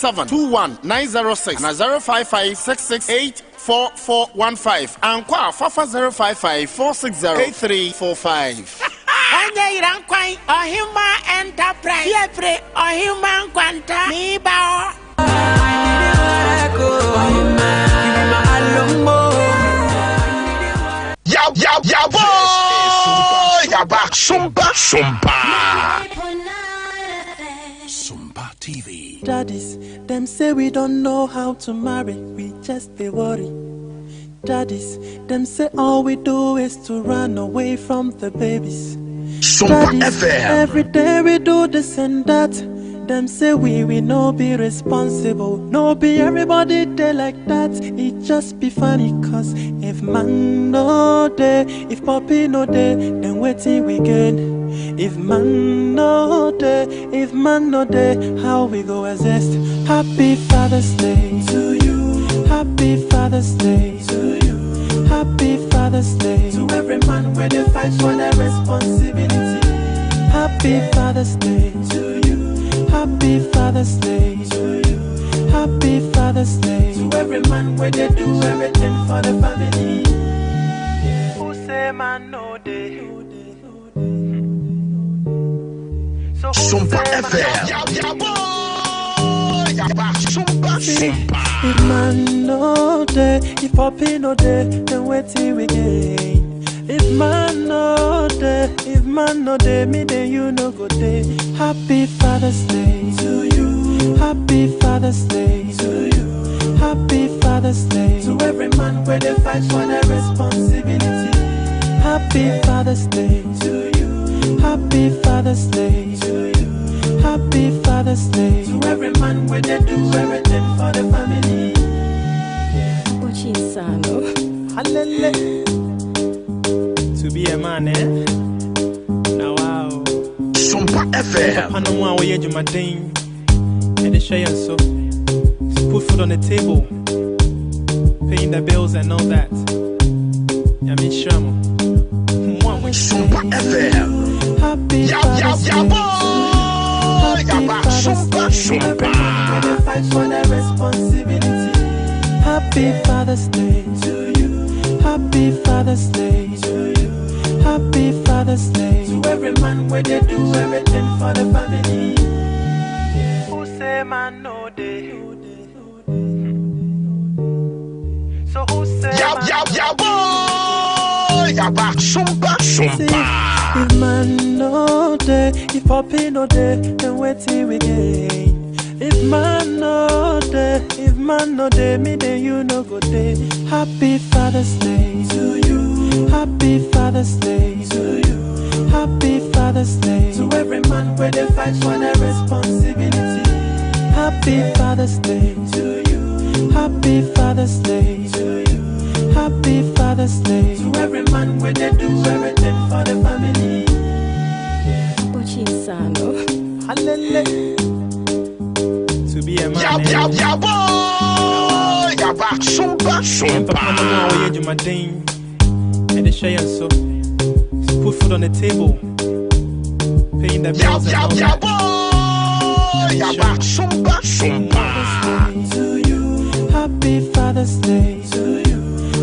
07721 na 05566844415 and kwa fafa 055460835. Anya irankwan Ohima Enterprise Yepre Ohima Kwanta mi bao Ya boy ya back Sompa TV. Daddies, them say we don't know how to marry, we just they worry. Daddies, them say all we do is to run away from the babies. Sompa FM. Every day we do this and that. Them say we no be responsible. No be everybody there like that. It just be funny cause if man no day, if puppy no day, then waiting we get. If man no day, if man no day, how we go exist? Happy Father's Day to you. Happy Father's Day to you. Happy Father's Day to every man where they fight for their responsibility. Happy Father's Day to you. Happy Father's Day to you. Happy Father's Day to every man where they do everything for the family. Who say man no day? So Sompa FM. If man no day, if puppy no day, then wait till we gain. If man no day, me then you no go day. Happy Father's Day to you. Happy Father's Day to you. Happy Father's Day to every man where they fight for their responsibility. Happy Father's Day to you. Happy Father's Day to you. Happy Father's Day to every man where they do everything for the family. Hallelujah. To be a man, eh? Now, wow. Sompa FM. I know why we do my thing. And they share so. Put food on the table, paying the bills and all that. I mean, Sherman. Sompa FM. Happy Father's Day. Sompa. Fight for their responsibility. Happy Father's Day to you. Happy Father's Day to you. Happy Father's Day to every man where they do everything for the family. Who say man no day? So who say back Sompa. if man no day, if puppy no day, then wait till we gain. If man no day, me then you no go day. Happy Father's Day to you. Happy Father's Day to you. Happy Father's Day to every man where they fight for their responsibility. Happy Father's Day to you. Happy Father's Day to you. Happy Father's Day to every man where they do everything for the family. Hallelujah. To be a man, ya boy, ya back Sompa. I know do my thing. And they share so. Put food on the table, paying the bills and all that. Boy, ya back Sompa. To you. Happy Father's Day to you.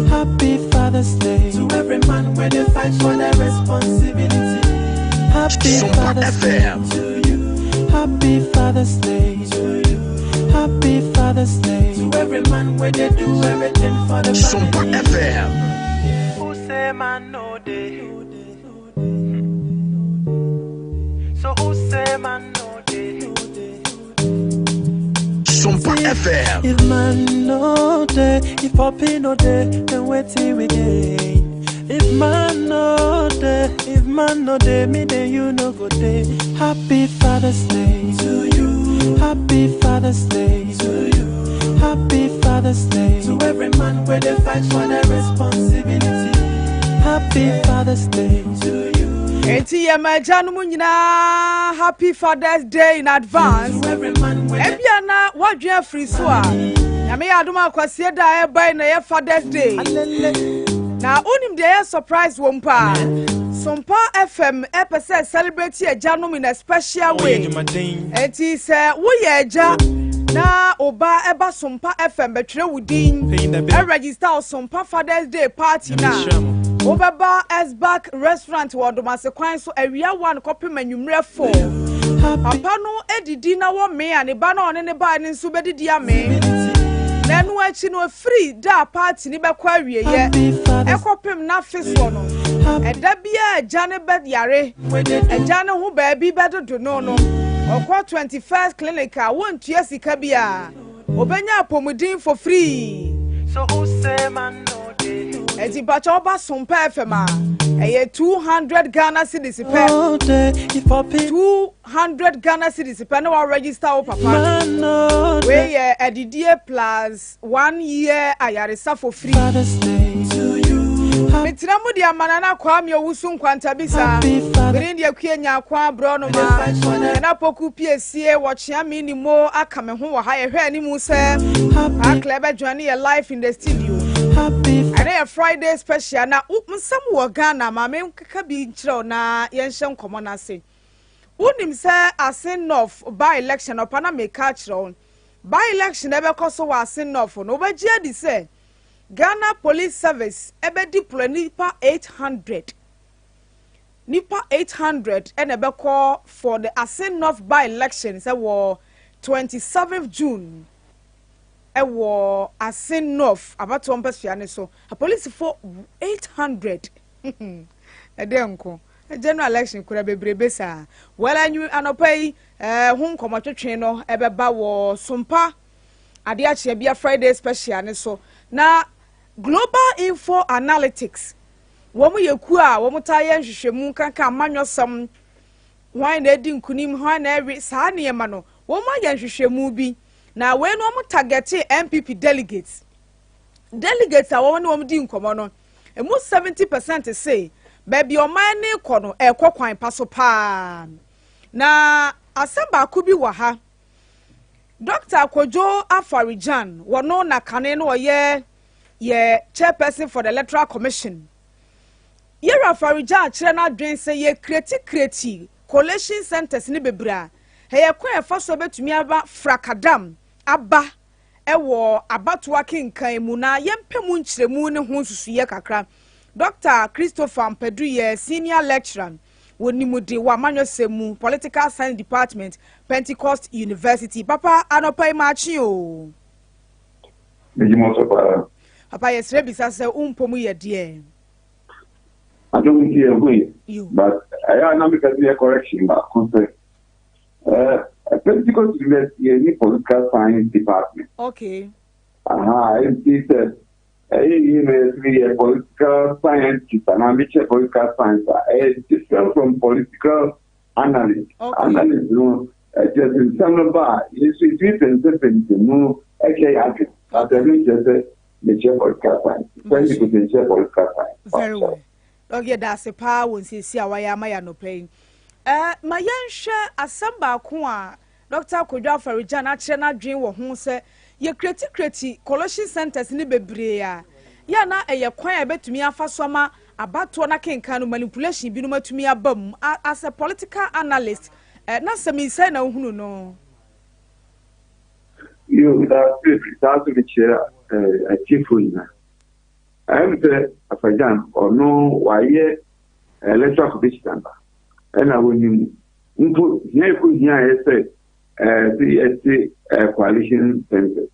Happy Father's Day to every man where they fight for their responsibility. Happy Father's Day to you. Happy Father's Day to you. Happy Father's Day to every man where they do everything for the Sompa family. FM. Who say man no day? So who say man no day? Sompa FM. If man no day, if puppy no day, then wait till we gain. If man no day, me then you no go day. Happy Father's Day to you. Happy Father's Day to you. Happy Father's Day to every man where they fight for their responsibility. Happy Father's Day to you. Happy Father's Day in advance. Abia na wadwe free so a. Nyame adoma kwase da e bai na Father's Day. Na unim dey surprise wompa. Sompa FM episode celebrate Janum in a special way. Enti se wo ye eja na oba eba Sompa FM betwere wudin e register Sompa Father's Day party na obeba S-Back restaurant wodomase kwan so awia 1 kopem anwumre 4 papa no edidi na wo me ane ba na one ne ba ne nso bedidi ame na no achi no free da party ni bekwa awie ye ekopem na feso no eda bia jane bed yare ejane ho ba bi bedodo no okwa 21st clinic a won tua sika bia obenya apomudin for free so who say man no dey eti bacha oba Sompa FM eye 200 Ghana cedis per 200 Ghana cedis per no register o papa we edidie plus 1 year ayaresa for free Mitiramu dia manana kwa mi owusu nkwanta bisa Birindi akye Nyarko Abronoma na poku piesie wochia mi ni mo aka me ho wo ha ye hwe ni mu se aklebe join your life in the studio and a Friday special na msam wo Ghana ma me kaka bi nchiro na ye nhye nkomo na se unim se asin of by election opana me ka chiro by election ebe koso wa asin of no ba gia di se Ghana Police Service ebe deploy nipa 800 and ebe call for the Asin North by elections ewo 27th June ewo Asin North abato mpesua so a police for 800 edenko general election kura bebrebe sa wala anyu anopai hu nkomotwetwe no ebe ba wo Sompa Adea Abia Friday special ne so na Global Info Analytics womu yeku a womu ta ye nhwehwemu kanka amanyosam hwan na edi nkunim hwan na ewe saa ne ma no womu ye nhwehwemu bi na we no womu target MPP delegates a womu di nkomo no emu 70% say baby oman ne kɔ no ekɔ paso pa na asaba akubi wa ha Dr. Kojo Afarijan wono na kane no ye chairperson for the Electoral Commission. Yera Farijan chere na dwen say ye create collation centers ni bebra. He ye kwa fa so betumi aba frakadam aba ewo abatwa kenkan mu na yempemu nkyeremu ne ho susuye kakra. Dr. Christopher Mpedru ye senior lecturer wonimude wa manyosemu political science department Pentecost University. Papa anopai machi o. Papa yes rebisa say umpomu ye die. I don't hear you, but I am because we are correction but concept. Pentecost University is political science department. Okay. It said a political science and I'm a political science. It's different from political analyst. Okay. Analyst, just in some bar, it's different, no, actually, but I think the chair political science. The chair political science. Very well. Okay, that's a power when see why I no paying. My young share asamba kwa Dr. Kojo Afarijan actually na dream wo ho say ye create collection centers ni bebre ya na eye kwan betumi afa so ma abato na kenkan no manipulation bi no matumi abam as a political analyst na semi say na hunu no you that to the chair a chief winner I am the Afarijan or no why electoral commission and I will input here say CSC coalition center.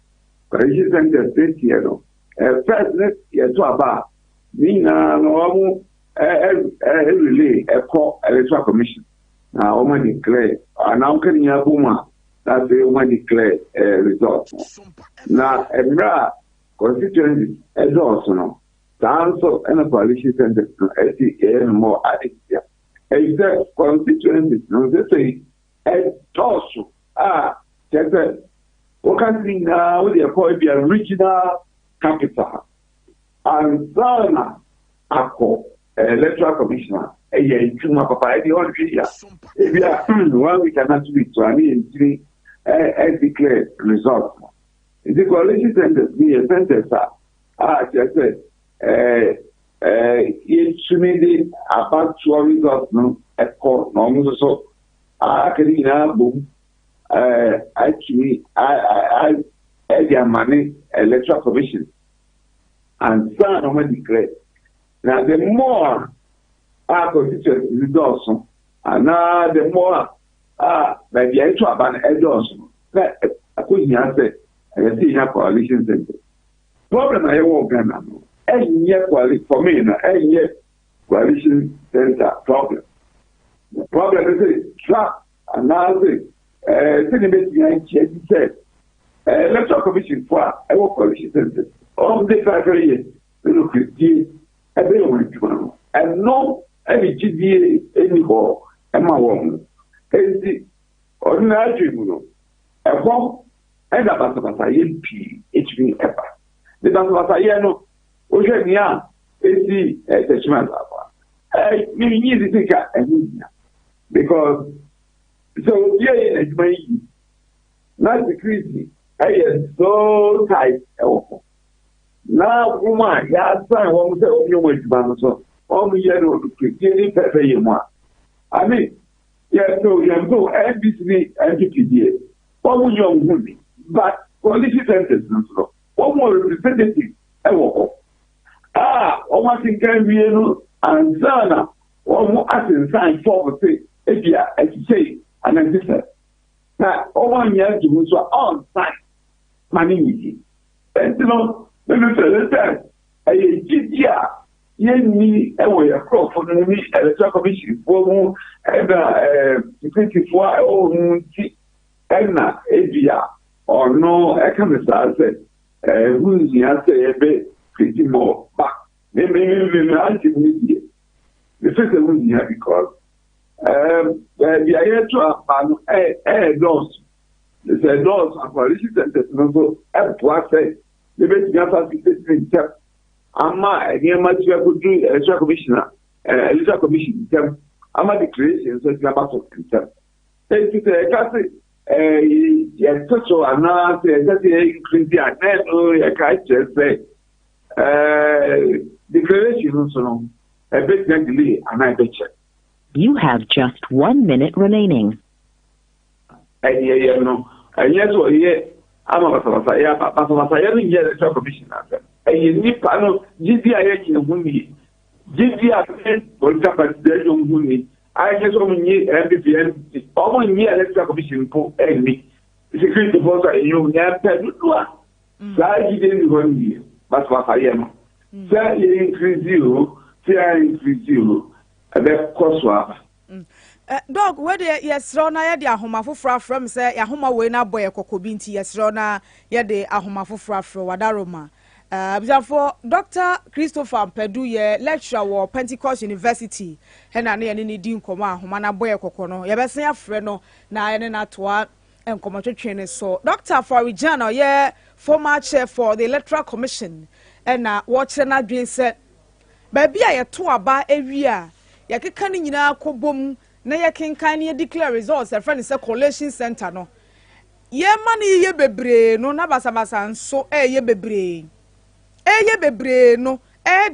Coalition center this year, no. First next year to about me no relay a call electoral commission. Now, woman declare, and now can you have woman that they woman declare results. Now, a constituency is also no. Also, and a coalition center, SCA more added. Except constituencies, no, they say, also. Just what can be now with the point be a regional capital and Zana Akko electoral commissioner a year to my papa the old year. If you are one we cannot speak to I mean three declared results. The coalition centers be a center just said it's me about 2 results no echo no so I can boom. Actually, I Adea money electoral commission and son of declare. Now the more our constituency is also, and now the more by the actual ban also. That I couldn't answer. I see your coalition center. Problem I won't get now. Any year coalition for me, any year coalition center problem. The problem is trap and now said electoral commission for our coalition center. All the 5 years, look at everyone and no any GDA anymore. And my woman, the ordinary tribunal, a home and a Basabasa P. HB ever. The Basabasayano, Oceania, is the attachment of me need to take because so yeah, it's my not the crazy. I am so tight. Now, woman, yeah, son, one say, oh, you wait, so only yellow to create pay more. I mean, yeah, so you go NBC and GPDA. What would you want? But coalition sentence, one more representative. One thing can be and Zana, one more acting sign for the Abia, as you say, and then this. Now, all 1 year to move on sign. Money, and you know, let me tell you that me away across for the electoral commission for and security for and Abia or no, I can say, who's the answer a bit pretty more back. Maybe the first one here because the electoral ban doors. They said, those are coalition centers, so I say, the best gather in term. I hear much you could do electoral commissioner, electoral commission in term. I'm a declaration, so it's about in term. Thank you, yes, so I'm not saying that increase the net or a kite just say, declaration also, a bit delay, and I bet you. You have just 1 minute remaining. No. And yes, well, yeah, I'm a Basaya, electoral commissioner. And you need panel, GDI in Humi, GDI, political participation Humi. I just only MPPN, almost near electoral commission for me. Security force, you never do. That you didn't go in, but what I am. Say increase you, and then cost swap. Dog, where the yesrona ya ahomafo from say ahoma we na boy kokobi nti yesrona ya de ahomafo frafro wadaroma for Dr. Christopher Pedu ye lecturer wo Pentecost University he na ne ne di nkoma ahoma na boy kokono ye besen afre no na ye na toa enkomo twetwe ne so Dr. Farijano ye former chair for the Electoral Commission na watch na dwen se ba bia ye to aba ewia ye keka ne nyina akobom na ye kenkan ne declare results e friend say collation center no ye mani ye bebre no na basabasa nso ye bebre no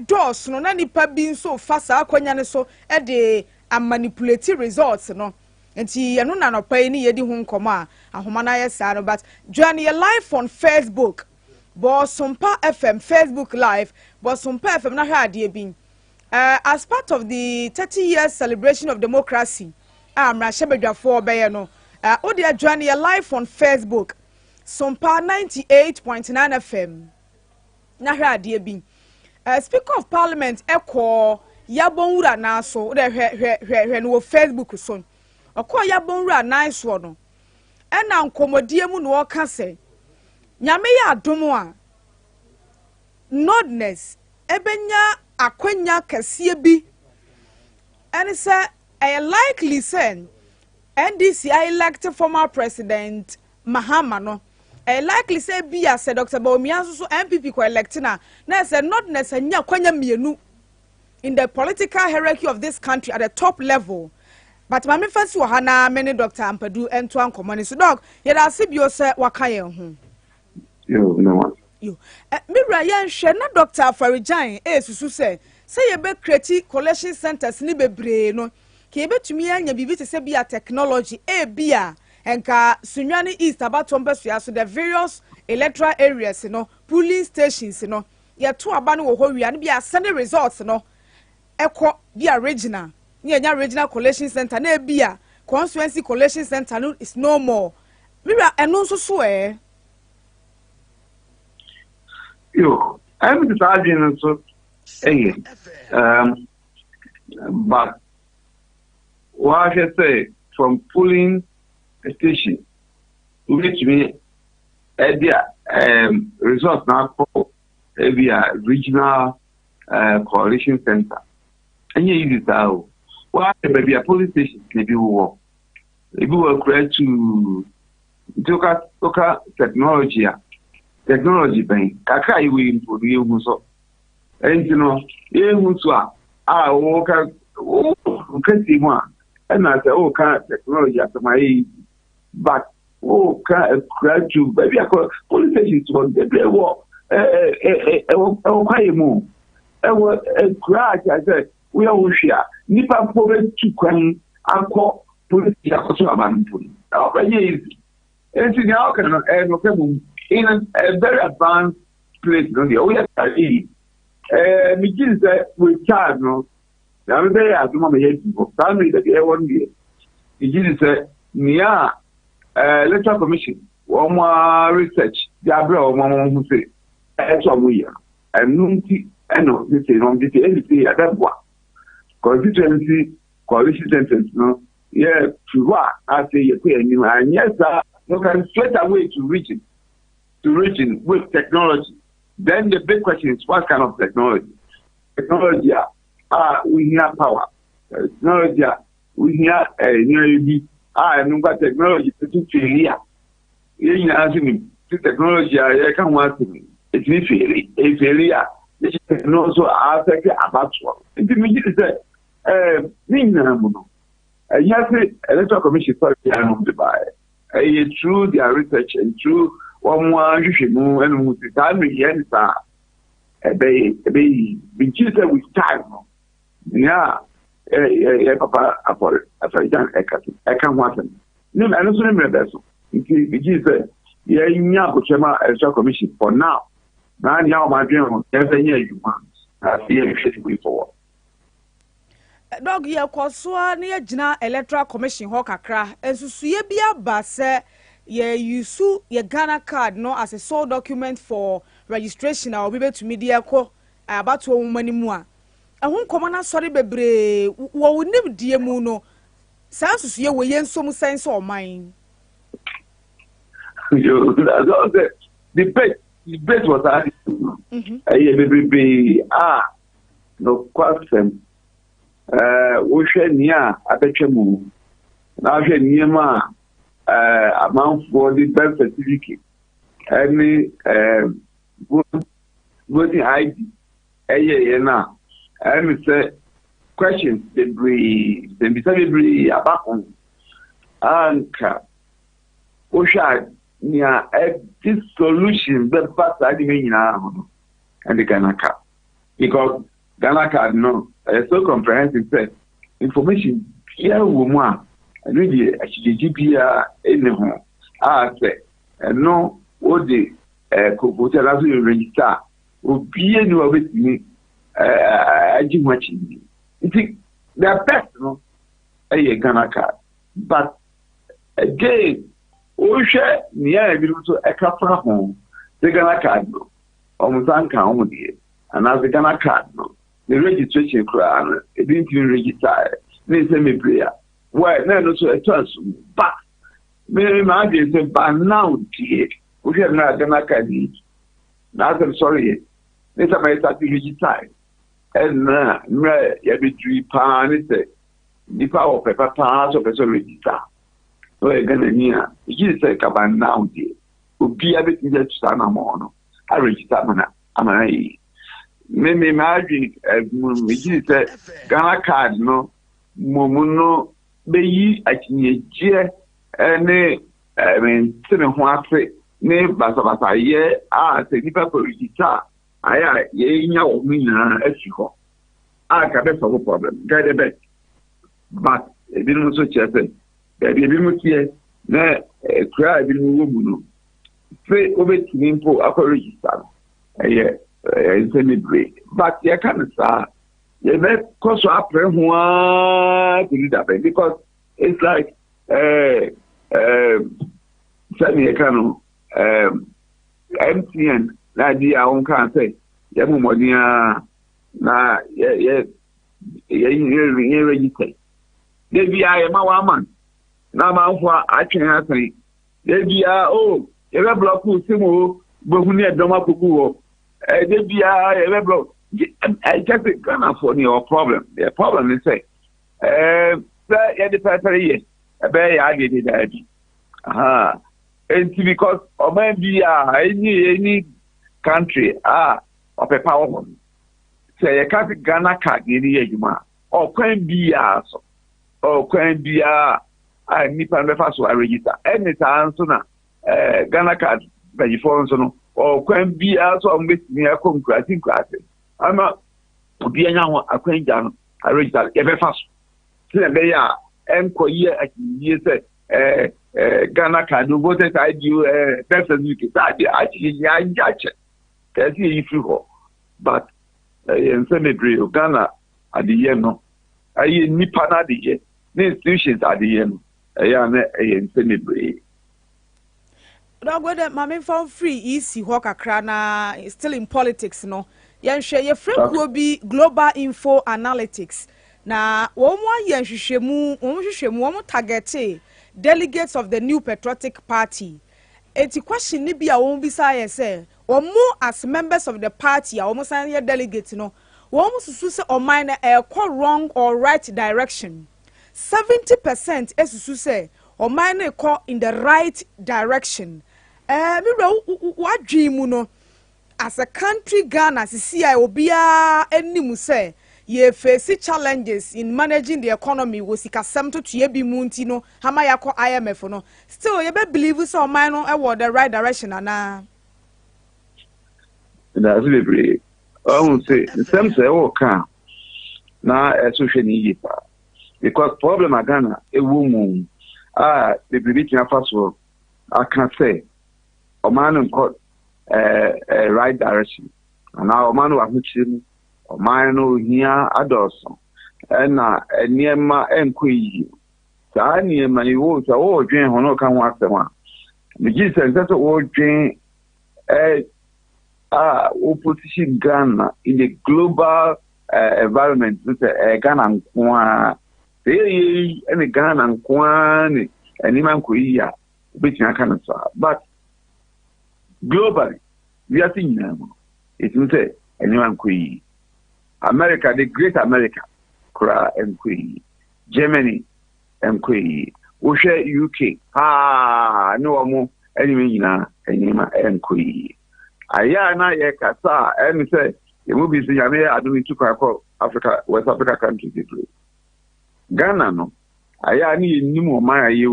dos no na nipa bi nso fasa akonya ne so de a manipulate results no enti ye no na no pai ni ye di hu nkoma ahoma na ye sa no but join ye live on Facebook Sompa FM Facebook live Sompa FM na ha ade bi as part of the 30 years celebration of democracy, Shebedwafo Beye no. Odea join your live on Facebook, Sompa 98.9 FM. Nahra Diabi. Speaker of Parliament, Eko Yabonura Naso, no Facebook son. Oko Yabonura nice one. And now Comodiamu no Kase. Nyameya Domoa. Nodness. Ebenya akwenya kasiye bi and say I likely say NDC I elected former president Mahama no I likely say Bia said Dr. Bawumia so MPP ko elected na say not necessarily akwenya mienu in the political hierarchy of this country at the top level but mama fancy wa hana many Dr. Ampadu ento ankomani so dog ye da sibio say wakaye ho yo no yo mira yan hwe na Dr. Farijan susu say ye be create collection centers ni bebre no ke betumi anya bibi te se bia technology bia enka Sunyani East abatombe so the various electoral areas no polling stations no ye to aba no wo hɔ wi an bia send results no ekɔ bia regional nya regional collation center na bia constituency collation center no is no more mira eno nso so yo I'm the sergeant so but what I should say from polling station which me Adea results now for Abia regional coalition center and you use it out what maybe a police station maybe we will create to local technology bank kaka iwe improve you so and you know you so can see one and I say oh can technology at my but oh can create to maybe a police station to the war move a crash I said we are share nipa poverty to kwan anko police akoso abanpun easy and now can in a very advanced place no the we are me give say we charge no na me dey aduma me head people family that they want me me give say near electoral commission one more research the abroad one more say so we and nunti no this is on this anything at that one constituency coalition sentence no yeah to what I say you pay any and yes you can straight away to reaching with technology. Then the big question is what kind of technology? Technology, we hear power. Technology, we hear technology to failure. You ask me, technology, I can't want to me. It's a failure. This is also affect about what. Intermediate is yes, electoral commission for the buy. Through their research and through one more issue and with time again, be with time. Yeah, papa, after young I can't want them. No, I don't remember that. It is yeah, in Nyarko electoral commission for now. Now, my dream every year you want. I see a way forward. Dog ye kwaswa na yagina electoral commission ho kakra ensusu ye bia ba se ye use ye Ghana card no as a sole document for registration or be to media ko about to mani mu a ehun komana sori bebre wo wonim die mu no sansusu ye we yensom sense o man yo the debate was that bebre no question wohwe nia abetwemu na hwe niema amount for the birth certificate any voting ID na and say questions they be about anka wohwe nia this solution the past adi me nyina and the Ghana card because Ghana card no so comprehensive information here woman and really GPA in the home say no what the voter as you register will be any of it me watching you think they're best no a Ghana card but again we share near to a couple home the Ghana card no almost uncountable and as the Ghana card no the registration crowd, it didn't even register. They say me prayer. Well, no, so a chance, but maybe imagine say, but now, dear, we have not done that. Now, I'm sorry. This is my start to register. And every 3 pounds, the power of paper pass of a register. So again, it is like about now, dear. Will be everything that stand on. I register, I'm me imagine me say Ghana card no momuno be yi akinyeje ene tene ho afe ne basa ye se nipa ko register aya ye nya wo nyina asi ho ka be solve problem guide be but e bi no so chese e bi mu tie na kura bi no wo mu no fe obetumi mpo akọ register celebrate but you can't say you make cause apre ho a because it's like sani ekano MTN na Adea on can say ya mu money na ye register they be I ma one man na ma fo atwen asan they be oh you be block who simo bohu ni edoma kuku wo they be you block I just Ghana for your problem the problem is say yeah the paper here be ya dey that and because or maybe any country of a power say you can't Ghana card any ejuma or can be so or can be I nipa never so register any time so na Ghana card by phone so no or can be so make me a concrete ama obi anya ho akwanja no register e be fast say be ya enko ye akiye say Ghana card voter ID birth certificate actually ya jache kasi yi free ho but en cemetery Ghana Adea no ayi nipa na Adea the institutions Adea no ya na en cemetery don't go there mama from free easy ho kakra na still in politics no yenhwe ye free go bi global info analytics na wo mo yenhwehwemu wo target delegates of the new patriotic party eti question ni bia wo bisa ye say omo as members of the party a omo san ye delegate no wo mo susu se oman na wrong or right direction 70% esusu se oman na in the right direction mi what dream no as a country Ghana sisi a obia enimu say ye face challenges in managing the economy wo sikasem to ye bi munti no hama yakọ IMF no still ye be believe so man no e the right direction ana that's really I won't say the same say o kan na social ni yipa because problem Ghana e wo mu the believe na faso I can say o man ko right direction and now o man wa huchi Omano here adoso na niema enkoyi saa niema yi wo so wo dwen hono kan ho asema me gi sense so wo dwen opposition Ghana in the global environment Ghana nkoa dey any Ghana nkoa ni anima nkoyi ya betia kan so but globally we are seeing now it means anima nkoyi America, the great America, Kura MQE, Germany, MQE, Ushe UK, no more, anyway, anima MQE. Aya na ye kasa, and say, the movies in Abia are doing to Africa, West Africa countries. Ghana, no, Aya ni more my ye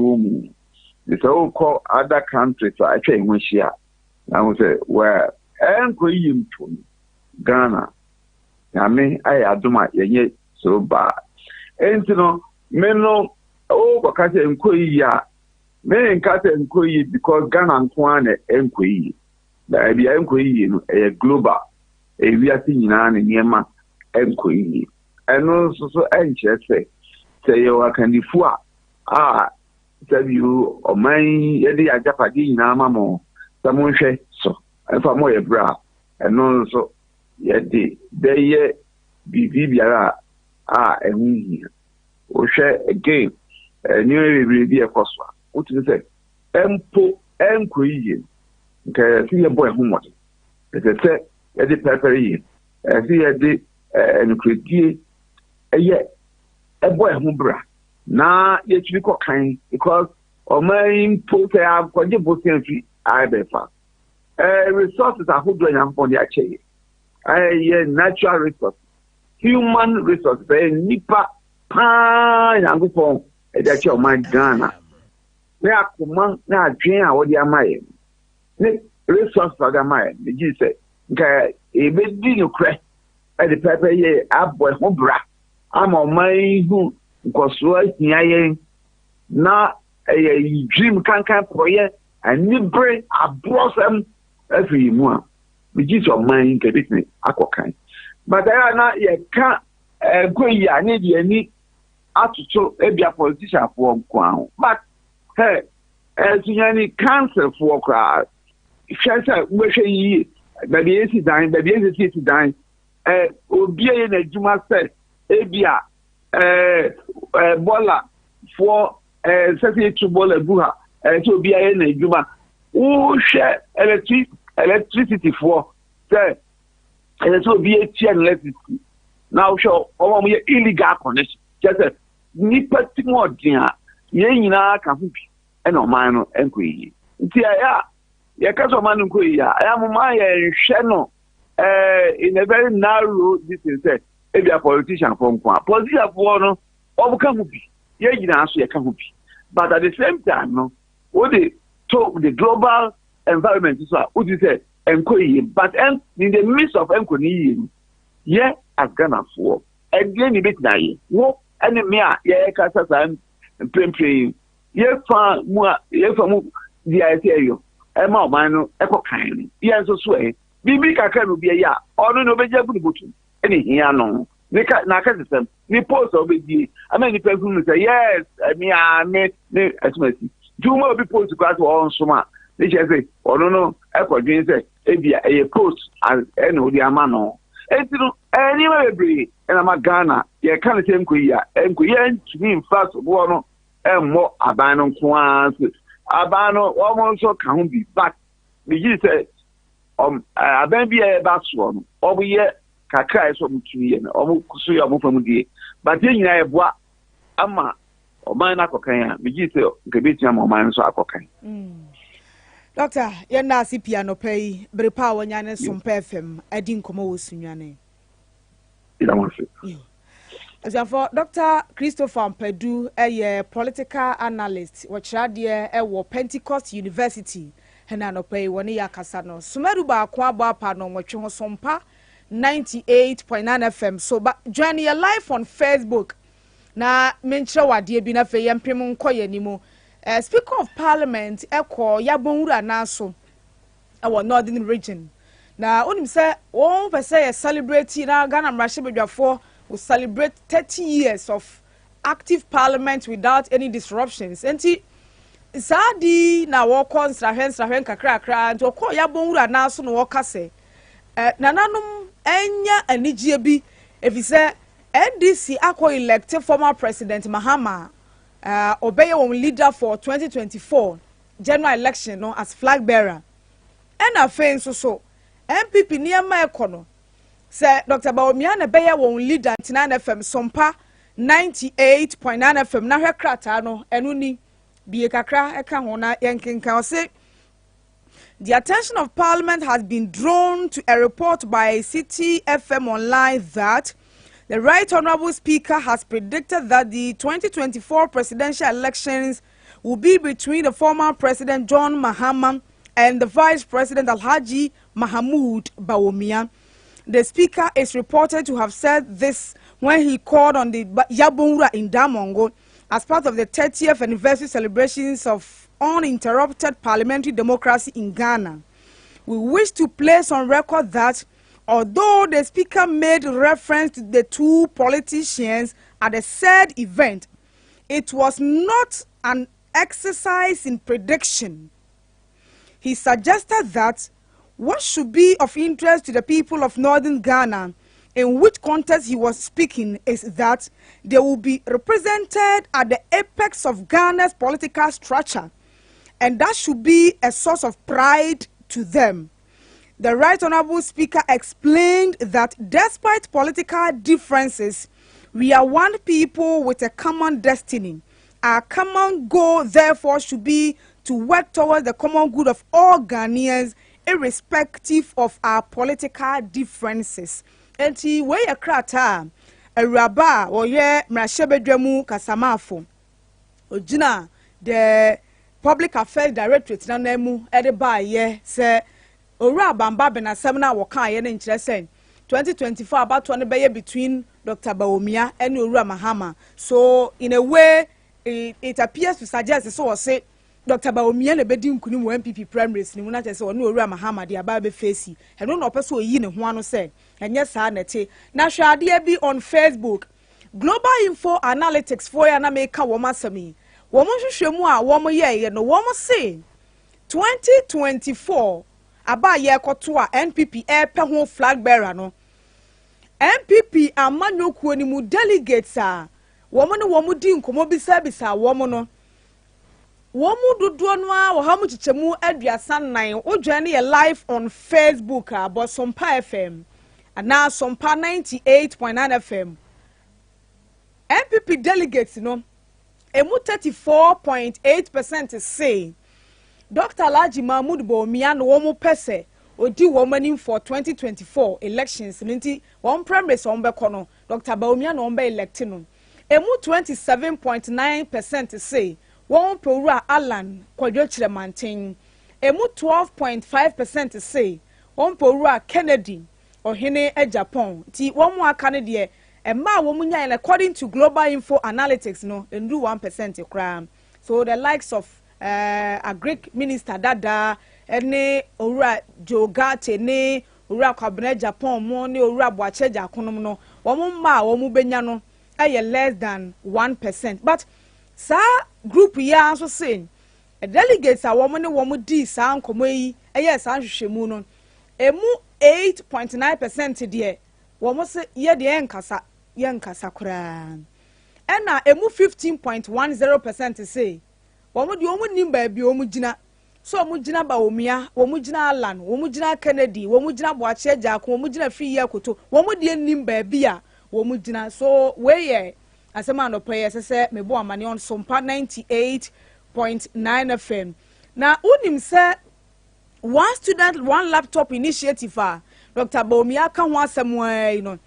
it's all called other countries, so I say, when she are. I would say, well, MQE Ghana. Yame ay aduma yenye so ba enti no me no o bakase enkoyi ya me nkase enkoyi because Ghana nkoa na enkoyi da bia enkoyi no e global e wiase nyina na niema enkoyi eno so enche se yo akandifu sabi you o man yedi ajapade nyina mamo samonhwe so efa mo ye bra eno so yedi beye bibiara ehunhi o hwe again new bi ekoswa uti say empo enkoyi nke si ye boy humot say yedi peperi si yedi enkredie eye boy humbra na ye twi kokan because o man po say akwaje bosen fi aibefa resources ahodo nyampon de Akye natural resource, human resource, nipa yangupo edachi o man Ghana. Ne akuma na adwen a wodi amaye. Ne resource faga amaye. Me gi say nka ebedi no kre e de pepe ye aboy ho bra. Ama o man hu nkoso ahia ye na a dream can proye and you bring a blossom every month. Which is your mind, get it, aquacan. But I not yet can't go ya need any to Abia politician for crown. But hey, as any cancer for crowd, Shansa, where she baby is dying, baby is dying. Obia in a Juma said, Abia, Bola for Saturday to Bola Buha, to be in a Juma. Who share electricity for, say, and it will be a chain electricity. Now, show all my illegal connection. Just a nipper more dinner, Yana can and no man and queen. Tia, Yakasoman Kuya, I am my channel in a very narrow distance. Maybe a politician from Kwa. Politician for no, overcome be. Yana, so you can be. But at the same time, no, what they talk the global environment is what you say, but in the midst of Nkoni, yeah, as Ghana for, and then a bit naive. Walk and me, yeah, Casas and Pray, yeah, more, yeah, from the idea. Emma, mine, echo kind, yes, so sway. Bibi can be a ya, or no, be able any here no. Nakasem, ni post of it. I mean, the person will say, yes, I mean, as much. Two more people to go to all summer. They say, oh no, echo dream say, a post as any the amano. And anyway, and I'm a Ghana, yeah, can't say Kuya, and Kuya to me first one and more abandon quans. Abano almost so can't be back. Me say, I ben be a bass one, over here, Kaka is from 2 years, almost so from the but then I have what Ama or mine Akokaya, me say, Gabitia or mine so Akokai. Doctor, you're not piano pay, but power yan some perfume. I didn't come over Sunyani. As for Dr. Christopher Pedu, a political analyst, which radia a Pentecost University, and I pay 1 year Casano. Sumeruba Kwaba Pano, which was Sompa 98.9 FM. So, but join your live on Facebook. Na mention what dear been a fay and Primum Koyanimo. Speaker of Parliament, Eko Yabonura Naso, our northern region. Now, when say, one per se celebrating Ghana Rashiba for will celebrate 30 years of active Parliament without any disruptions. And Sadi na walk on Strahen Kakra, and to call Yabonura Naso no Wakase. Nananum Enya and Nijibi, if he say NDC Akwa elected former President Mahama. Obey one leader for 2024 general election no as flag bearer. And a fan so MPP near my econo. Say Dr. Bawumia na beya one leader 99 FM Sompa 98.9 FM na hwe krata no enuni bie kakra eka ho na yenkenka say the attention of Parliament has been drawn to a report by City FM Online that the Right Honourable Speaker has predicted that the 2024 presidential elections will be between the former President John Mahama and the Vice President Alhaji Mahamudu Bawumia. The Speaker is reported to have said this when he called on the Yabonura in Damongo as part of the 30th anniversary celebrations of uninterrupted parliamentary democracy in Ghana. We wish to place on record that although the Speaker made reference to the two politicians at the said event, it was not an exercise in prediction. He suggested that what should be of interest to the people of northern Ghana, in which context he was speaking, is that they will be represented at the apex of Ghana's political structure, and that should be a source of pride to them. The Right Honourable Speaker explained that despite political differences, we are one people with a common destiny. Our common goal, therefore, should be to work towards the common good of all Ghanaians, irrespective of our political differences. Enti we yakrata Araba or ye mrashebedwemu kasamafo. Ojina the Public Affairs Directorate na nemu edeba ye se Ora bamba bena semina woka ye ne nkyere sen 2024 about one be between Dr. Bawumia and Ora Mahama. So in a way it appears to suggest so say Dr. Baomia na bedi nkuni mu MPP primaries ni mu na tese onu owura Muhammad aba be face e no no person oyi ne ho ano say enye saa na te na hwade bi on Facebook Global Info Analytics for ya na make wo masami wo mo hwehwemu a wo mo ye no wo mo say 2024 aba ye koto a NPP pe ho flag bearer no NPP amanyokuo ni mu delegates a wo mo ne wo mo di nkomo bisa wo mo no wo mu dodo no a wo ha mu chichemu aduasa nan odwa ne ye live on Facebook about Sompa FM and now Sompa 98.9 FM MPP delegates no emu 34.8% say Dr. Alhaji Mahmood Bawumia no wo mu pese odi wo manim for 2024 elections nti one primaries on be kono Dr. Bawumia no be elect no emu 27.9% say one Pewura Alan Kwadwo Chiremanten emu 12.5% say one Pewura Kennedy Ohene Japan ti one mu aka ne de emma wo mu nyan according to Global Info Analytics no endu 1% kra so the likes of a Greek minister dada ene owura Jogate ne owura Kwabena Japan mo ne owura Boache Jakonom no wo mu ma wo mu benya no less than 1% but sa group ya so saying a delegates a woman ne woman di sa nkomo yi sa hwehwemu no emu 8.9% de woman se ye de enkasa kura ena emu 15.10% say woman di woman nimba bi woman gina so woman gina Bawumia woman gina Alan woman gina Kennedy woman gina Boache Jakob woman gina Fiye Koto woman di nimba bi a woman gina so we asema no prayer say me bo amane on Sompa 98.9 FM na unim say one student one laptop initiative Dr. Bawumia ka ho asem no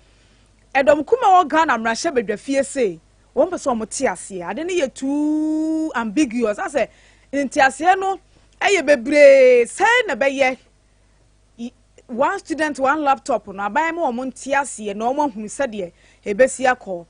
edom kuma wo Ghana mrahye bedwafie say won person mo te ase ade ne ye too ambiguous ase nti ase no eye bebre say na beye one student one laptop no aban mo mo nte ase na mo hu se de ebesi akọ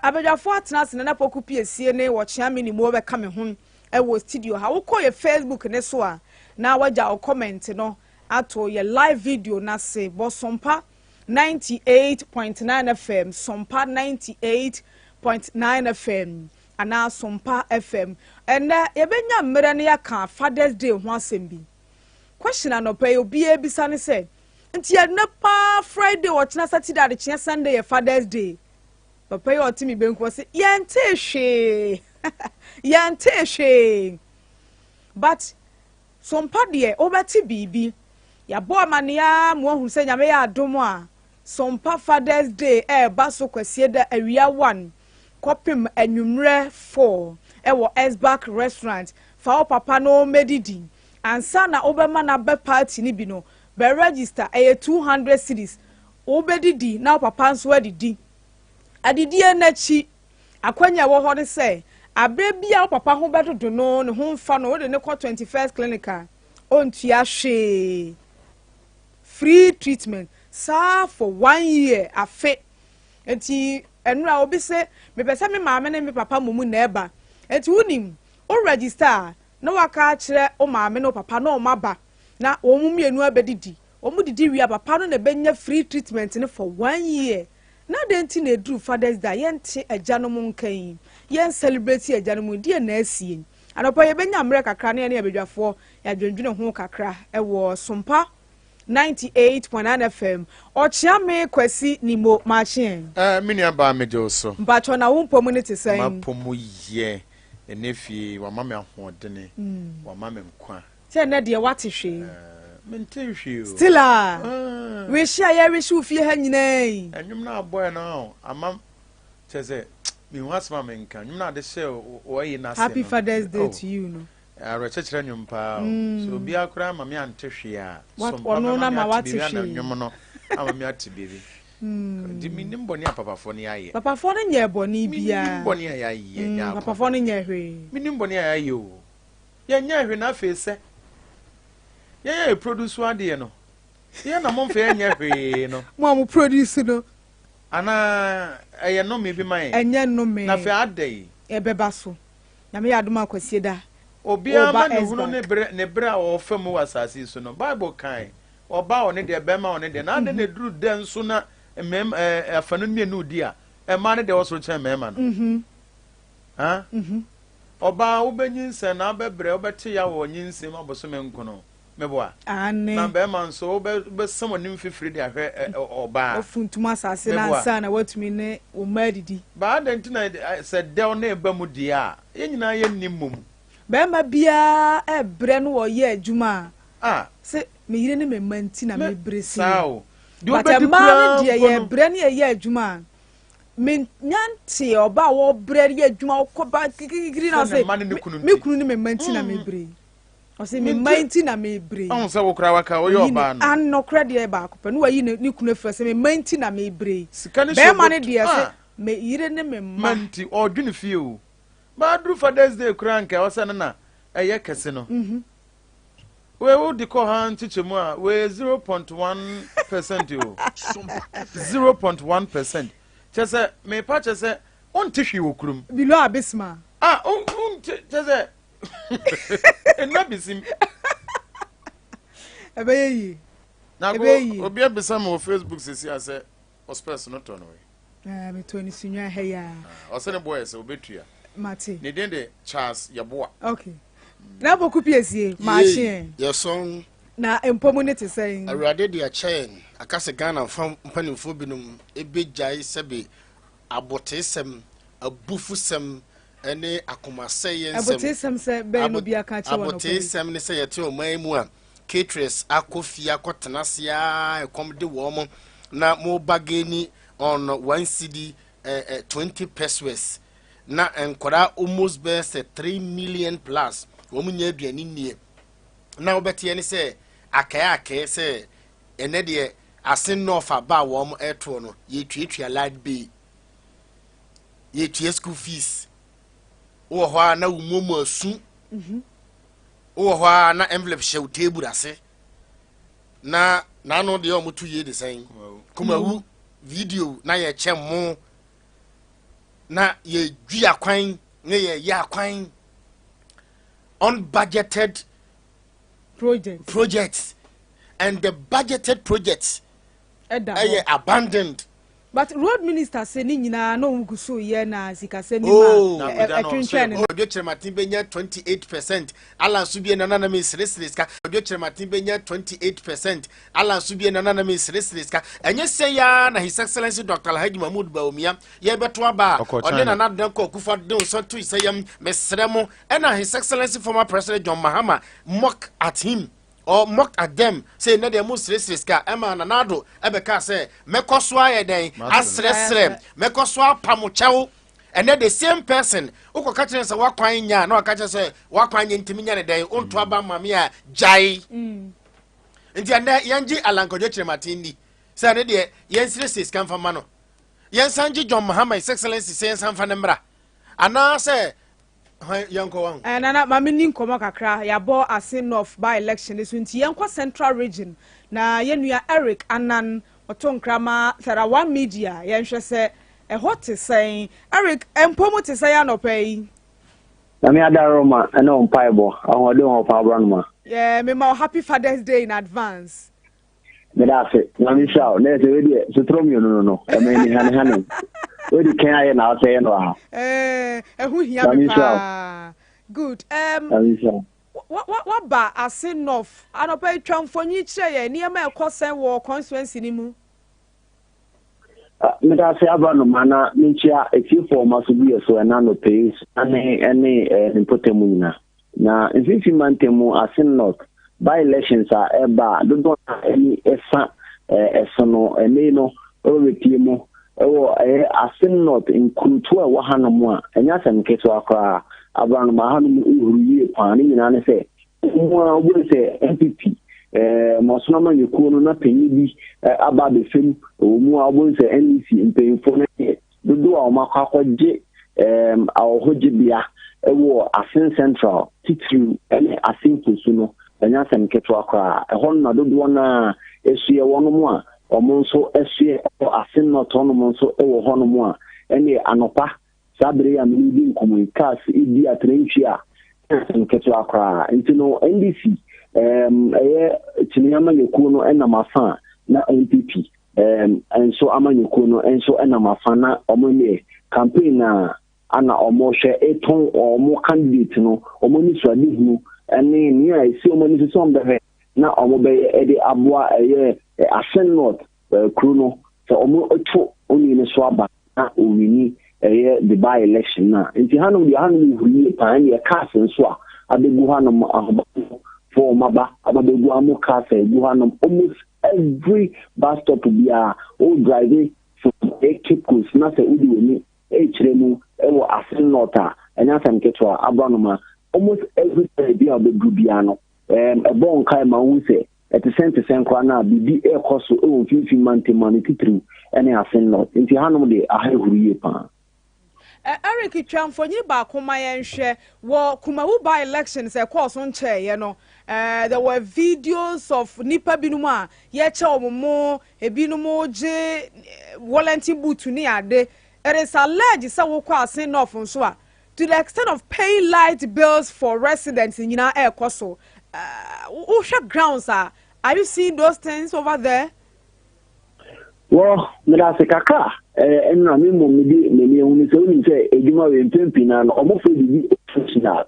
abadwafo atena sene na poku piesie ne wo chia mini mo be ka me ho wo studio ha wo call your Facebook ne so a na waja o comment no ato your live video na se bo Sompa 98.9 FM Sompa 98.9 FM ana Sompa FM and yebenya mmere ne yaka Father's Day ho asem bi question anope obi ebisa ne se nti na pa Friday wo tena Saturday ade chia Sunday Father's Day papa yo timi benko se yante hwe but Sompa de obati bibi ya bo amania mo hu se nyame ya adomo a Sompa Father's Day ba so kwasie da awia 1 kopim anwumre 4 wo Esback restaurant fa papa no medidi ansa na obema na be party ni bi no be register 200 cedis obedidi na papa nso adidi adidie na chi akwanya wo ho ne se abrebia papa ho bedodo no ne ho mfa no de ne ko 21st clinical ontua hwe free treatment sa for 1 year afe enti enura obi se me pese me maame ne me papa mumu na eba enti unim o register na waka kire o maame no papa na o maba na o mu mienu abedidi o mu didi wi papa no na benya free treatment ne for 1 year na denti na edru Father's Day yente ajanom nkan yen celebrate ajanom die na asie anopo ye benya mre kakra na ye bedwafo ya dwendwene ho kakra ewo Sompa 98.9 FM ochia me kwasi nimo machine minia ba mejo so mbacho na wo pomu ne tesen mapomu ye enefie wa mama ahodene wa mama nkwa se na de wate hwe mente hwe still we share ya we shu fie ha nyinai enwum na boy na amam cheze mi wasma menka enwum na de she o yi na se happy Father's Day to you no arechechera nyum pa so bia akura ma me ante hwe a Sompa na ma wate hwe enwum no ama me ate bibi di minim boni apapafo ne aye papafo ne nye boni bia minim boni aye nya papafo ne nye hwe minim boni aye o ye nya hwe na fe se ye produce ade no ye na mo mfe nya hwe no mo produce no ana eye no me bi mai enye no me na fe ade ebeba so me adoma kwasie da obia ma ne hunu ne bre a wo fam wasase so no Bible kan oba one de bema one de na de ne duru den so na mem afanu ne no di a ma ne de wo so chen mema no ha oba wo benyinse na bebre obete ya wo nyinse ma boso me nkono meboa na bema nso wo be samo nim fifiri de ahwe oba ofuntuma asase na nsa na watumi ne o madidi ba de ntina se de na eba mu di a yenyina ye nimmum bema bia ebre no wo ye adwuma se me yire ne memanti na me bresi sao di obedi kura de ye bre ne ye adwuma me nyanti oba wo bre ye adwuma ko ba kikiri na se me kunu ne memanti na me bre o se memanti na me bre on se wo kura waka wo yo ba no an no kra de ba ko pe no wayi ni kunu afra se memanti na me bre bema ne de se me yire ne memanti odwene fie o ba dru Father's Day kura nka wo se na eye kese no we would call her teacher more. We 0.1% you 0.1%. Just say me patch say on tissue ukrum below abisma. Just say and not be sim. Abia. Now go be some of Facebook says I say was person not on way. Me to ni Sunyani heya. O say boy say obetria. Mate. Ne den de Charles Yaboa. Okay. Na boku piesie machine your song na empomunity saying awrade dia chain akase Ghana fam mpanimfo binum ebejai sebe abotesem abufusem ene akomaseyensem abotesem se be no bia ka che wono abotesem ne se yete o maimu a caterers akofia kotenasia ekom de wo mo na mo bageni on 1 cedi 20 pesos na enkora almost be 3 million plus womunya aduani nie na obete ne se akaya se ene de asen no fa ba wo mo eto no ye tuatua lad be ye tua school fees wo ho na wumomu asu wo ho na envelope show table ase na no de o mutu ye de sen kumawu video na ye chemo na ye dua kwan ne ye ya kwan unbudgeted projects and the budgeted projects are abandoned. But road minister say ni nyina no nguso ye na sika se ni ma atwentwen odio cherematin benya 28% ala subie na nana me sresreska odio cherematin benya 28% ala subie na nana me sresreska enye se ya na his excellency Dr. Alhaji Mahmoud Bawumia ye beto aba ode na nadan ko kufa de so to isayam mesremo na his excellency former president John Mahama mock at him or mocked at them, say na de musreska ema nanado ebeka say mekoswa yeden asresrem mekoswa pamuchawo and then the same person uko kache say wakwan nya na kache say wakwan ntimi nya ne den onto aba mame a jai nti anda yanji alankojo chirematin say na de yensreska mfama no yensanji John Mahama his excellency say yensanfa ne mra ana say yanko wan nana mama ni nkomo kakra ya bo asin of by election so nti yankwa central region na yenua Eric Anan otonkrama thera one media yenhwe se hot say Eric empomo te say anopai na me Adaroma na on paibo ahode on pa Abronoma me ma happy Father's Day in advance me da se na mi sha na se we die so tromio no me ni han we di kan aye na say no ha ehu hia me pa good what ba asin of anopa twamfonyi kire ye niam ekosen wo constituency ni mu me da se Abronoma na minchia ekifo maso bi so na no pay any impotemu na nfifi mantemu asin not by elections are eba do any esa esono ene no owetiemu asin not nkurutu a wahanomu a enya sem keto akra Abronoma hanu uhuruye pani nyina ne se mo obo se MPP mosonoma yekuo no na panyi bi aba be fem omu obo se NDC mpanyfo ne dodo a makwaje ahoje bia ewo asin central titru ene asin kusu no enya sem keto akra ehon na dodo na esue wono mu a omo nso esue asin not ono mo nso ewo hono mu a ene anopa sabre am leading communicas idi atrenchia nketo akra ntino NDC chinyama yeku no enamafa na NPP enso amanyeku no enso enamafa na omone campaign na ana omoshe eton omo candidate no omoni swadi hu ene ni esi omoni so mbere na omobe ede aboa asen not kruno so omo oto oni ne so aba na owini the by election na nti hanom de hanom huri pan ye cast nso a abegu hanom for maba abegu amu cast egu hanom almost every bus stop bia o drive from ekipus na se udi woni echiremu ewo asen nota enya sam ketwa Abronoma almost every day bia abegu bia no ebon kai ma hu se at the center kwa na bibi ekoso o fifi mantema titru ene asen not nti hanom de ahehuri pan Eric Chamfonyi ba kuma yenhwe wo kumawu by elections e course on chair you know there were videos of nipa binum a ye che omomo ebinumo je volunteer boot ni ade it is alleged say wo kwa asen off nso a to the extent of paying light bills for residents in Yina Air Koso Usha grounds are you seeing those things over there? Well, Medase Kaka, and Ramimo Medi, when it's say, a Juma in Pimpina, and almost the operational.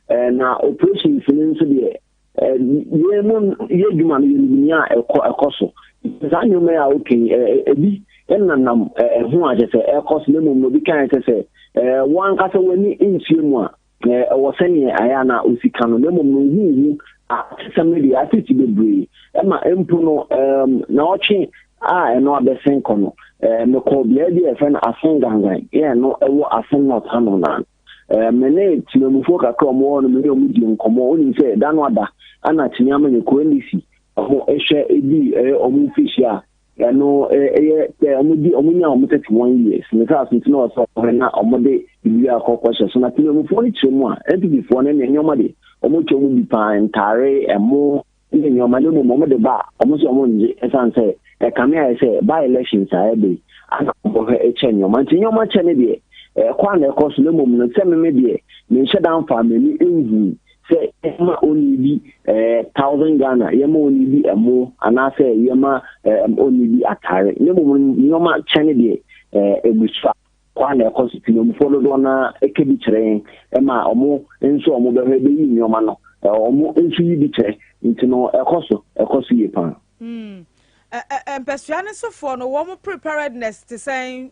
And now operation finance the Yeguman in a coso. I know me out a bit, and who I just say, air cost lemon will be kind to say, one castle when in Sumwa, was sending Ayana Usikano, lemon who some media, I think to be brave. Emma Empuno, Naochi. No be senkono me ko bia dia fe na asengangan no ewo asen not hanona mene timemufo kakra mo no me di nkomo oni se da no ada ana tinyama ne ko NDC ho ehwe ebi omu fishia no omunya omu 31 years me ka asunti no so na omode ibi akokoshe so na timemufo ni chemu a NPP fo na nyoma de omu chemu bi pan tare emo ni nyoma le mo de ba omu so omu nje esanse come here say by elections are be and nyoma chene de kwa na ekoso le mom no teme me de me shedan family envu say ema oni bi 1000 Ghana yema oni bi emo ana say yema oni bi atare le mom nyoma chene de egusfa kwa na ekoso tino mo follow do na ekebi kire ema omo enso omo be be yi nyoma no omo enso yi bi kire ntino ekoso ye pan Pesuane so for no one preparedness to say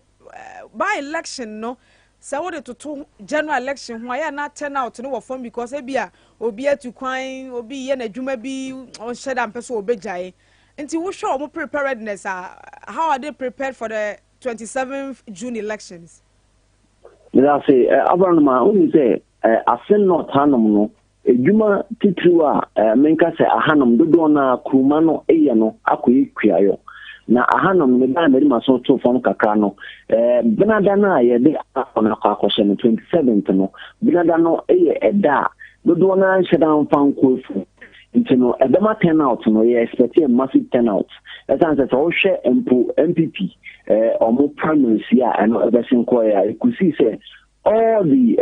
by election no so what to general election why not turn out no form because Abia obia to kwine obi ye na dwuma bi on shed am person obejai nti wo show mo preparedness how are they prepared for the 27th June elections? Let's say Abronoma only say asen not hanom no ejuma titruwa menka se ahanom dodo na kuruma no eye no akoyi kuayo na ahanom ne ba meri maso to fon kakra no benada na ye de akona akoshe no 27th no benada no eye eda dodo na shedan fan kofu ntino edema turnout no ye expect a massive turnout that answer to hwe MPP omo primaries ya and everything ko ya you see say all the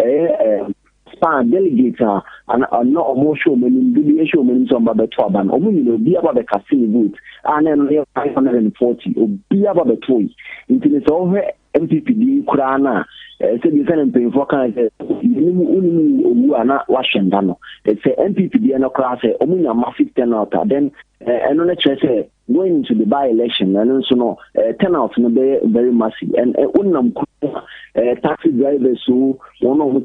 span delegates and no almost show many show many some about 12 and no be about the casino vote and then 540 or be about the toy into so MPP kurana said you can pay for kind na Washington it's a MPP no class omunya massive turnout then and on the say going into the by election and also no turnout no very massive and unam taxi drivers who one of the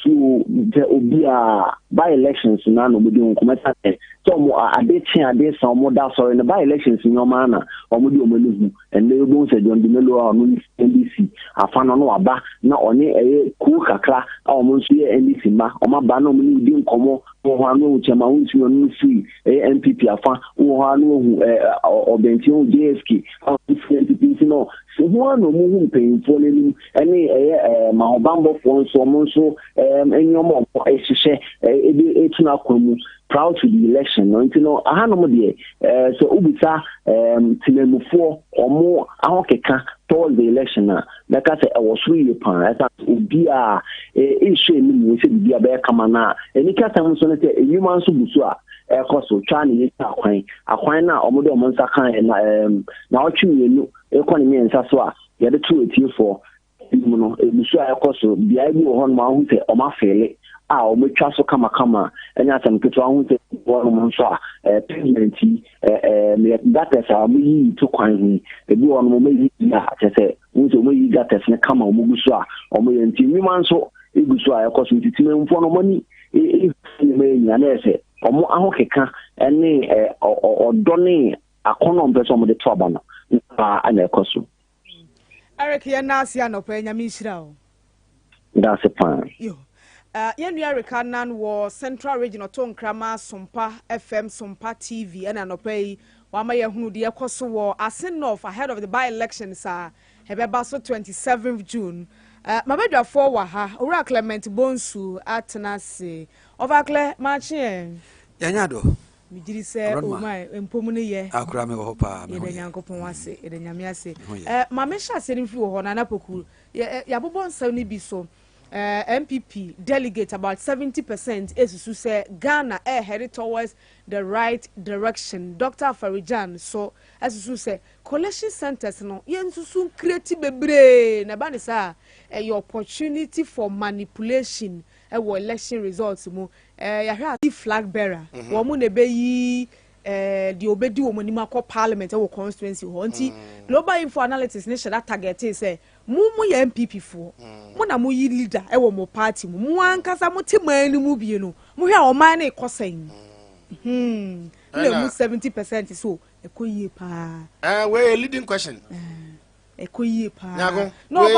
so obia by elections na no be don kometa so mo ade some more that sorry the by elections in your manner omo di omeluhu and they go say John Dimelo no NDC afano no aba na one ku kakra omo nso ye NDC ma omo ba no mo ni di nkomo wo ho anu chema wo nsu no free MPP afa wo ho anu obenti o JSK NPP no so ho anu mo hu mpanyimfo n'enim ene ma obambo fo nso mo nso enyomo ehihye etuna kwamu proud to the election no ntino ahanom de so ubisa tinamufo omo ahokeka towards the election like I said I was really pan as Abia issue ni we say Abia be kama na eni kasa mo so na say human so busu a ekoso twa ne akwan na omodo omonsa kan na otwe enu ekonomy ensa so a ye de to etifo mu no busu a ekoso bia bi wo hon ma hu se o ma fele a o metwa so kama enya asem keto hu se wo no so a payment me that is a mu to kwan hu ebi wo no mo yi ya se hu se mo yi that is ne kama o mu busu a o mo yenti human so egusu a ekoso titime mfo no mani me nya na ese omo ahokeka ene odone akono mpeso mo de toba no ana ekoso Eric ya na asia no pa nya mi hira o that's a plan yo ya nu Eric Anan wo Central Region to Nkrama Sompa FM Sompa TV and no pay wa ma ye hunu de ekoso wo Asenof ahead of the by elections hebeba so 27th June mabedwa for wa ha owura Clement Bonsu atenase ovakle machi yanyado mi jiri se o mai empomu ne ye akura me ho pa me ye de nyankopon wase ye de nyame ase ma me sha se nfi wo ho na napoku ya bobon nsam ni bi so MPP delegate about 70% esusu say Ghana headed towards the right direction. Dr. Farijan so esusu say collection centers no yensusu create bebre na ba ne sa your opportunity for manipulation election results mu ya hwa flag bearer wo mu ne be yi the obedi wo monima ko parliament wo constituency ho nti global info analytics ne shada target say mu ye MPP fo mu na mu yi leader wo mo party mu ankasa mu temani mu bie no mu hwa o man na ikosan le mu 70% so ekoyie pa we leading question ekoyie pa no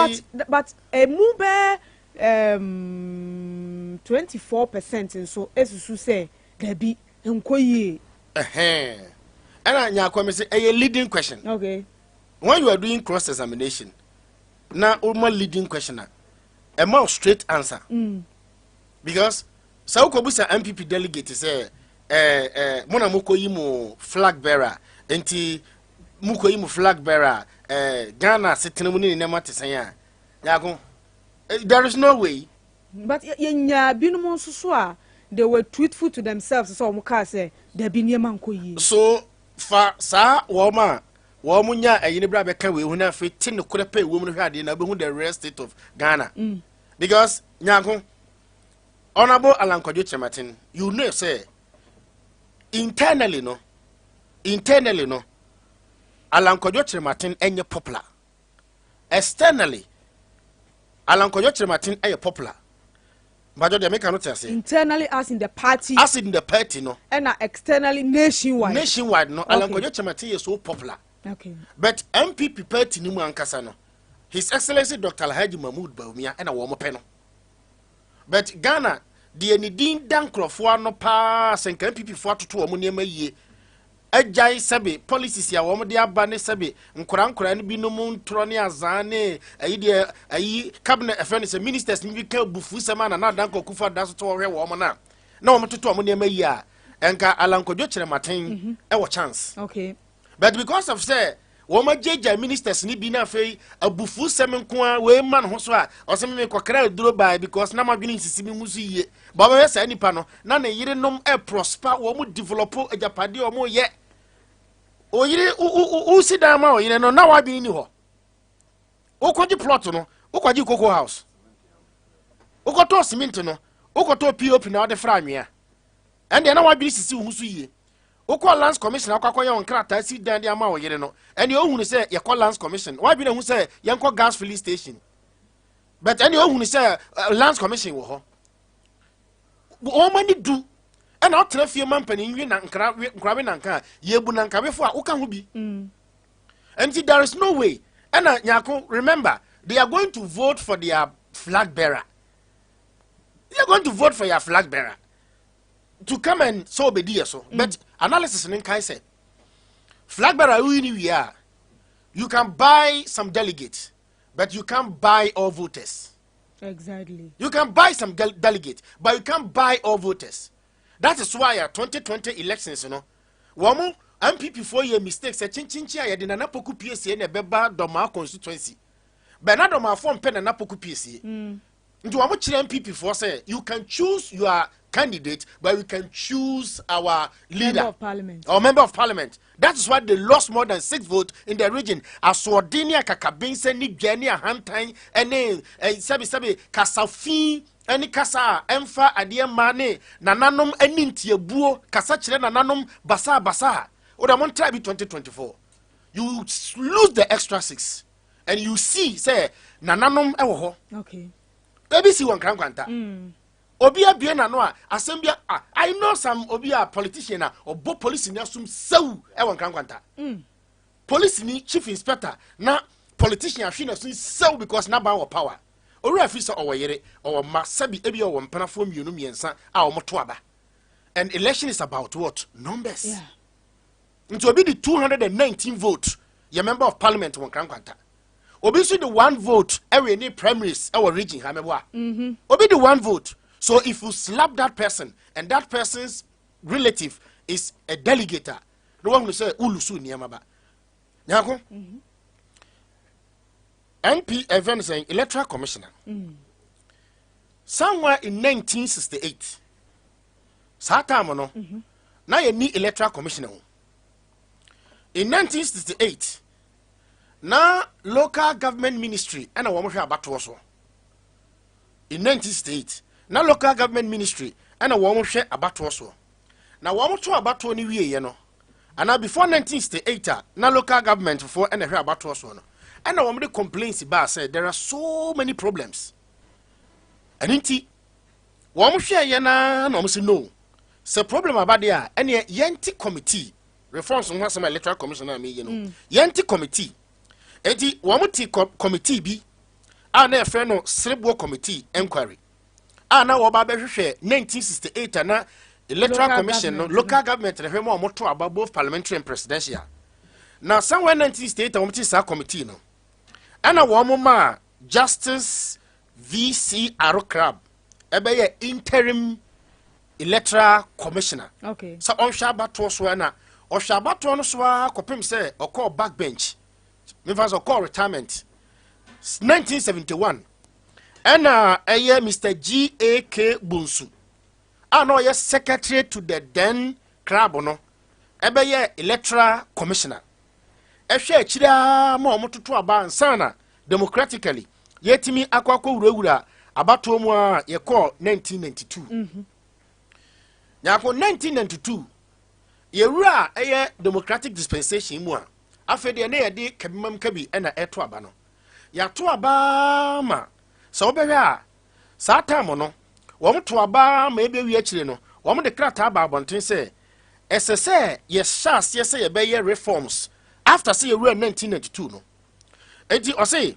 but mu be 24% so esusu say gabi enkoyie and Nyarko me say a leading question. Okay. When you are doing cross examination, now my leading questioner, a more straight answer. Because Saukobusa MPP delegate say Mona Mukoyimu flag bearer, enti Mukoyimu flag bearer, Ghana sitting in Nematisaya. Yago. There is no way. But yenya binumo suswa. They were truthful to themselves, so Muka say, there be near Mankoyi. So, for Sa Woma, Womunya, a Unibra Bekawi, who never fit tin could pay women who had in the rest state of Ghana. Because, Nyarko, Honorable Alanko Martin, you know, say, internally, no, Alanko Martin, and your popular. Externally, Alanko Martin, and your popular. But they make another say internally as in the party, no, and externally nationwide. Nationwide, no. Okay. Alanko Chamati is so popular. Okay. But MPP party ni mu ankasa His Excellency Dr. Alhaji Mahmoud Bawumia and a warm panel. But Ghana, the any din dan crofo no pass and MPP 42 omunema ye. Ajay sabe policies ya womo de abane sabe nkura ni binom ntro ne azane ayi cabinet affairs ministers ni ka bufu sama na dan kokufa da so to hwe womo na womo toto omo ne mayi a enka alankodwo kire maten e wo chance. Okay. But because of say womo jeja ministers ni bi na fei abufu sem nko a we man ho so a osem me kokra duro bai because na madwene nsisi mi husu ye ba ba sa nipa no na ne yire nom e prosper womo develop ajapade womo ye oyire usi dama oyire no na wa bi ni ho ukwaji plot no ukwaji cocoa house ukoto cement no ukoto pop na de fra anwea ende na wa bi sisi husu yie ukwa lands commission akwakoye on krata si dan de ama oyire no ende ohunu se ye call lands commission wa bi na hu se ye nko gas filling station but ende ohunu se lands commission wo ho o mani du and out traffic man penny na nkra na nka yebu na nka before uka ho bi and there is no way and Nyarko remember they are going to vote for their flag bearer. They are going to vote for your flag bearer to come and so be there so but analysis in kai say flag bearer we are you can buy some delegates but you can't buy all voters. Exactly. You can buy some delegates but you can't buy all voters. That is why 2020 elections, you know, womu MPP for your mistakes a chinchinchi ya de na poku PSA na beba doma constituency Bernardo ma form pen na poku PSA nti wa mo kire MPP for say you can choose your candidate but we can choose our leader member of parliament. That is why they lost more than 6 votes in the region. Aswadinia kakabinse ni gani a hantan ene sabi kasafi any kasa emfa Adea mane nananom eni ntiebuo kasa kire nananom basa oda mon try 2024 you lose the extra 6 and you see say nananom ewo ho okay baby si won kwanta obia bia na no a asembia I know some obia politician or bo police ni asum sew won kwanta police ni chief inspector na politician ahwe na asum sew because na ban power owura fi so owoyere owo masabi ebia owo mpanafo mienu miensa a omoto aba and election is about what numbers nti obi di 219 vote your member of parliament won kwanta obi so the 1 vote every any primaries our region hamebwa obi the 1 vote. So if you slap that person and that person's relative is a delegator, no one will say ulusu niyamaba. Nyarko? MP event saying electoral commissioner. Somewhere in 1968, Satamo now you need electoral commissioner. In 1968, now local government ministry and a woman about to also. In 1968. Na local government ministry and a woman share about also. Now one to about 20 years, and now before 1968, na local government for and a about also. And a woman complains about said there are so many problems. And inti one share yana no say no. So problem about there any yenti committee reforms on some electoral commissioner me yenti committee. Eti one committee bi and a friend no Srebo committee inquiry. Na wo ba behwehwe 1968 na electoral commission no local government na hwemo omoto aba both parliamentary and presidential na somewhere 1968 omoto sa committee no ana wo mo ma justice VC Arokrab ebe interim electoral commissioner okay so on hwa abato so na o hwa abato no so akopem se okọ backbench me fa so call retirement 1971 and Mr. G.A.K. Bunsu. I know yes secretary to the then Krabono. Ebe electoral commissioner. Ehwe chira mo mototo aba nsana democratically. Yetimi akwakọ wurawura abato mu a ye call 1992. Nyako 1992 ye wura democratic dispensation mu a afede na ye de kabimam kabi na eto aba no. Ya to aba ma so obehwa sa time no wo mto aba ma ebe wi akire no wo mo de krata aba abonten se esese ye shas ye se ye be ye reforms after say ye 1992 no enti o say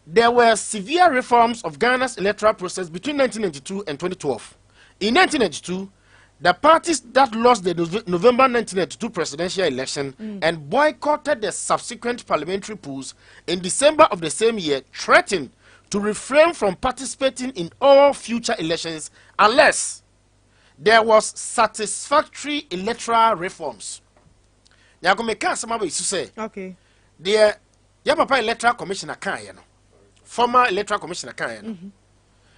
there were severe reforms of Ghana's electoral process between 1992 and 2012. In 1992 the parties that lost the November 1992 presidential election and boycotted the subsequent parliamentary polls in December of the same year threatened to refrain from participating in all future elections unless there was satisfactory electoral reforms. Nyarko me kan sama be su say okay the ya papa electoral commissioner kan ye no former electoral commissioner kan ye no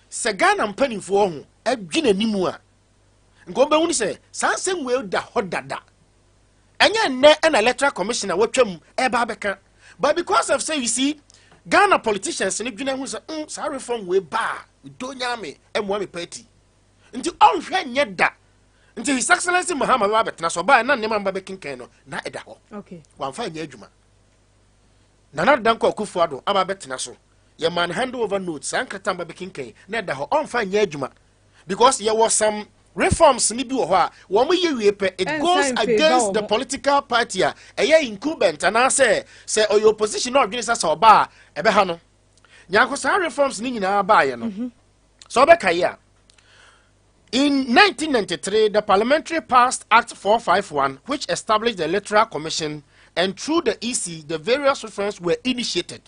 se Ghana mpanimfo ho adwina nimu a nko be hunu say sansem we da hodada enya nne an electoral commissioner watwam e ba beka but because of say you see Ghana politicians ni dwena hu say sa reform we ba do nyame emwa me party nti onhwe nye da nti His Excellency Muhammad wa betena so ba na nema mba bekinkan no na eda ho okay wamfa nya adwuma na danko akufo ado aba betena so ye man hand over notes ankata mba bekinkan na eda ho onfa nya adwuma because there was some reforms ni bi wo ho a wo mo ye wie pe it goes against the political party a incumbent and say or your opposition no adwene sa oba ebe ha no nyanko sa reforms ni nyina ba ye no so be kai ya. In 1993 the parliamentary passed Act 451 which established the Electoral Commission, and through the EC the various reforms were initiated.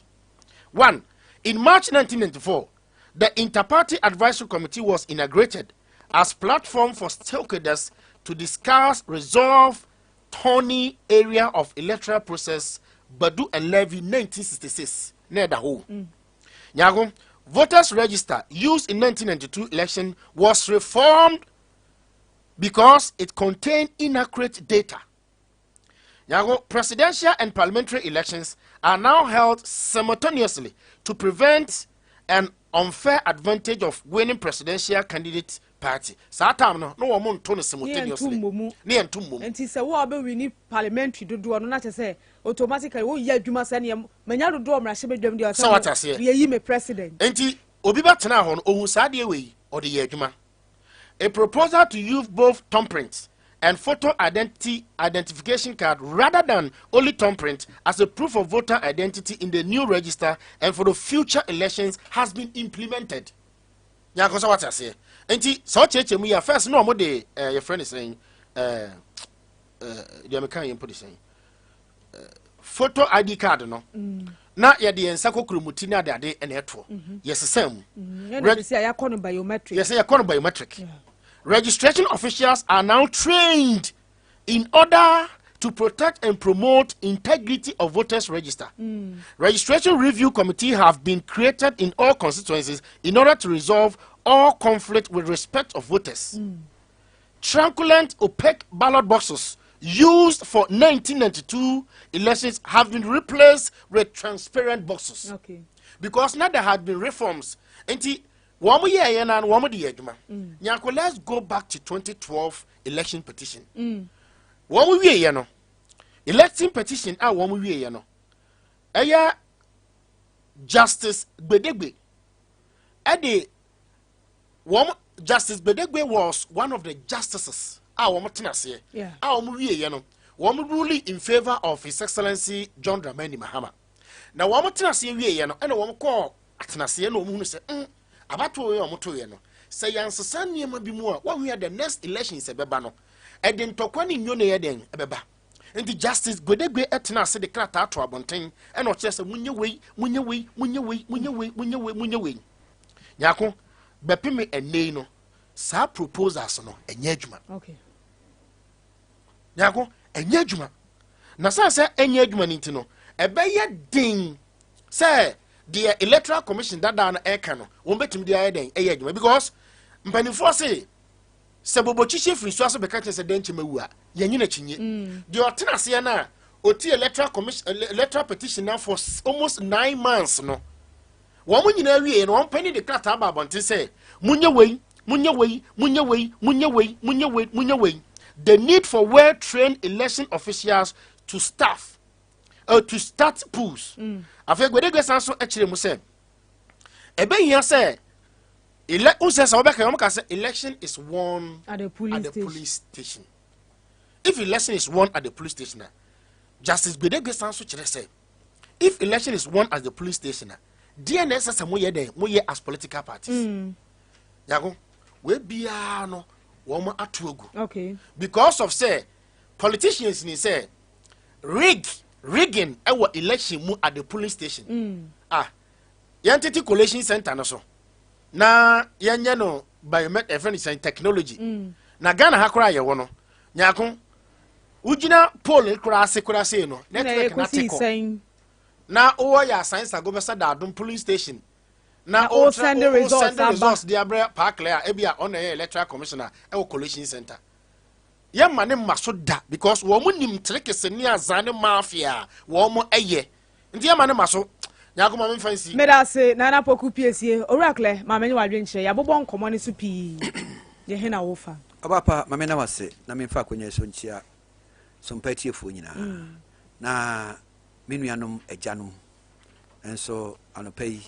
1. In March 1994 the Interparty Advisory Committee was inaugurated as platform for stakeholders to discuss, resolve thorny area of electoral process, Badu and Levy 1966. Near the whole. Nyarko, voters register used in 1992 election was reformed because it contained inaccurate data. Nyarko, presidential and parliamentary elections are now held simultaneously to prevent an unfair advantage of winning presidential candidate party. Satam no woman tone simultaneously. Near two and he said, "What we need parliamentary to do not to say automatically. Oh, yeah, you must send him. Manyado do Rashibe Dem. So what I say, ye me president. And he Obiba Tanahon, O Sadia way or the Yajuma. A proposal to use both thumbprints and photo identification card rather than only thumbprint as a proof of voter identity in the new register and for the future elections has been implemented. Yeah, because what I say. And so we are first no more the your friend is saying the American put saying photo ID card no. Na ya de ensako krumutina de ade ene eto. Yes same. Yes, ya kono biometric. Yes, ya kono biometric. Yeah. Registration officials are now trained in order to protect and promote integrity of voters register. Registration review committee have been created in all constituencies in order to resolve all conflict with respect of voters. Truculent, opaque ballot boxes used for 1992 elections have been replaced with transparent boxes. Okay. Because now there had been reforms. Nyarko, let's go back to 2012 election petition. Election petition Aya Justice Bedegbe. Justice Bedegbe was one of the justices. Yeah. Ruling in favor of His Excellency John Dramani Mahama. Now, and call Atanasi no moon say, say Yansan Yama be more. What we had the next election is a bebano. And then Tokwani Yone den a beba. And the Justice Bedegbe Etna said the Krata to Abontain and not just a Munyaway. Nyarko, Bepime and Nano, sa proposals no, a Yejuma. Okay. Nyarko, a Yejuma. Nasa say, a Yejuma intino, a bayer ding, say, the electoral commission that down Ekano, won't bet him the idea, a Yejuma, because Mpanifo say, Sabobochishi free source of the country said, Denchimewa, Yanina the Otinasiana, Oti electoral commission, electoral petition now for almost 9 months, no. One in area and 1 penny the cat about to say, Munyaway. The need for well-trained election officials to staff to start pools. I think we also actually must say, say, election is won at the police station. If election is won at the police station, Justice Bedegbe say, if election is won at the police station, DNS as a as political parties. Yago, we be no woman at okay. Because of say politicians ni say rigging our election mu at the polling station. Yantiti collation center no so. Na yanya no biometric technology. Na Ghana hakora ye wono. Nyako ujina poll kura se no. Network na teko. Na owo ya science agobesa da adum polling station. Na all send the results the Abia Park Layer Abia on the electoral commissioner e collation center. Ya mane masoda because wo munim trekese ni azane mafia wo mo eye. Ndi ya mane maso nyago ma fancy. Me da se na poku piesie oracle ma menye wadwe nche ya bobon komo ne so pi. Ye he na wo fa. Abapa ma me na wase na me fa konye so nchia Sompa tiefo nyina. Na menuanom agyanom enso anopai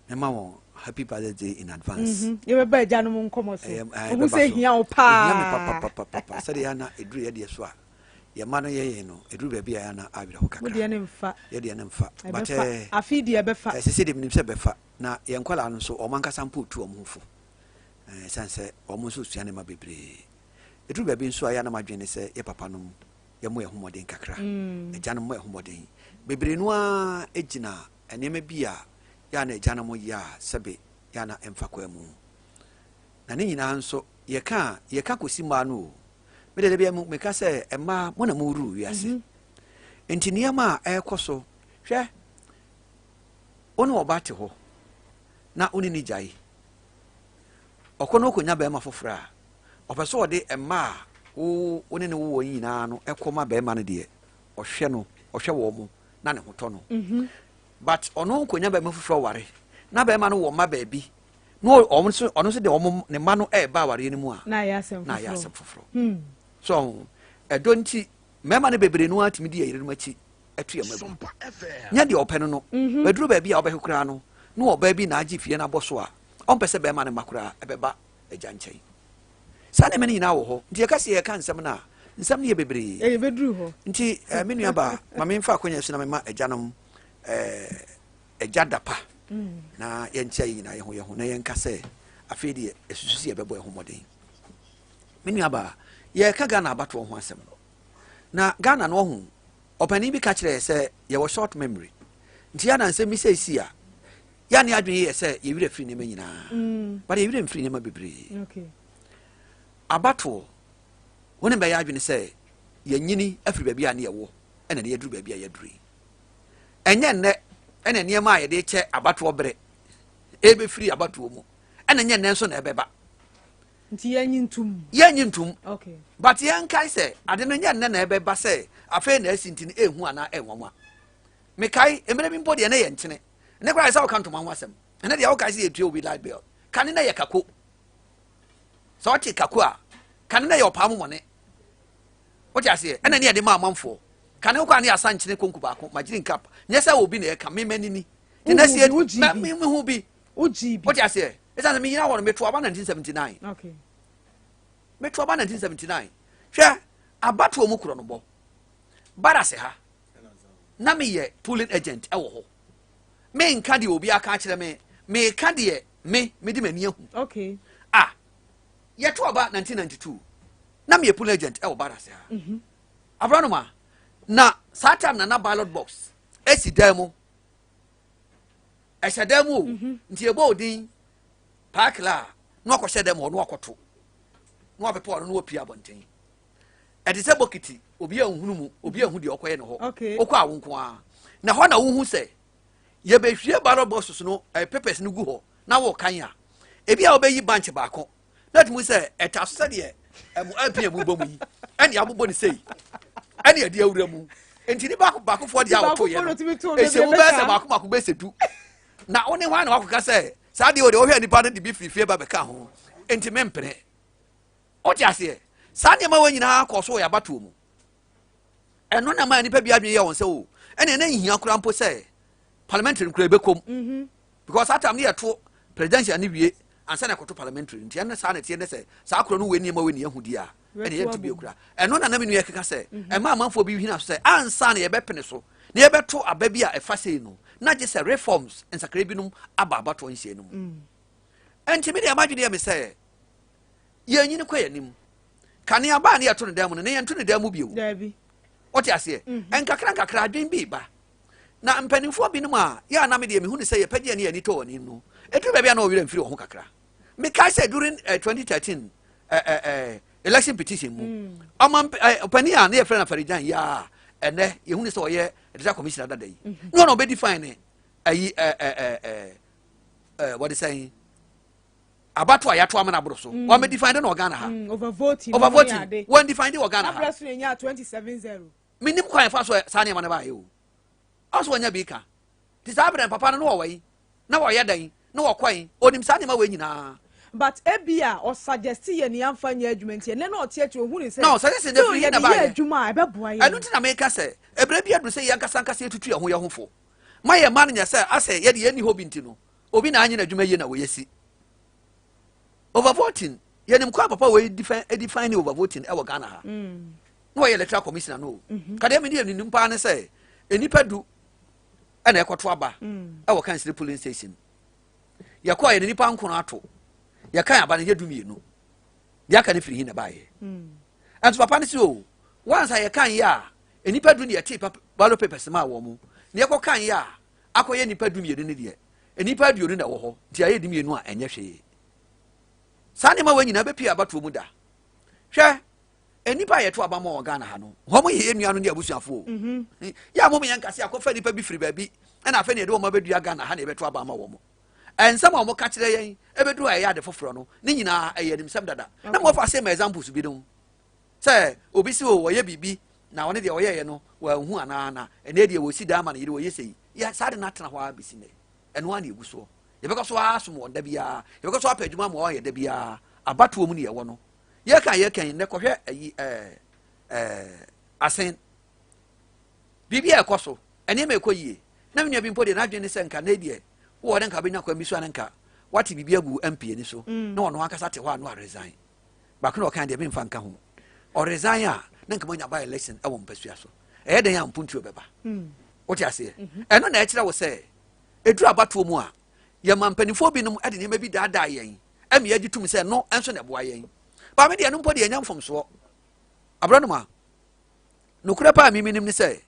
Emma won happy birthday in advance. You were by Janum Comos. Who say here, papa. Said Yana, a dream idea so. Your mother, no, a drew baby, Anna, I will hook. Good young fat. But I feed the Abefa. I said him himself befa. Now, young Colano so or Manca Sampu to a move. Sansa almost Sunyani baby. A drew baby so I am my genie say, Ye papanum, Yamu Humodin Cacra, a Janum Humodin. Baby noir, Egina, and Yemebia. Yana janamo ya sabe yana emfakwemu na ninyi na nso ye ka kusi manu me de bia me ka say emma mo na mo ru wiase enti niam a ekɔ so hwɛ ono obate ho na oni ni jai okono konya be ma fofora opeso ode emma wo oni ne wo yina no ekoma be ma no de ohwe no ohwe wo mo na ne hoto no but ono konya be ma fofora ware na be ma no wo ma ba bi no ono so de omo ne ma no e ba ware ni mu a na ya asem foforo so edonti me ma ne bebre no atimi de yire no machi atuya mabu nya de opɛ no beduru ba bi a obɛhekura no no oba bi na agi fie na boso a ɔmpɛ be ma ne makura ɛbɛba agya nkyɛn sane me nyina wo ho nti yɛka se yɛka nsɛm na nsɛm ne yɛ bebre beduru ho nti me nua ba ma me mfa akonya so na me ma agyanom agya dapa na yɛnkyɛ nyina yɛ ho na yɛnka sɛ afei de esusu si yɛbɛbɔ ɛho mɔden me nua ba yɛka Ghana abato ho asɛm na Ghana no ho opani bi ka kyerɛ sɛ yɛwɔ short memory nti ya na nsɛm mi sɛ si a ya ne adwene yɛ sɛ yɛwira firi ne ma nyinaa but yɛwira mfiri ne ma bebree okay abato woni bɛ yɛ adwene sɛ yɛnyini afiri baabi a ne yɛwɔ ɛna ne yɛduru baabi a yɛduru ɛnyɛ nnɛ ɛna nneɛma a yɛde kyɛ abato bere ɛbɛfiri abato mu ɛna nyɛ nnɛ nso na ɛbɛba nti yɛnyi ntum okay but yɛnkae sɛ ade no nyɛ nnɛ na ɛbɛba sɛ afei na asi nti no ɛhu anaa ɛnwanwa mekae mmerɛ bi mpɔ deɛ ne yɛ nkyene ne koraa sɛ woka ntoma ho asɛm ɛne deɛ wokae sɛ yɛtua obi light bill kane na yɛ kako sɛ wote kako a kane na yɛ ɔpaa momɔne wote aseɛ ɛna ne yɛde ma amanfoɔ kane wo koraa ne yɛasa nkyene konku baako magyere nkap nyɛ sɛ obi na ɛka memanini nti na sie mehu bi wote aseɛ ɛsiane sɛ menyina hɔ no meto aba 1979 okay meto aba 1979 hwɛ abatoɔ mu korɔ no bɔ barase ha na meyɛ pooling agent ɛwɔ hɔ me nka deɛ obi aka kyerɛ me meka deɛ mede m'ani ahu okay yɛto aba 1992 na meyɛ pooling agent ɛwɔ barase ha Abronoma na saa time na ballot box esi dan mu ɛhyɛ dan mu o nti ɛbɔ odin paakla na ɔkɔhyɛ dan mu ɔno ɔkɔto na ɔbɛpɛ ɔno na ɔpie abɔnten ɛde sɛ bokiti obi a nhunu mu obi a hu deɛ ɔkɔyɛ ne hɔ ɔkɔ awo nko a na hɔ na wohu sɛ yɛbɛhwie ballot box no papers no gu hɔ na wɔkan a ebi a wɔbɛyi bunch baako na tumu sɛ ɛta so sɛdeɛ apia mu bɔ mu yi ɛne abobɔ ne sei ɛne ade awura mu enti ne baakofoɔ deɛ a wɔto yɛ no ɛhyɛ mu bɛɛ sɛ baako bɛsɛ du na wo ne hɔ a na wakɔka sɛ saa deɛ wɔde wɔhwɛ nipa no de bi firifie ba bɛka ho enti mempene ɔte aseɛ saa nneɛma wɔ nyinaa kɔ so wɔ yɛabatoɔ mu ɛno na ma nipa bi adwene yɛ wɔn sɛ o ɛne na nhia koraa mpo sɛ parliamentary nkura bɛkɔm because that time ne yɛto presidential ne wie ansa na ɛkɔto parliamentary nti ɛne saa na ɛteɛ ne sɛ saa korɔ no wɔ nneɛma wɔ ne yɛhudi a ɛne yɛto bi okura ɛno na me nua yɛkeka sɛ ɛma amanfoɔ bi hina so sɛ ansa na yɛbɛpene so na yɛbɛto aba bi a ɛfa sei no na gye sɛ reforms nsakra binom aba abatoɔ nhyia no mu ɛnti me deɛ madwene yɛ me sɛ yɛnyini kɔ yɛnim kanea baa ne yɛto ne dan mu no ne yɛnto ne dan mu bio wote aseɛ ɛnkakra adwen bi ba na mpanimfoɔ binom a yɛ anam deɛ mehu ne sɛ yɛpɛgye ne yɛni tɔ wɔ no ɛduru baabi a na ɔwerɛ mfiri wɔ ho kakra mekae sɛ during 2013 election petition mu ɔpani a ne yɛfrɛ no Faridjan yɛ a ɛnɛ yɛhu ne sɛ ɔyɛ ɛdeta commissioner dada yi ne ɔna ɔbɛdefine ne ayi wɔde sɛn abato a yɛato ama no aboro so wɔmɛdefine de na ɔghana ha overvoting wɔndefine de wɔ ghana ha menim kwan fa so saa nneɛma no baayɛ o ɔso wɔnya bi ka nti saa berɛ papa no na wɔwɔ yi na wɔyɛ dan na wɔkɔe onim saa nneɛma wɔ nyinaa but ebia or suggest ye ni amfa nya adwuma nti ene na otie hu ni se no suggest the free na ba ye adwuma e beboa ye enu ti na me ka se ebra bia do se ye nkasa nkasa etutu ye ho ye hofo ma ye man nya se ase ye de ye ni hobi nti no obi na anya na adwuma ye na wo yesi overvoting ye nim kwa papa we define overvoting e wo Ghana ha no ye electoral commissioner no kade me ni nim pa ne se enipa du e na ekoto aba e wo kan sire polling station ye kwa ye nipa nkono ato ya kan aba ne yedumi enu ya kan firi hin na baaye anto papa ne si o once ya kan ya enipa du ne yete ballot papers ma wo mu ne yekọ kan ya akoye nipa du enu ne de enipa du enu na wo ho ti aye dumi enu a enye hwe sa ne ma wanyina be pia abato mu da hwe enipa ye to aba ma Ghana ha no ho mo ye nua no ne abusuafo ya mo me yankase akofa nipa bi firi ba bi na afa ne de o ma bedua Ghana ha na be to aba ma wo mo ensam o mo ka kire yen ebedu a ye ade foforo no ne nyina aye nim sam dada na mo fa say me examples bi no say obi si wo ye bibi na wone de wo ye no wa hu ana na ene de wo si da ma na yire wo ye sei ya sade na tena ho abisi ne eno ana ebu so ye be ko so asom won da bia ye be ko so apadwuma mo ye da bia abatuo mu ne ye wo no ye kan ne ko hwe ayi asen bibia e ko so ene me ko yie na menua bi mpo de na adwene se nka na die wo de nka benya kwa misu anka wati bibia gu MP ni so na wono akasa te ho anu a resign ba ko no kan de me mfa nka ho o resign a na nka manya by election e wo mpasua so e den ya mpuntu obeba wo ti ase eno na e kire wo se eduru abatuo mu a ye mampanifo bi num ade ne ma bi daada yen am ye gitum se no enso na boa yen ba me de no mpo de enya mfomso Abronoma no kura pa mi minim ni se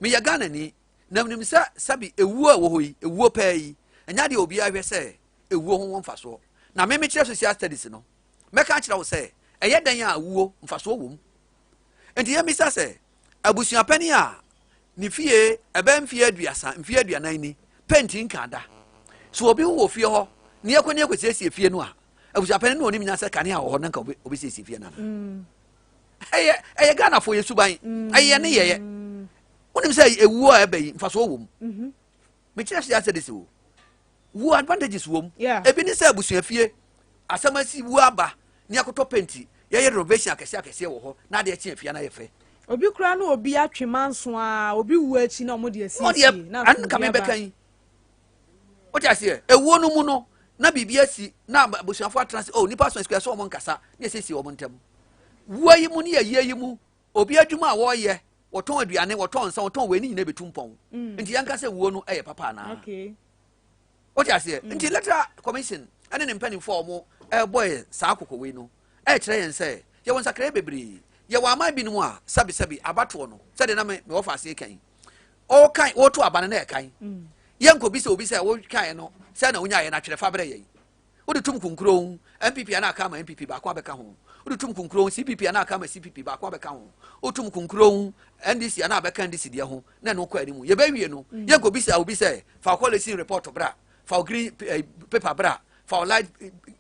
me ya Ghana ni nam nim se sabi ewuo a wo hoyi ewuo pa yi enya de obi ahwe se ewuo ho mfaso na me kire social studies no me ka kire wo se eye dan a wuo mfaso wom enti ye mi se abusua pani a ni fie ebe mfie aduasa mfie aduanan ni penti nkada so obi wo fie ho ne ekwesie fie no a abusua pani no onim nya se kane a ho na nka obi siesie fie na eye Ghana fo yesuban eye ne ye onim se ewuo a ebe yi mfaso wom me kire sia se desi wo advantages wom ebi ni se abusua fie asamasi wu aba ni akoto penti ye renovation akese wo ho na de echi afia na ye fe obi kura no obi atwemanso a obi wu achi na omo de asisi na an ka me bekan o ti ase ewuo no mu no na bibia si na abusuafo atrans nipa so square so omo nkasa ne sesi omo ntem wuo yi mu ne ye yi mu obi adwuma a wo ye woton aduane woton nsa woton weni nyina betumpon nti yanka se wuo no eye papa na okay o ti ase nti electoral commission ane ne mpani fo omo boy sa akoko we no kire yen se ye won sakra bebre ye wa ma bi no a sabi abato no se de na me wo fa ase kan o kan wo to abane na kan ye nko bi se obi se wo kan no se na onya ye na twere fa bere ye wo de tum kunkuro MPP ana aka ma MPP ba kwa beka ho wo de tum kunkuro CPP ana aka ma CPP ba kwa beka ho wo tum kunkuro NDC ana beka NDC de ho na no kwa animu ye ba wie no ye nko bi se obi se fa quality report bra fa green paper bra fa light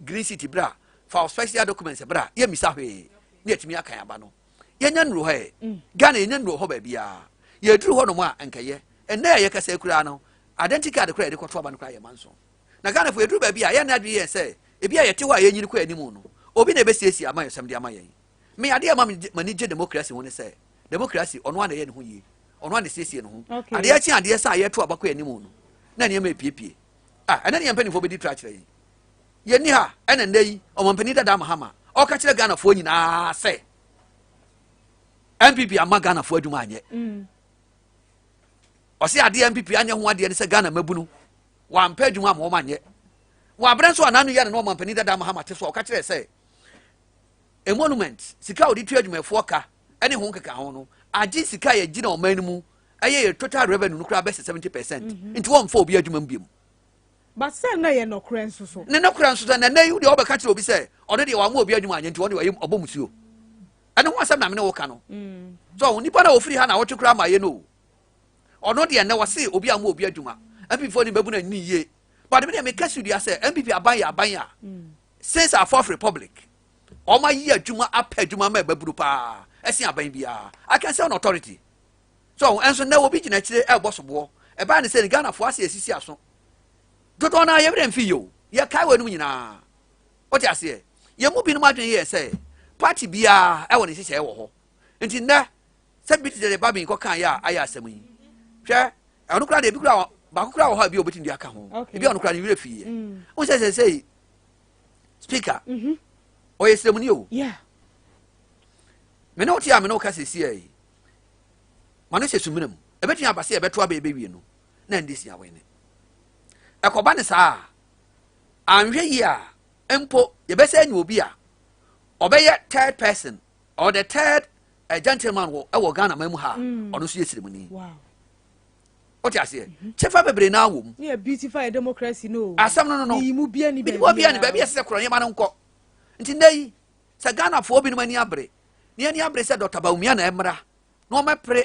green city bra for special documents bra ye misa hwe ne atimi akan aba no ye nya nro he Ghana ye nya nro ho ba bia ye duru ho no mu a ankaye ena ye kasa kura no identity card kura ye ko to aba no kura ye manso na Ghana fo ye duru ba bia ye na adwe ye se e bia ye te ho a ye nyini ko animu no obi na be siesi ama ye sam de ama ye me ade ama mani je democracy ho ne se democracy ono ana ye ne ho yi ono ana siesi ne ho ade a chi ade sa ye to aba ko animu no na ne ma piepie ena ne yempani fo be di trachire yi ye ni ha ena ndai omompani dada mahama o ka kire Ghana fo nyina se MPP ama Ghana fo adwuma anye o se ade MPP anye ho ade ne se Ghana mabunu wa mpa adwuma ma o manye wa brenso ananu ye ne omompani dada mahama te so o ka kire se a monument sika odi tu adwuma fo ka ene ho nkeka ho no agi sika ye gina o manimu aye total revenue no kra be 70% nti won fo obi adwuma mbiem but say na ye no kran so ne no kran so na na yu de obeka kire obi say ono de wa ma obi adwuma anye nti won de wa obomusuo ene ho asem na me ne wo ka no so nipa na ofiri ha na wo twekura ma ye no ono de na wo se obi ama obi adwuma MPP for ni babu na ni ye but me me kasu dia say MPP aban ya since our fourth republic o ma yi adwuma apa adwuma ma baburu pa esi aban bia I can say on authority so enso na obi gina kire e bosobo e ba ne say Ghana fo ase asisi aso dodo na ye brem fi yo ye kai wanu nyina o ti ase ye mu bi no madwen ye say party bia e woni sisi e wo ho nti na se bi de ba bi ko kan ya aya asem yi hwe anu kra de bi kra ba ko kra wo ha bi obeti ndi aka ho e bi anu kra ni wire fi ye o say speaker o ye sem ni o yeah me no ti a me no ka sisi e manu se sumunam e beti abase e beto aba e be wie no na ndi si awe ne ekoba ne saa anhwe yi a empo ye be say nya obi a obeye third person or the third gentleman wo Ghana mamu ha ono so yesirimuni wow o ti ase chefa bebre na awom yeah beautify democracy no asam no yi mu bia ni ba bia se kro nyema no nko nti ndai se Ghana fo bi no mani abre ni ani abre se Dr. Bawumia na emra no me pre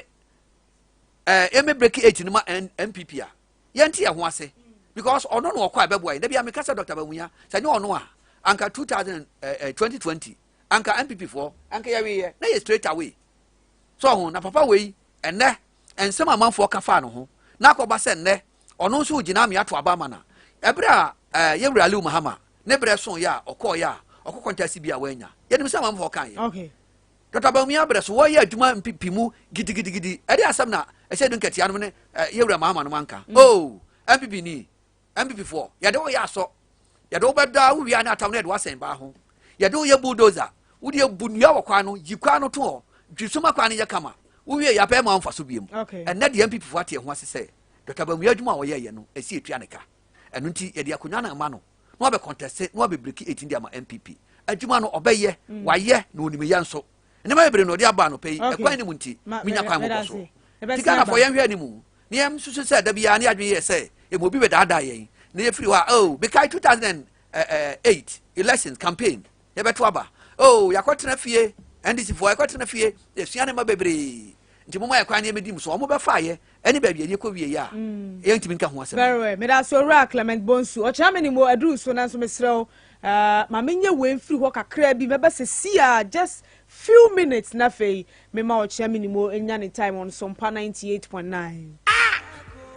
eme break 8 ni ma MPP a yenti ye ho ase because ono no okwa beboy da bia me kasa Dr. Bawumia se nye ono a anka 2020 anka MPP for anka ya we na ye straight away so ho na papa we enne ensem amanfo ka fa no ho na akoba se enne ono nso ugina me ato aba mana ebra ye wrali Muhammad ne bre so ya okọ ya okokontasi bia wanya ye nim se amanfo kan ye okay Dr. Bawumia bre so wo ye adwuma MPP mu gidigidi ade asam na ese dun ketia no ne ye wra Muhammad no manka oh MPP ni MPP4 ya de wo ya so ya de wo beda wo wia na atam na de wasen ba ho ya de wo ye bulldozer wo de bunua wo kwa no yikwa no to dwisuma kwa no ye kama wo wie ya pa ma mfa so biem en na de MPP4 ate ho asese Dr. Bawumia adwuma wo ye no esi etua ne ka enu nti ye de akonya na ma no no be contest no be break 18 de ama MPP adwuma no obeye waye na onime ya nso ne ma ebre no de aba no pei ekwan ni mu nti minya kwan mo so tika na fo ye hwe ni mu ne em susu se da bia ne adwen ye se e mo bi be da ye ne ye free wa oh be kai 2008 election campaign ye beto aba oh yakotena fie NDC fo yakotena fie e suane ma bebre nti mo ma yakwan ne medim so mo be fa ye eni ba bia ne ko wie ya ye ntimi nka ho asem very well me da so ra Clement Bonsu o cha me ni mo aduru so na so mesrew ma menye we free ho kakra bi me be se sia just few minutes na fei me ma o cha me ni mo enya ne time on Sompa 98.9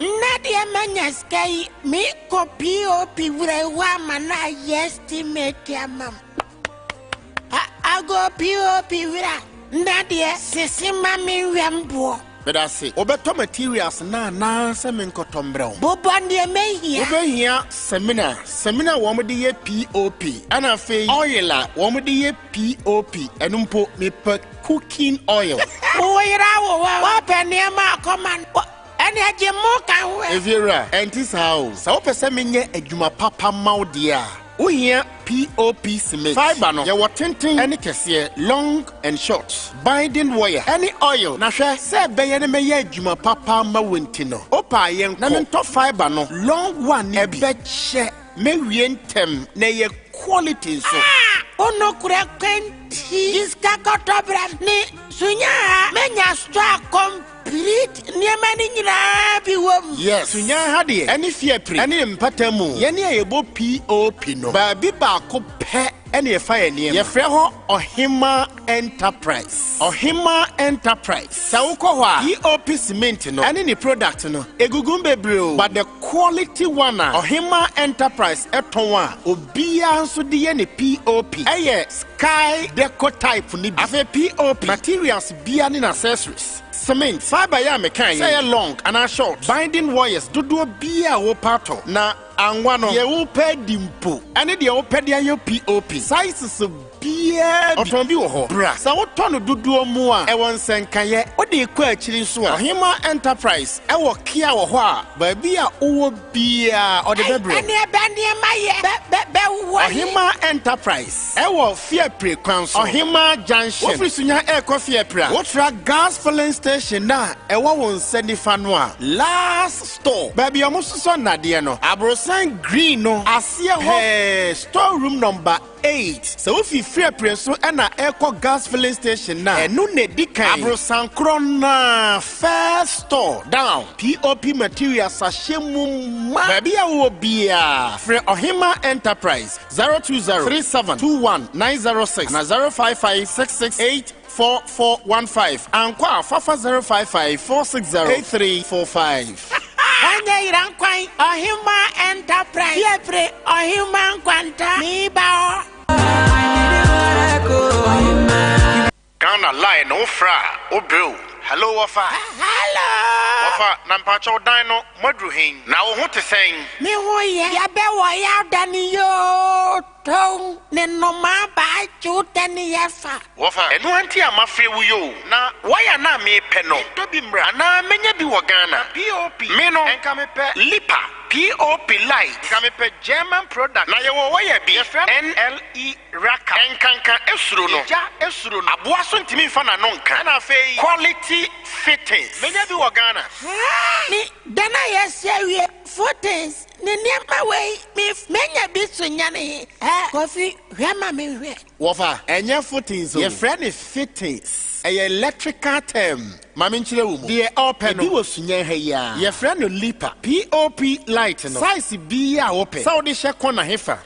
Nadia Manyaskay, me copy of woman, I estimate your mum. I go POP Nadia, Sissy Mammy Rambo. But I say, Obeto materials na semen cotton brown. Bobondia may here. Over here, seminar woman the POP. And I say, oil woman the POP. And umpo me per cooking oil. Oh, you're open near my command. And I get more can if you're right, and this house, so perceminye a juma papa maudia. Oh, here POP cement. Fiber no, you tinting any case long and short. Binding wire, any oil. Nasha, say, Bayaneme juma papa mawintino. Opa yen, namen fiber no, long one, a bet share, may tem, nay quality so. Oh, no, correct. This cacotobra, ne, Sunya, menya struck complete near many woman. Yes, Sunya had it. Any fear pre, any impatemu, any able POP no. Baby Bako pet any fire near your freho or Hima Enterprise. Or Hima Enterprise. Saukowa, POP cement no, and any product no. Egugumbe brew, but the quality one or Hima Enterprise etonwa, Obia so the any POP. Aye, sky deco type ni afe POP materials beer in accessories. Cement, fiber ya mekan say long and a short. Binding wires do beer wo pato na anwano ye wo pe dimpo. Ane de wo pe de POP. Sizes beer otombi wo ho. Bra. Sa wo tono dudu mu a e won senkaye. O de ku akiri so a. Hima Enterprise e wo kia wo ho a. Ba bia wo beer o de bebro. Ane bande maye. Be wo. Hima Enterprise e wo fear pre kwan so. Hima Junction. Wo free Sunya e ko fear pre. Wo tra gas filling station na e wo won send fanu a. Last store. Baby omususo na de no. Abrosan green no. Asia ho. Storeroom number 8. So if you free preso and a echo gas filling station now and no need dikan Abrosan Krona first store down POP materials ashemu baby a bia free Ohima Enterprise 020-3721-906 na 055-668-4415 and kwa fafa 055-460-8345. Anya irankwan Ohima Enterprise Yepre Ohima Nkwanta mi bao Ghana line no fra obro hello wafa hello wafa nampacho dino madruhin na wo hote sen mi ho ye ya be wo ya dani yo ton ne no ma ba chu tani yafa wafa enu anti amafre wu yo na waya na me pe no to bi mra na menya bi wo Ghana POP me no enka me pe lipa POP light enka me pe German product na ye wo waya bi NLE raka enkanka esuro no ja esuro no aboa so ntimi fa na no nka na afei quality fittings menya bi wo Ghana ni dana yes footings. Nene way, me menya Sunyani. Coffee, grandma me. Wafa, and your footings, your friend is fittings. A electrical term. Maminchile umu. The open. You was Sunyani. Your friend Lipa. POP light. Size B open. Saudi Shakwana Hefa.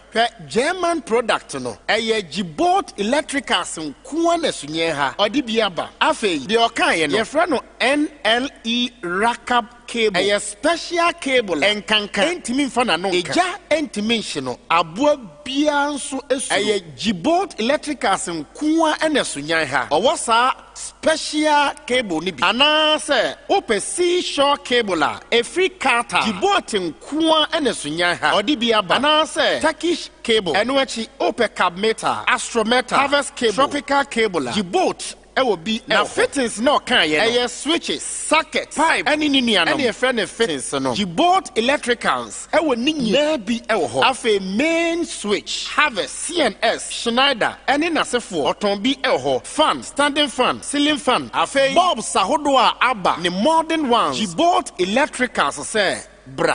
German product no. A Jibot electricals and Kuane Sunyeha. Or Dibiaba. Afe, the Okayan. Your friend NLE Rakab cable. A special cable. And Kanka. Entimin Fana no. Eja entimension. Abua Biansu Esu. A Jibot electricals and Kua and Sunyaha. Or what's special cable nibi. Anase ope seashore cable a free carter. Jibot in Kua and Sunyaha. Or Dibiaba. Anase Turkish cable. And wachi ope cab meter. Astrometer. Harvest cable. Tropical cable. Jibot. It will be now fittings no can ye switches, sockets, pipe, any friend of fittings no. Jibot electricals. It will need be a main switch. Have a CNS, Schneider, any nasefo, or tombi elho, fan, standing fan, ceiling fan, afe Bob Sahodwa Abba, the modern ones. Jibot electricals say. Bra.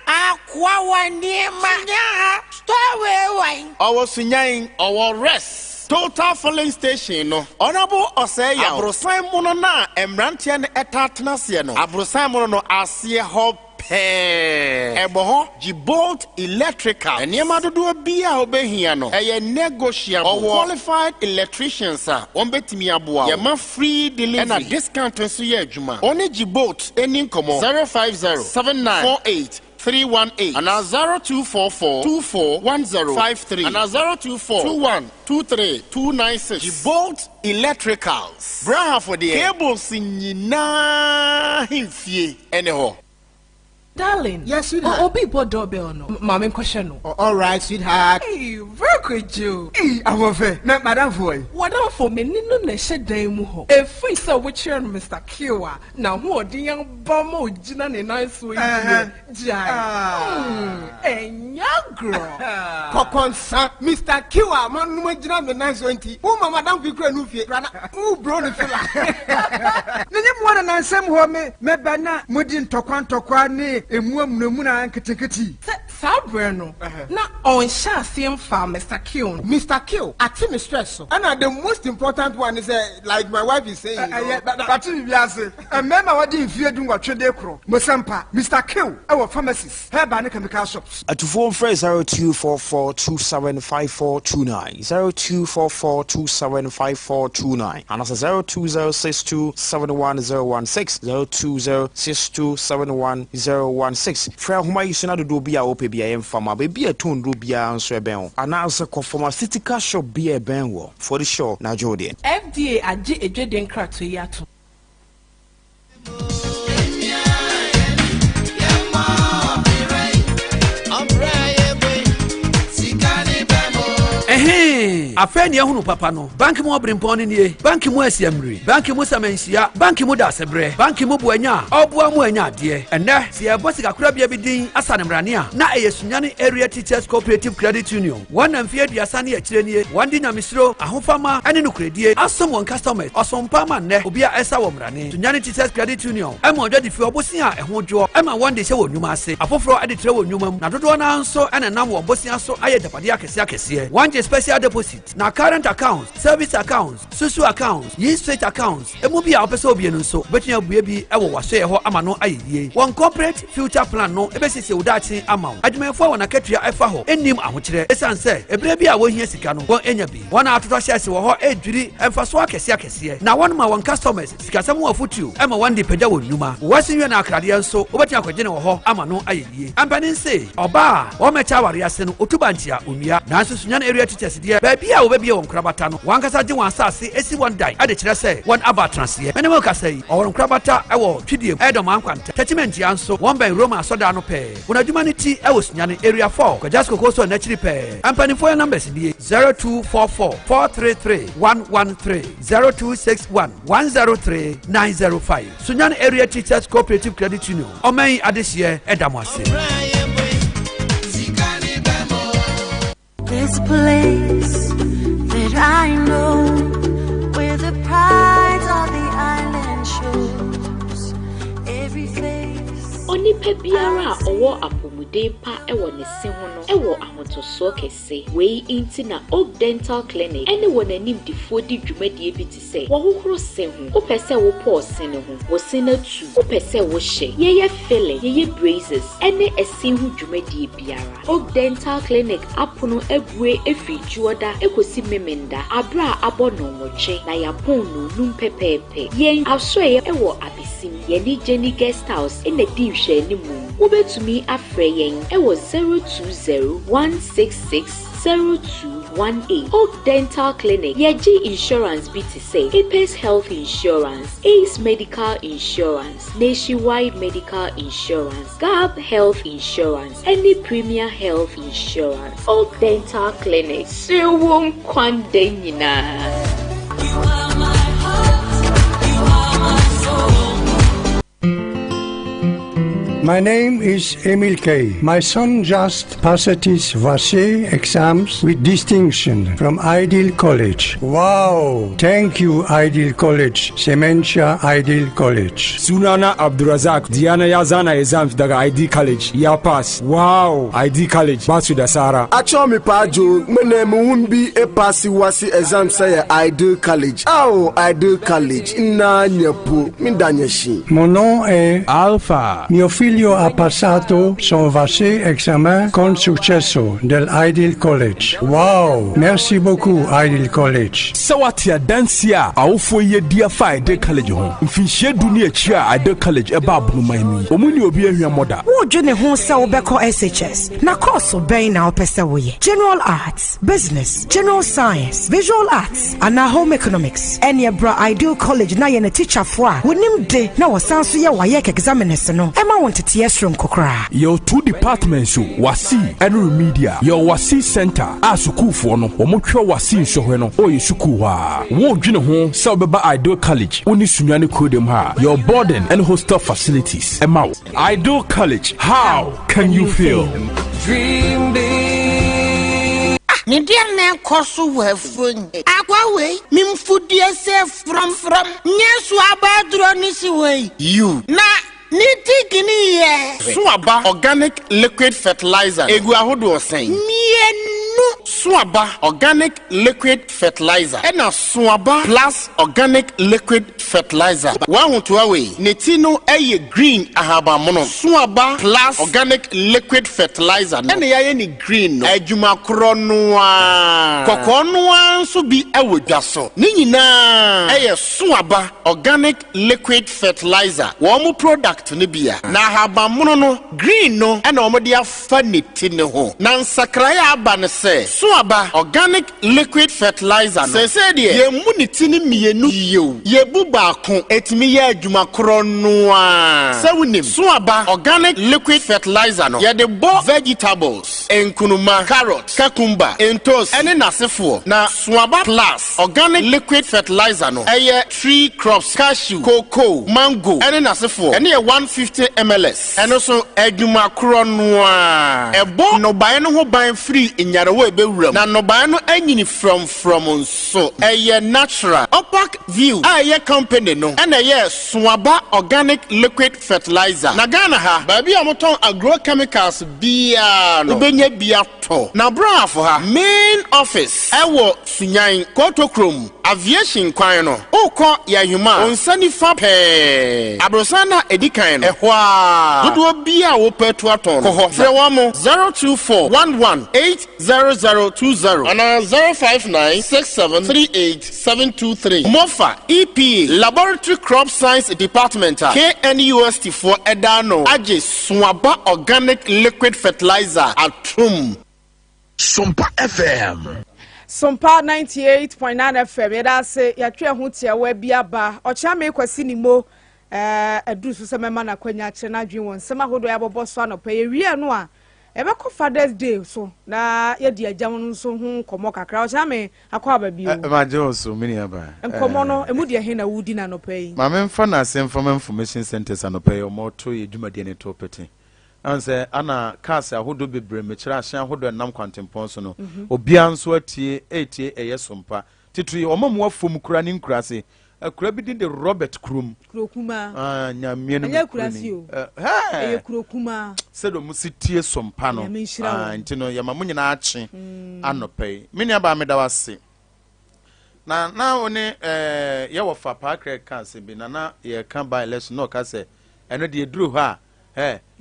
Aqua near my story. Our Sunyani, our rest. Total filling station no. Honorable Osei Abrosan mono na emrantia ne etatnasie no. Abrosan mono no asie ho pe. Ebo ho Jibot electrical. Eniema dodo bia obehia no. Eye negotiable. Qualified electricians a ombetimi aboa. Ye ma free delivery. And a discount nso ye adwuma. Oni Jibot eni nkomo 0507948 318 and 0244 241053 and 024 2123 296. Jibot electricals. Braha for the cables in na himfie anyhow. Darling. Yes, sweetheart. Oh, people doorbell no. Mama question no. All right, sweetheart. Hey, very good, Joe. Hey, I'm over. Madam boy. What up for me? No, no, shed day muho. If we saw which year, Mr. Kiwa. Now, who the young bomb Jina in nice way? Jai. And young girl. Kokonsa, Mr. Kiwa, man, Jina the nice 20. Oh, Madam Pico, who brought the fella. The name one and I some home, me bana, Mudin Tokwan. Emuna Katikati. Sabreno. Now on same farm, Mr. Kill. Mr. Kill, at me stress. And the most important one is like my wife is saying. But remember what you fear doing what you do. Mosampa, Mr. Kill, our pharmacist, her banner chemical shops. At to phone phrase 0244275429, 0244275429, and as 0206271016, 0206271016. Fra huma yisuna do bia opebia emfama be bia ton do bia anso eben announce pharmaceutical shop bia ben wo for the show na jode FDA age edweden krato yato. Afeni ehunu papa no bank mu obrimpon nie bank mu asiamri bank mu samansia bank mu dasebre bank mu buanya obua mu anya de ene se ebosi kakura bia bidin asanemrane a na Sunyani area teachers cooperative credit union one amfie aduasa ne akire nie wandi nyamisro ahofama ene no kredie asom won customers osompa ma ne obi a esa wo mrane Sunyani teachers credit union ema odwadi fi obosi a ehudwo ema wande se wo nwuma ase afoforo adetre wo nwuma na dodo na nso ene nam wo obosi aso aye dapade akese wanje special deposit na current accounts, service accounts, susu accounts, straight accounts. Emu bi a opese obi enu so betunya bue bi e wo waso ye ho ama no ayeye. One corporate future plan no ebesese udachi ama. Adwumanfo wona katua efa ho enim ahokire. Esan se ebre bi a wo hia sika no won enya bi. Wona atoto share wo ho edwiri emfaso akese. Na won ma won customers sika samu afutu ema won de pagya won nyuma. Wasinwe na akrade nso obetunya kwagene wo ho ama no ayeye. Ampani se oba o mecha ware ase no otubantia onua. Na Sunyani area teachers de baby a obebi won krabata no wankasa je wan asase esi one die ade kire se one aba transie mene mo kasa yi won krabata e wo twidiem edom ankwanta attachment ya nso won ben Roma soda no pe won adwuma ne ti e wo Sunyani area 4 kwajasko koso na chiri pe ampani for numbers die 0244433113 0261103905 Sunyani area teachers cooperative credit union omen adehie edamwase. This place that I know, where the pride of the island shows every face. nipa biara a owo apomuden pa ewo ne se ho no ewo ahotoso kese wei inti na Oak Dental Clinic ene wo nanim difo di dwumadie bi ti se wo hohoro se ho wo pese wo po se ne ho wo se na tu wo pese wo hye ye filling ye braces ene ese ho dwumadie biara Oak Dental Clinic apono ebue efijuoda ekosi memenda abra abonomotwe na yapon no num pepepe yen asoye ewo abesim ye ni Jenny Guest House in the deep share ni mu wobetumi afre yen ewo 020-166-0218 Oak Dental Clinic yeji insurance BTC Apex Health Insurance Ace Medical Insurance Nationwide Medical Insurance Gab Health Insurance any Premier Health Insurance Oak Dental Clinic Sirwon Kwande nyina. My name is Emil K. My son just passed his VASE exams with distinction from Ideal College. Wow! Thank you, Ideal College. Sementia Ideal College. Sunana Abdurazak, Diana Yazana exams daga ID College. Ya pass. Wow! ID College. Basu da Sara. Acho mi pajo, mene muumbi e pasi wasi exam say Ideal College. Oh, Ideal College. Ina nyepu, mindanyeshi. Mon nom est Alpha. Mio figlio ha passato son VASE examen con successo del Ideal College. Wow! Merci beaucoup, Ideal College. Sawatia Dansia, awfo ye dia fa Ideal College ho. Mfinhye dunia chia Ideal College eba Abronoma mi. Omuni obi ahia moda. Wo dwene ho se wo beko SHS. Na course ben na opese wo ye. General Arts, Business, General Science, Visual Arts, and Home Economics. Enya bra Ideal College na ye na teacher fo a wonim de na wo sanso ye waye examiners no. Ema won tete yesrom kokra. Your 2 departments wasi and media. Your wasi center a school for no. Omotwa wasi nsohwe no. O ye school wa. Wo dwene ho se obeba Ideal College. Oni Sunyani kodem ha. Your boarding and hostel facilities. Emma. Ideal College. How can you feel? Dream big. Me dear na koso we phone. Akwa we mimfudie se from nyesu abadro ni si we. You Na Nitigini ye. Swaba organic liquid fertilizer. Egu ahodo osen. Mienu. Swaba organic liquid fertilizer. Ena Swaba plus organic liquid fertilizer. Wa huntu awe. Netino eye green ahaba mono. Swaba plus organic liquid fertilizer. Ena ya ni green no. Ejuma kronwa. Kokonwa nso bi ewo dwaso. Ni nyina eye Swaba organic liquid fertilizer. Wo mu product Nibia. Na haba mono no green no ena omode afa neti ne ho. Na nsakraya aba ne se Swaba organic liquid fertilizer no. Se de ye mu neti ni mienu yew. Ye bu baako etimi ye adwuma kro no a. Se wonim Swaba organic liquid fertilizer no. Ye de bo vegetables, enkunuma, carrot, cucumber, entos, ene nasefo. Na Swaba plus organic liquid fertilizer no. Eye tree crops, cashew, cocoa, mango, ene nasefo. Ene 150 mls. And also eduma kronwa. Ebo no buy no ho buy free in yarawo ebewuram. Na no buy no anyini from so. Eye natural. Opac view. Aye company no. And aye Swaba organic liquid fertilizer. Na Ghana ha. Baby amoton agrochemicals bia no. Ubenye bia to. Na bra for ha. Main office. Ewo Sunyani Kotokrom. Aviation kwan no. Oko ya huma. Onsani fa pe. Abrosana edikan no. Ehwa. Dodo bia wo petu aton. Koho. Frewamo 02411800020 and 05967387723. Mofa EP Laboratory Crop Science Department KNUST for Edano. Aje Swaba organic liquid fertilizer atum. Sompa FM. Sompa 98.9 FM. Yeda se yatwe ho tia wa bia ba. Ocha me kwasi ni mo edusu se mema na kwanya kire na dwen won sema hodo ya bobo so anopa ye wie no a ebeko Father's Day so na ye di agam no so hu komo kakra ocha me akwa ba bi o ma je so mini aba enkomo no emu de he na wudi na anopa yi ma me mfa na asem from information centers anopa yi o mo to ye dwumade ne to pete anse ana cars ahodo bebre me kira ahyan ahodo nam kwantempon so no obia nso atie eye Sompa titui omamwa fom kura ni nkurase akura bi din de Robert Krum Krokuma nyamie no anya kurasi o eye krokuma sedo musitie Sompa no nti no yama munyina ache anopai me nia ba me da wase na one ye wo fa park cancer bi na ye kan by election no ka se eno de eduru ho a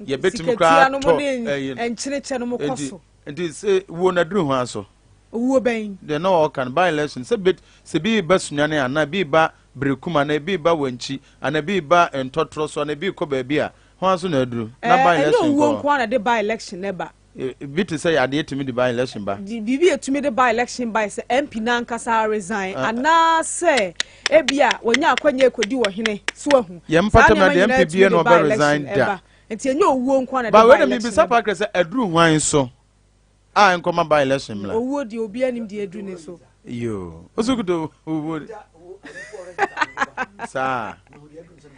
ye betumi kra to enchiriche no mokoso nti se wo na duru ho aso wo ben de no kan by election se bi ba Sunyani ana bi ba Brekuma na bi ba Wanchi ana bi ba Ntotro so na bi ko ba bi a ho aso na aduru na by election ko wo nko na de by election neba bit to say ade etumi de by election ba bibi etumi de by election by say MP na nkasa resign ana say ebia wonya akwanya ekodi wo hene so ahu ye mpata ma de MP bi no be resign da enti enye owuo nko na de by election ba we na mi bisa pa kre say aduru hwan so a nkoma by election mla owuo di obi anim de aduru ne so yo osukudo owuo sa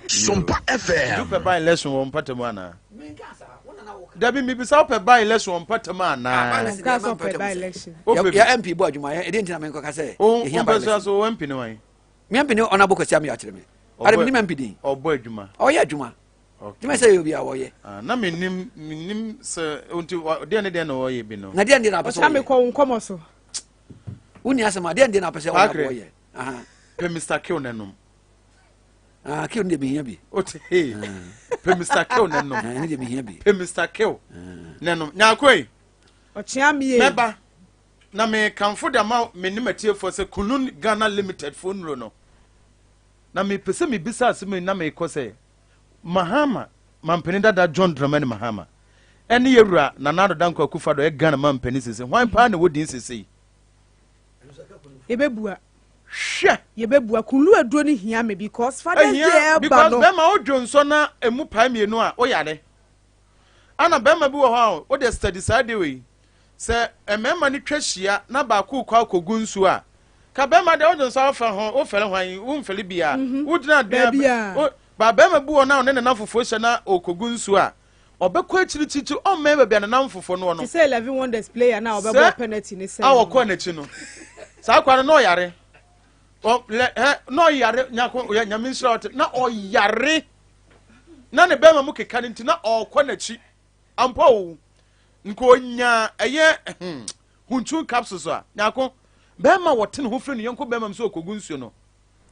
Sompa FM du pe by election wo mpata mu ana Dabi mi bisa pe by election wo mpata mu ana ka so pe by election ya MP bo adwuma ya edi ntina men ko ka say e hia by election so MP ne wan mi MP ne ona boko sia mi akire me are mi MP din obo adwuma oya adwuma dima say obi a woye na minim se onti de na woye bi no na de na pese o me ko nkomo so uni asema de na pese ona woye aha pe Mr. Kill nanom Kill de bi hia bi ote pe Mr. Kill nanom ne de bi hia bi pe Mr. Kill nanom Nyarko o chia mi e meba na me kanfo da ma me nimatie for se Kunun Ghana Limited phone ro no na me pese me bisa asem na me ko se Mahama mampeni dada John Dramani Mahama ene yewura na nado danko akufa do e Ghana mampeni sese hwan pa na wodi sese ebebua hwe yebebua kulu aduro ni hia me because father dey because bema odwo nso na emu pa mienu a oyare ana bema bi wo ho o de study side we se emema ni twahia na ba ku kwa kogu nsu a ka bema de odwo nso afa ho o fere hwan wo mfere bia wo dina bia ba bema bi wo na ne na fofo hye na okogu nsu a obekọ achirichichi o mema bia na fofo no no say 11 wonders player na obebo penalty ni say awọ na chi no sa kwa no yare o no yare nyako nyame nsrot na o yare na ne bema mu keka nti na okọ na chi ampo nko nya eye hunchu capsules a nyako bema wote ne ho firi ne yonko bema mso okogu nsuo no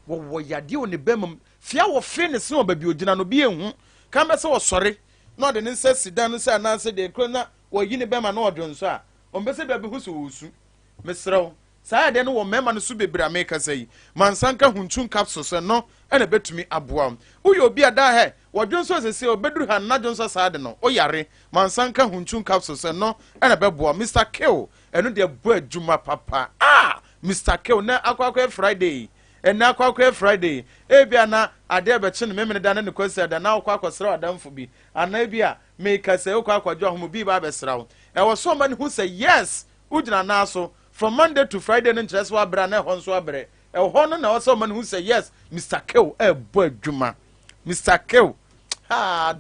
wo yade o ne bema fia wo fe ne se obabi ogina no bi ehu kan be se wo sore na de ne nsa sidan no se ananse de kro na wo yi ne bema na odwo nso a ombe se bia be hu so osu mesrew saa de no wo mema no so bebra meka sei mansanka hunchu capsules no ene betumi aboa uyo obi ada he wodwo nso sese obeduru ha na dwo saa de no o yare mansanka hunchu capsules no ene beboa Mr. Kill eno de bo adwuma papa Mr. Kill na akwakwa Friday ena akwakwa Friday ebia na Adea be chi no memene da na ne kwasi da na akwakwa sra adamfo bi ana ebia meka sei akwakwa dwo homo bi ba be sra e wo so ma ne hu say yes ujina na so from Monday to Friday no interest wa bra na ho nso abre e ho no na wo so ma ne hu say yes Mr. Kill bo adwuma Mr. Kill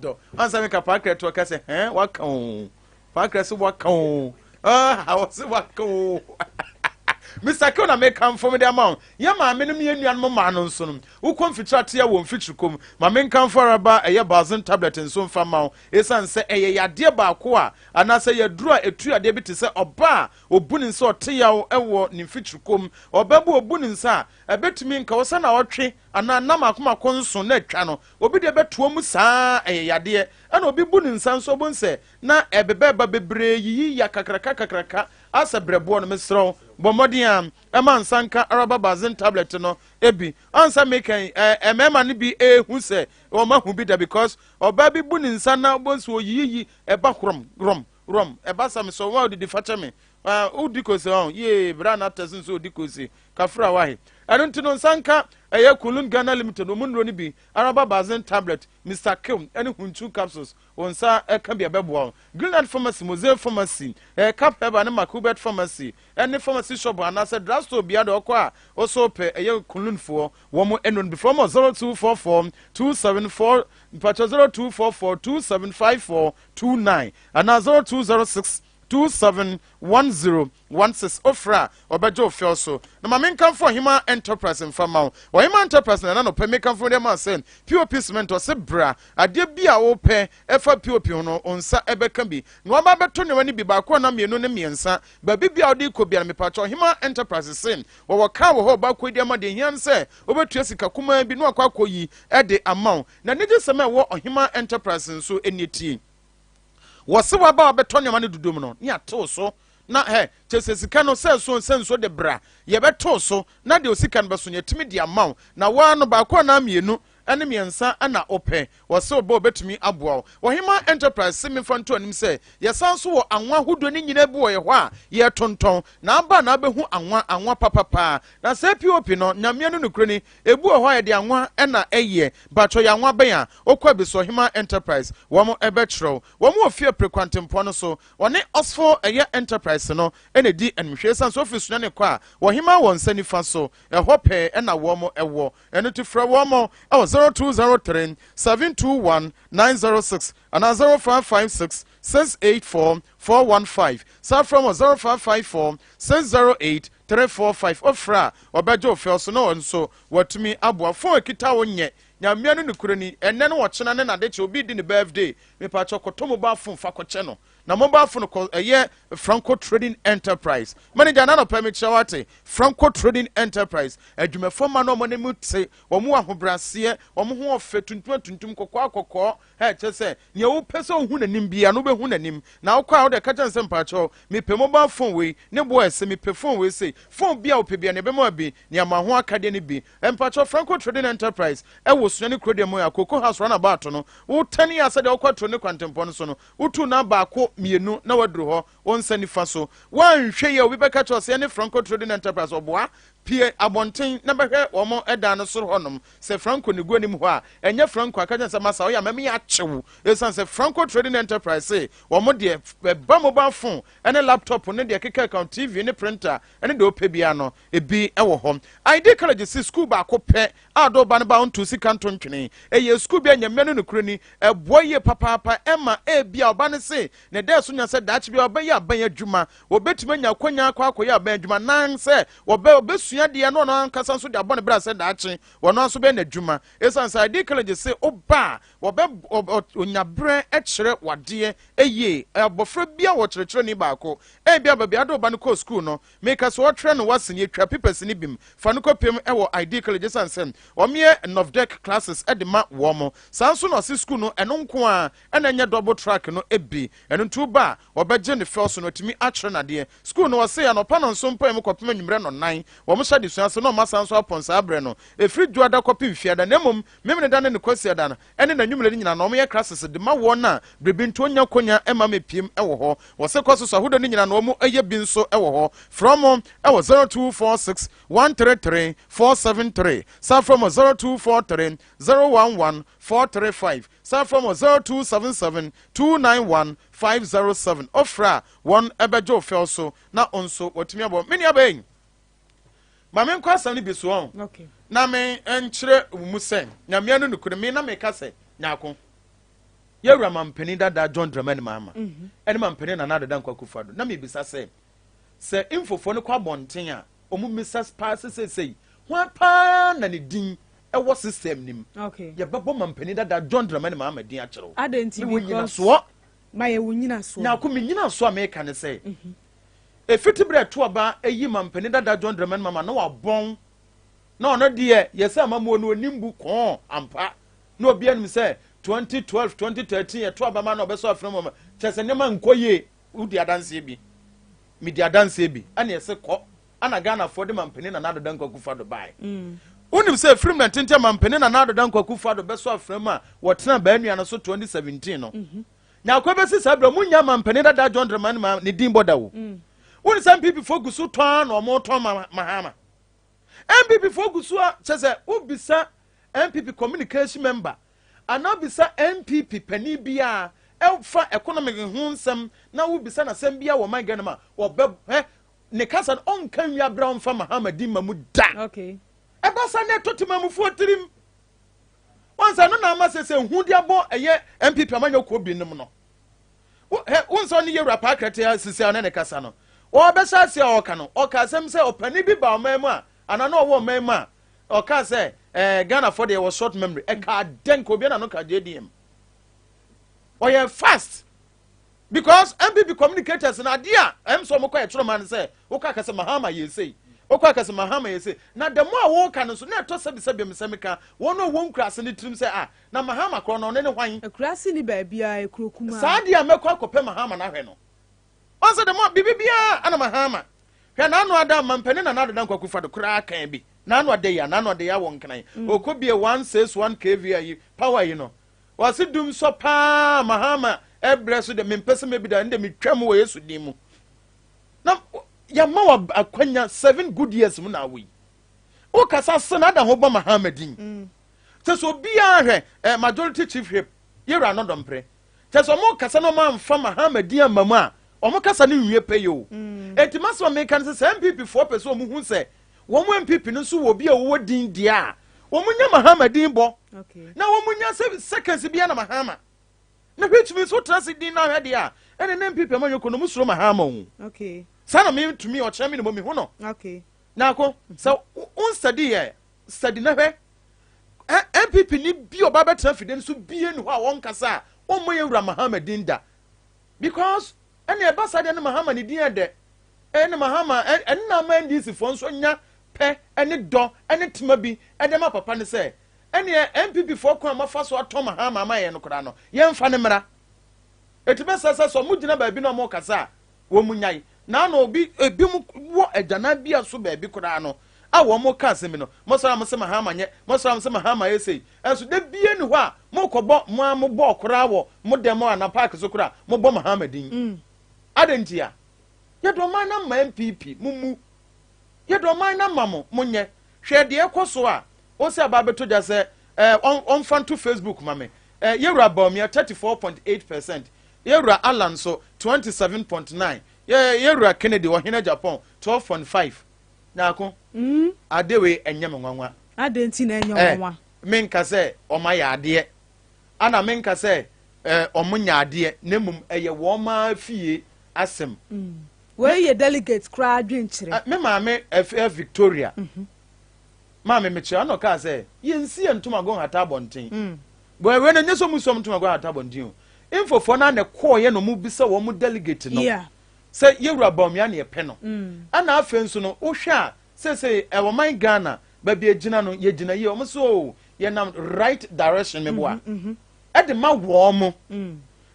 do ansa me ka pakre to ka say wa kan pakre so wa kan how was wa kan Mr. Kill na make come for the amount ya ma me no me anuan mo ma no nso no wo konfitra te ya wo mfitrukom ma me kan for aba eye bazin tablet nso mfa ma esan se eye yade ba ko a ana se ya duru a etu ade bi te se oba obuni nso te ya ewo ni mfitrukom obabu obuni nsa ebetumi nka wo se na wotwe ana nam akoma konso na atwa no obi de betuo mu saa eye yade ana obi buni nsa nso bonse na ebebe ba bebre yi ya kakraka asa brebo no mesro bomodiam emansanka araba bazin tablet no ebi ansa mekan emema ne bi ehu se o ma hu bi da because oba bi bu ni nsa na bonso oyiyi eba rom eba sam so wa odi facha me udikosi on ye bra na tasin so udikosi kafra wahi anu ntino nsanka Kunun Ghana Limited o munro ni bi araba bazin tablet Mr. Kill any hunchu capsules onsa can be a bebo Greenland Pharmacy Mosaic Pharmacy Cap Heba na Makubet Pharmacy any pharmacy shop and I said drugstore bia do kwa also pe Kunun for womo enon before 0244 274 0244 2754 29 and 0206 271016 ofra obejo feel so na ma menkan for hima enterprise in fama o hima enterprise na no pe mekan for dem asen pop cement o se bra ade bia wo pe efa pop no onsa ebeka bi no ba beto ne wani bi ba ko na mienu ne miensa ba bibia odi ko bia me pacho hima enterprise sin wo ka wo ho ba ko di ma de hian se obetua sika kuma bi no akwa koyi e amount na nije seme wo hima enterprise nso eniti wose wa ba beto ne wani dudum no ni ato so na chese sika no senso de bra ye beto so na de osika no beso nyetimi de amount na wa no ba ko na mienu ene miensa ana ope wose obo betumi aboa wo hima enterprise simi fanto anim se ye sanso wo anwa hodo ni nyina bi wo ye ho a ye tonton na aba na abehu anwa papapa na se pop no nyame no nukro ni ebu ho ye de anwa ena eye bacho ya anwa ben a okwa bi so hima enterprise wo mo ebetro wo mo ofie prekwantempo no so woni osfo eye enterprise no ene di enhwe sanso ofisu ne kwa wo hima won sani fa so ehope ena wo mo ewo ene to fra wo mo 0203 721 906 and 0556 684 415. Start from 0554 608 345. Ofra obejo felso no nso watumi aboa fo kita wonye nyamia no nukurani enne no wochena ne na de che obi di ne birthday me pa chokoto mo ba fon fa koche no na mo ba fon ko Franco Trading Enterprise manager na no permit chawate Franco Trading Enterprise adwumefo ma no mo ne mutse wo mo ahobrase wo mo ho ofe tuntum kokko chese ne wo pese hu nanim bia no be hu nanim na wo kwa wo de ka chanse mpacho me pe mo ba fon we ne bo ese me pe fon we sei fon bia wo pe bia ne be mo bi ne ama ho akade ne bi mpacho Franco Trading Enterprise wo Sunyani Krodem ya Cocoa House run about no wo 10 years de okwato ne kwantempo no so no utu na ba ko mienu na wadru ho wonsa nifa so wan hwe ye obi beka cho se ne Franco Trading Enterprise oboa pie abonten na behwe omo eda no soro honom se Franco ne guanim ho a enye Franco akaja se masa wo ya meme ya chewu esan se Franco Trading Enterprise se omo de ba mobile phone ene laptop ne de keka account TV ne printer ene de opebia no ebi ewo ho ID college si school ba ko pe ado ba ne ba onto sika ntontwene eye school bia nyame no nukroni eboye papa ema ebia oba ne se ne de so nya se dachi bia oba ya ban adwuma obetuma nya kwanya akwa ban adwuma nan se obesua de no ankasa so de abone bra se dachi wono aso be na adwuma esansa ID college se oba onya bre ekire wade eye abofra bia wo kirekire ni baako bia ba bia do ba ne ko school no make so wotre no wasenye twa papers ni bim fa no kopem ewo ID college sansen omie novdek classes edema womo sanso no se school no eno nko a ena nya double track no ebi eno ntu ba obeje ne first no timi akire na de school no wose ya no pa no Sompa em kopem nwumre no 9 wo mo sha de suanso no masanso aponsa abre no efri duada kopem fiada na mom memne da ne kwasi ada na ene na nwumre ni nyina no mo ye classes de ma wo na brebintu onya konya ema mepiem ewo ho wose kwaso so hodo ni nyina no mo eye bi nso ewo ho from ewo 0246 133 473 sa from 0243 011 435 sa from 0277 291 507 ofra one ebejo felso na onso watimi abo meni aben ma men kwa sam ni biso on okay na me enkyere mu sen na me anu nukure me na me kase nyako yewura mampeni dada John Dramani mama ene mampeni na nada dan kwa kufado na me bisa se infofo ne kwa bonten a omu misas pass sei ho pa na ne din ewo system nim okay ye bebo mampeni dada John Dramani mama din a kyerɛw identity because so ma ye wunyina so na ko me nyina so America ne sei efitibre to aba eyi mampeni dada John Dramani mama na wabon na ono de yesa amamu no nimbu kon ampa na obi anim se 2012 2013 ye to aba ma na obeso afro mama chese nema nkoye udi adanse bi midi adanse bi ana yese ko ana Ghana for de mampeni na nado dan kwakufa do bai unim se film na tente mampeni na nado dan kwakufa do beso afro ma wotena ba anua no so 2017 no nya kwa besi sabra munya mampeni dada John Dramani ma ne din boda wo unim some people focus to turn or more to mahama MPP focus a chese ubisa MPP communication member anabisa MPP pani bia elfa economic hunsem na ubisa na sem bia wo man ganama wo ne kasa on kan ya brown fa Mahamadi mamuda okay ebasa ne totimamu fotirim onsa no na amasese hudi abo eye MPP amanyo ko binim no wonso ne yewura pa kratia sisi a ne kasa no wo be sa se o ka no o ka sem se opani bi ba o mamu a ana no wo mamu a o ka se Ghana for the was short memory e ka den ko bi na no ka JDM o ye fast because MPP communicators na dia em so mo kwa etro man say wo ka se Mahama ye say wo ka se Mahama ye say na the more wo ka no so na to sabi mesemeka wo no wo nkrase ne trim say na Mahama kro no ne hwan akrase ni ba bia e krokuma sa dia mekwa kope Mahama na hwe no on say the more bibia ana Mahama hwe na anu ada mampene na na dan kwakufa do kra kan bi na anu Adea won kan okobie 161 kV power yi no wasi dum so pa Mahama ebreso de mempese me bi da nde metwam wo Yesu din mu na ya ma wa akwanya 7 good years mu na we o kasa sena da ho ba Mahama din so bia hwe majority chief whip yera no dompre so mo kasa no ma mfa Mahama din amamu a o mo kasa ne wie pe yo enti maso me kan se MPP 4 person mu hu se wo mo MPP no so wo bia wo din dia wo mo nya Mahama din bo na wo mo nya seconds bia na Mahama na hwetumi so trase din na hwe dia ene na MPP ma yoko no musuro Mahama hu sana me to me o chemi no mo me hu no na ko so un study na hwe MPP ni bi o ba betra fide so bie ni ho a won kasa o mo yewura Mahama din da because ene e ba sa de na Mahama ni din de ene Mahama ene na man dis fo so nya pe ene do ene tema bi ene ma papa ne say ene MPP fo kwa ma fa so ato Mahama ma ye no kora no ye mfa ne mra etibe sasa so mu gina ba bi no mo kasa wo mu nyai na na obi ebi mu wo agana bi aso ba bi kora no a wo mo ka asemi no mo sara mo se Mahama nye mo sara mo se Mahama yesei enso de bie ni ho a mo kobo mo am bo kora wo mo dem na park so kora mo bo Mahama din adentia ye do man na ma MPP mumu ye do man na ma mo nye hwe de ekoso a o se aba beto ja se on fan to Facebook mame yewura Bawumia 34.8%, yewura Alan so 27.9, yewura Kennedy wo hina Japan 12.5 na ko adewe enyem nwanwa adenti na enyem nwanwa menka se oma ya ade ana menka se omunya ade nemum eye wo ma fie asem we ye delegate kra adwenkyere me maame Victoria maame meche ano ka se yensi entomago hata bonten bo we na nyeso musom entomago hata bonten info na ne call ye no mu bisa wo mu delegate no se yewura Bawumia na ye pe no ana afenso no wo hwa se e wo man Ghana ba bi agina no ye gina ye o mo so ye nam right direction me boa e de ma wo mo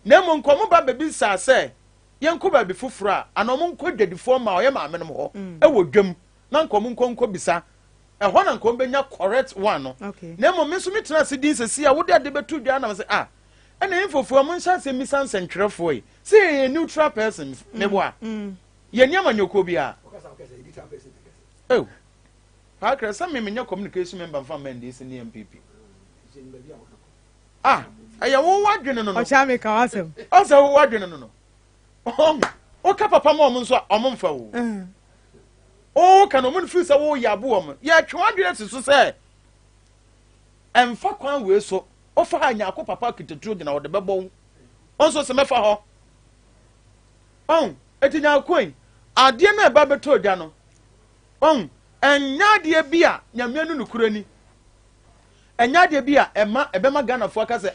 na mo nkomo ba bi sa se ye nko ba bi fufura ana mo nko dwadifo ma o ye ma amenem ho e wo dwam na nkomo nko bisa e ho na nkomo benya correct one no na mo me so metena se din sesi a wo de betu dwa na se ene infofo mo nsa se misan sentwerefo yi se ye neutral person me boa ye nyama nyoko bia oh hakra some me nya communication member from Mendes ni MPP aya wo wadwene no o cha me ka wasem o se wo wadwene no o ka papa mo nso omomfa wo o ka no mo nfi se wo ya bo mo ya twa wadwene so se emfa kwan we so o fa anya akọ papa kitetro gina wo de bebo onso se mefa ho etinya akoi ade na eba beto gya no enya de bia nyamenu nukurani enya de bia ebema Ghana fo aka se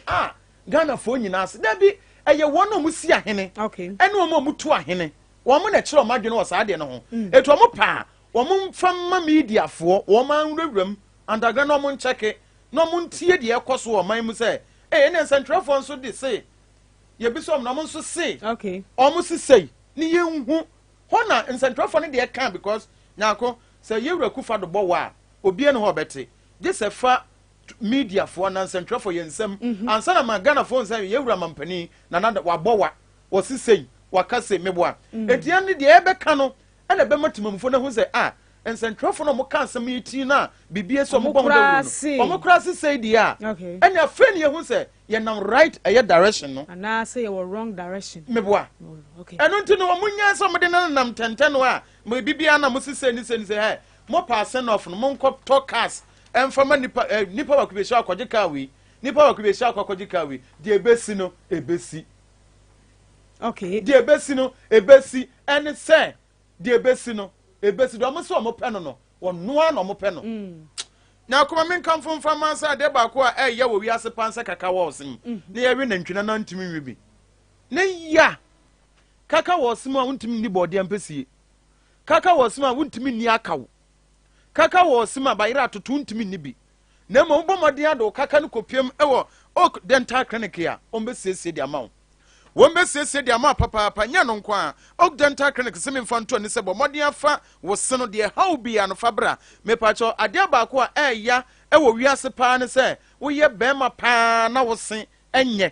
Ghana fo nyina ase da bi eye wono mu si ahene ene wo mu tu ahene wo mu na kire o madwene wo sa ade no ho etu o mu pa wo mu mfamma media fo wo ma nwuram andaga no mu ncheke no mu ntie de ekoso wo man mu se ene central fo nso de se ye bi so no mu nso se o mu si sei ni ye nhu hona central fo ne de kan because nyako se yewura kufa do bo wa obi ene ho bete je se fa media fo na central fo yensem ansa na ma Ghana fo nsem yewura mampani na na wa bo wa wo si sei wa ka se meboa etian ne de ebe ka no ene be matumamfo na hu se central fo no mo kan sem yiti na bibie so mo bo ndawuru no mo kra se sei dia ene afa ne hu se ye nam right aye direction no ana say you wrong direction meboa eno ntino mo nya so mo de na nam tenten no a mo bibia na mo si sei ni sei mo pass off no mo nko talkers enfama nipa bakubesha akwaje kawe nipa bakubesha akwaje kawe de ebesi no ebesi okay de ebesi no ebesi ene se de ebesi no ebesi do mo so mo pɛ no no wonoa no mo pɛ no na kuma men kan fon fa man sa de ba ko a ye wo wiase pansa kaka wo sem na ye wi na ntwina na ntimi wi bi na ya kaka wo sem a ntimi ni bode ampesie kaka wo sem a ntimi ni akawo kaka wo sem a bayira atoto ntimi ni bi na mo bomode ado kaka no kopiem ewo ok dental clinic ya ombesiesie di amount wombesiesie di amount papa nya no nko a ok dental clinic se me fanto ni se bomode afa wo se no de how bia no fabra me pacho Adea ba ko a eya ewo wiase pa ne se wo ye bema pa na wo se enye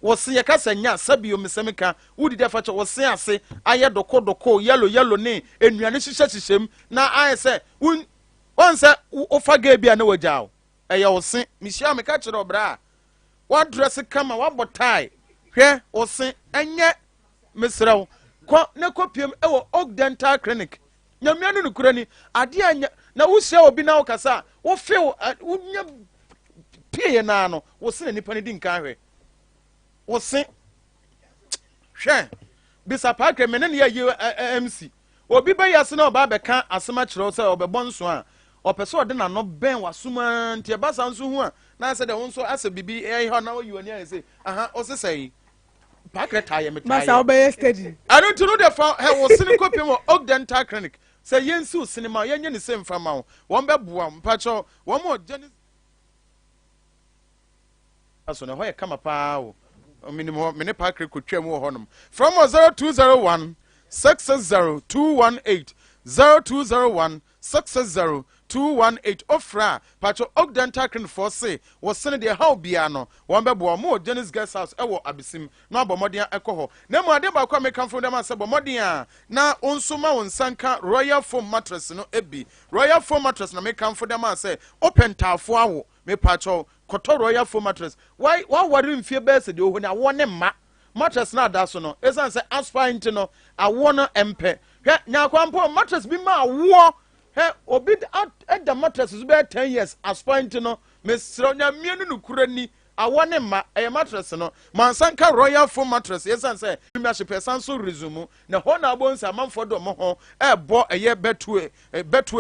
wo se ye kasa nya sabio mesemeka wudi de fa cho wo se ase aye doko yellow ne enuane hihye na aye se won se wo faga bia na wagyaw eya wo se mihia me ka kire obra wa dress kama wa botai hwe wo se enye mesrew ko ne kopiem ewo og dental clinic nyamia no nukura ni Adea nya na wo hia obi na wo kasa wo feel wo nya pie na no wo se nipa ne di nka hwe wo se hwe bisa pa kreme ne ye MC obi ba yase na oba beka asema kire se obebɔ nso a opese ode na no ben wasuma ntie basa nso hu a na se de won so ase bibi ho na wo yiwani a se aha o se sei pa kreta ye metai masa obey steady I don't know the fa he wo sini kopim wo og dental clinic se yensi cinema yenye ne se mfama wo won be boa mpacho won mo jeni aso na ho ye kama pa wo minimum mini pa kre kotwa mu ho nom from 0201 660 218 0201 660 218 ofra pacho og dental clinic for say wo sene de how bia no won be bo mo Jenny's guest house ewo abisim na abomoden ekoho na mu ade ba kwa me kan from dem say bomoden a na onsoma won sanka royal foam mattress no ebi royal foam mattress na me kan from dem say open tafo awo me pacho koto royal foam mattress why worry mfie be se de oho na wo ne ma mattress na da so no esan say aspint no awo no empe nya kwampo mattress bi ma awo he obi at the mattress is about 10 years as point no mesro nya mienu nukurani awone ma mattress no mansanka royal foam mattress yesan say premiership person so resume na ho na bonsa manfo do mo ho bo eye betue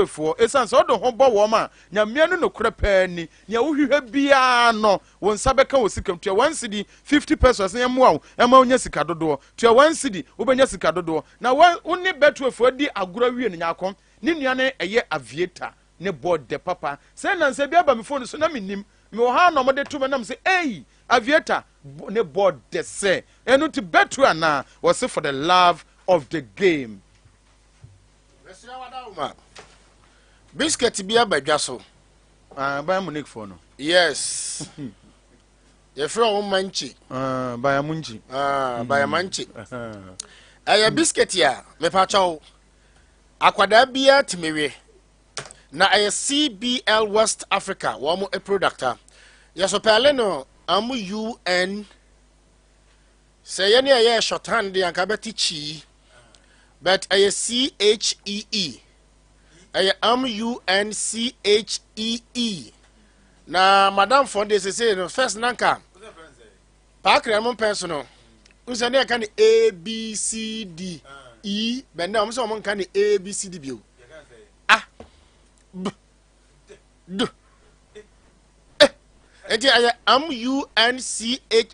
fo yesan say do ho bo wo ma nya mienu nukure pani nya wohwehwe bia no won sabeka wo sikam tua 1 cedi 50 pesos nya mo aw ema onya sika dodo tua 1 cedi obenya sika dodo na wonni betue fo di agura wie nya akon ni nuane eye aviator ne board de papa say na se bia ba me phone so na minim me wo ha no mo de to me nam say hey aviator ne board de say enu ti betu ana was for the love of the game biscuit bia badwa so Bayern Munich for no yes ye from manchi Bayern Munich Bayern manchi aya biscuit ya me pa chawo akwada bia timewe na a CBL West Africa womo a producta yaso pele no amu UN say any a shorthand de anka beti chi but a CHEE a UNCHEE na madam fonde say no first nanka pa kremon personal usane kan ABCD E but now I'm so man can ABCD bio B D I am UNCH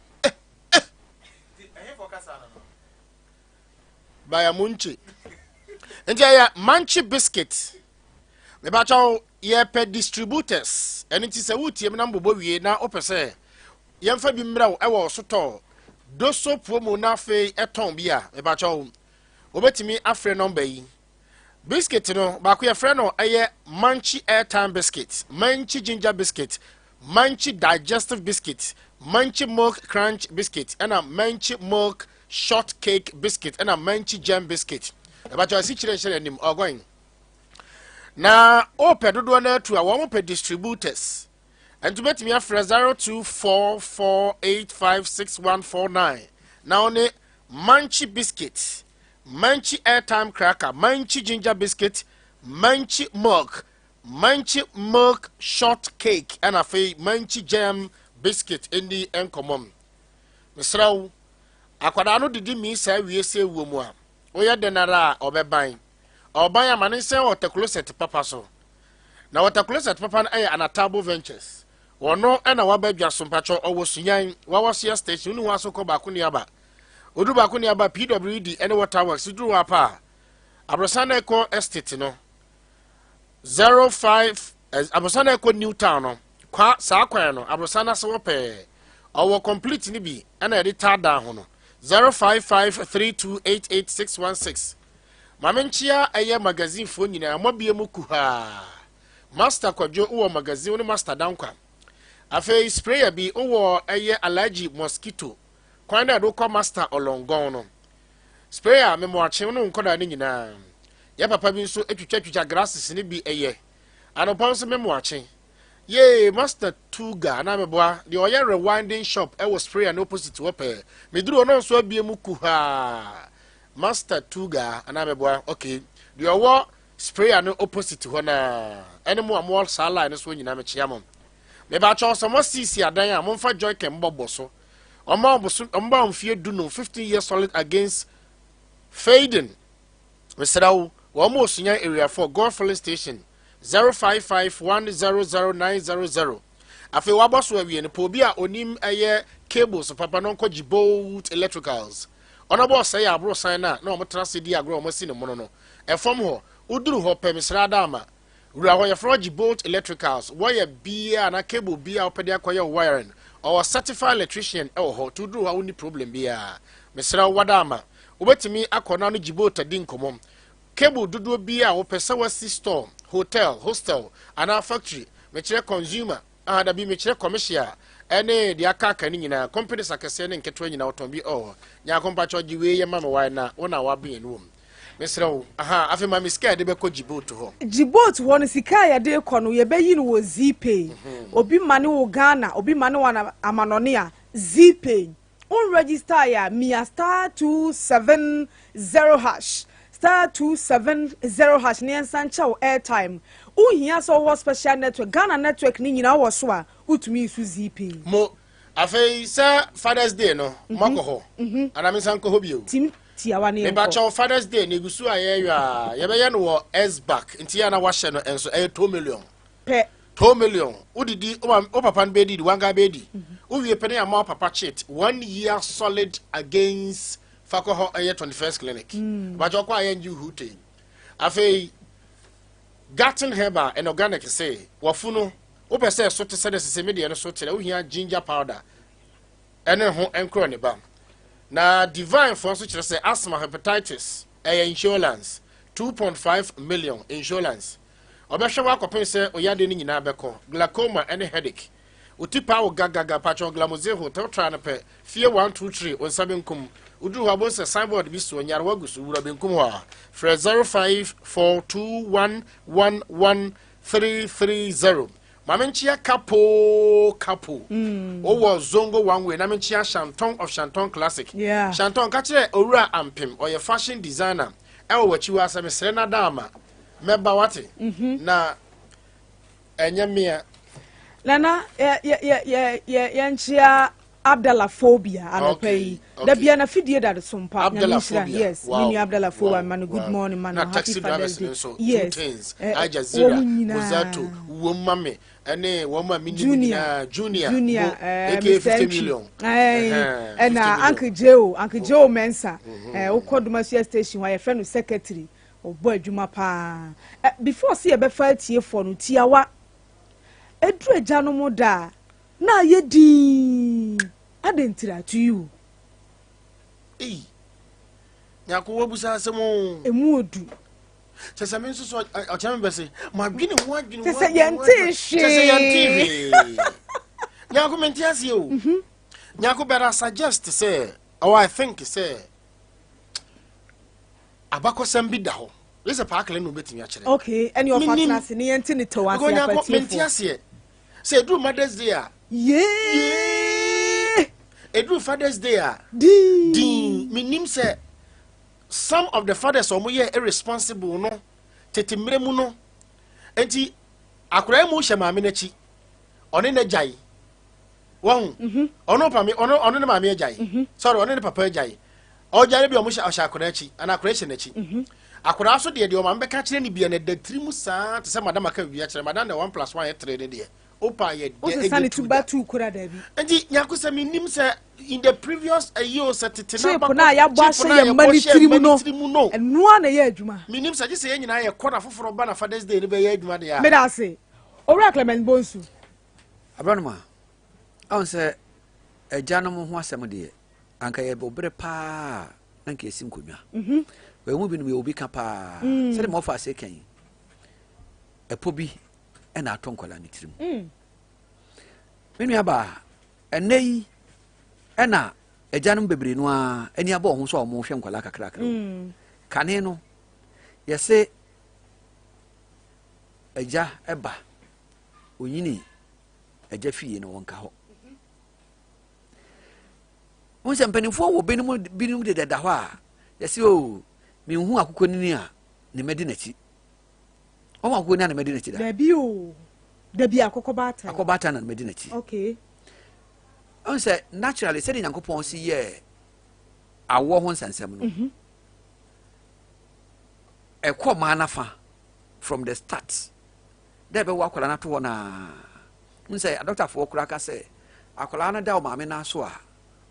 by a munchi and I manchi biscuit the batch ye per distributors and it is a wood yam number boy now opese yam fa bimra I was so tall doso promo na fe eton bia the batch obetimi afre number yi biscuit no ba ko ye frɛ no aye manchi airtime biscuit manchi ginger biscuit manchi digestive biscuit manchi milk crunch biscuit and a manchi milk shortcake biscuit and a manchi jam biscuit about your situation nim going na ope dodo na to a wo pe distributors and to betimi afre 0244856149 now ne manchi biscuit manchi airtime cracker, manchi ginger biscuit, manchi milk shortcake, and a manchi jam biscuit in the encommon. Misrau akwada no didi mi sa wie se wo mu a oya denara obeban oban amane se water closet papa so na water closet papa na anatable ventures wono na wabadwa sompacho owo sunyan wawosia station nu waso ko ba ko ni aba odu ba ko ni aba PWD ene water works duru apa Abrosana Eco Estate no 05 Abrosana Eco New Town no kwa saa kwan no Abrosana so pe owo complete ni bi na edi tada ho no 0553288616 Mamenchia eye magazine fo nyina mobie mu kuha Master Kwadwo wo magazine ni Master Dankwa afi sprayer bi wo eye allergy mosquito kwan na do kwa Master Olongon no sprayer me mo ache no nkoda ni nyina ya papa bi nso etwitwa grasses ni bi eye anopa nso me mo ache ye Master Tuga na me boa the oye rewinding shop e was sprayer no opposite wo pe me duro no nso abie mu kuha Master Tuga na me boa okay the owo sprayer no opposite ho na ene mo amol sala ne so nyina me chia mo me ba cho so mo sisi adan a mo fa joy kem bobo so omba mfie du no 15 years solid against fading Mr. Wamo Sunyani area for Golf Filling Station 0551000900 afi waboso awie ne po bia onim eye cables papa no ko Gibolt electricals onabo say abro sign na omotra se di agro omosi ne mono no efom ho uduru ho pemisra dama ura ho ye fro Gibolt electricals wire bia na cable bia opede akoye wiring or certified electrician e ho to do ha problem bia misra wadama obetimi akona no Gibolt adin komom cable dudu bia wo pesa wasi store hotel hostel ana factory mechire consumer ada bi mechire commercial ene dia aka ni nyina companies akese ne nketo nyina oton bi nya kompacho giwe ye mama why na wona wa be enum misra aha afi ma miska de be ko Gibolt ho Gibolt won sika ya de ko no ye be yi no wo Zpay obi mane wo Ghana obi mane wana amanone a Zpay on register ya mia star 270 hash star 270 hash ne sancha wo airtime uhia so wo special network Ghana network ni nyina wo so a utumi su Zpay mo afei sa Father's Day no makoho ana sanko ho bio tim tiawane me ba cho Father's Day ne gusu ayeywa ye be ye no wo S back nti ya na wa hye no enso 2 million pe 2 million udidi o papa be di wanga be di uwie pene ya ma papa cheat 1 year solid against fakoho 21st clinic ba jo kwa yen ju hute afei Garten Herba and organic say wafuno o pese so te se se media no so tere o hia ginger powder ene ho enkro ne ba na divine for so kire say asthma hepatitis insurance 2.5 million insurance obehwe wakopen se oyade ni nyina beko glaucoma and headache utipa wo gagaga pacho glamoze hotel try na pe fie 123 on sabenkum udu habo se signboard bi so Nyarko gusu wura benkum ho a 0542111330 mamenchia kapo owo zongo one way na menchia Shanton of Shanton Classic Shanton ka kire owura ampem oye fashion designer ewo wachiwa asame srena dama meba wate na enyamia Nana yanchia Abdallah phobia anopay da bia na fidie da Sompa Abdallah phobia yes mini Abdallah phobia man good morning man happy Father's Day yes Ajazira Mozato womame ene woma mini junior aka 50 million and Uncle Joe Mensa ukoduma station why friend secretary obo adwuma pa before see e be fa tie for no tiawa edu agano mo da na ye din adentira to you Nyarko wabusa asemo emu odu sese men so o chama bese ma dwene ho adwene sese yante sese yante Nyarko menti ase o Nyarko better suggest say I think say abakosam bi da ho lese paakle no betimi a kire okay and your partners ni yante ni to wase apati menti ase say do Mother's Day Edru Father's Day din minim say some of the fathers omo ye irresponsible no tetemre mu no enti akora mu hye maame na chi one na jai One, ono pa me ono ne maame agyae. Sorry, ono ne papa agyae. O jare bi o mo hya akora achi, ana akora hye n'achi. Akora so de o ma mbeka kire ni bia na da trimu saa, te se madam aka wi akire, madam na 1+1 3 ne de. Opa ye de. O se sani tuba tu kura da bi. Enti Nyarko se minim se in the previous year setete na ba na ya bɔ ahyɛ ye mani trimu no. Enu na ye adwuma. Minim se je se ye nyina ye kora foforo ba na Father's Day ne be ye adwuma de ya. Me da se. Owura Clement Bonsu. Abronoma. On se ejanom ho asɛm de anka ye bobre pa anka esim konwa. We mu bi no ye obi ka pa. Se de mo fa se kan. Epo bi na atonkola ne tirim. Menu aba enei na ejanom bebre no a ani aba ho so o mo hwe nkola kakra kakra. Kane no ye se eja eba onyini eja fie no wonka ho. Wonse mpanimfo wo binum de dada ho a ye se o me hu akokɔ nini a ne medi nachi. O ma akokɔ ni na medi nachi da. Da bi akokɔ bata. Akokɔ bata na medi nachi. Okay. Wonse naturally said Nyankopɔn si ye awo ho nsansam no. Ekɔ ma na fa from the start. There be wa akola na to na. Wonse doctor for okura ka say akola na da o maame na so a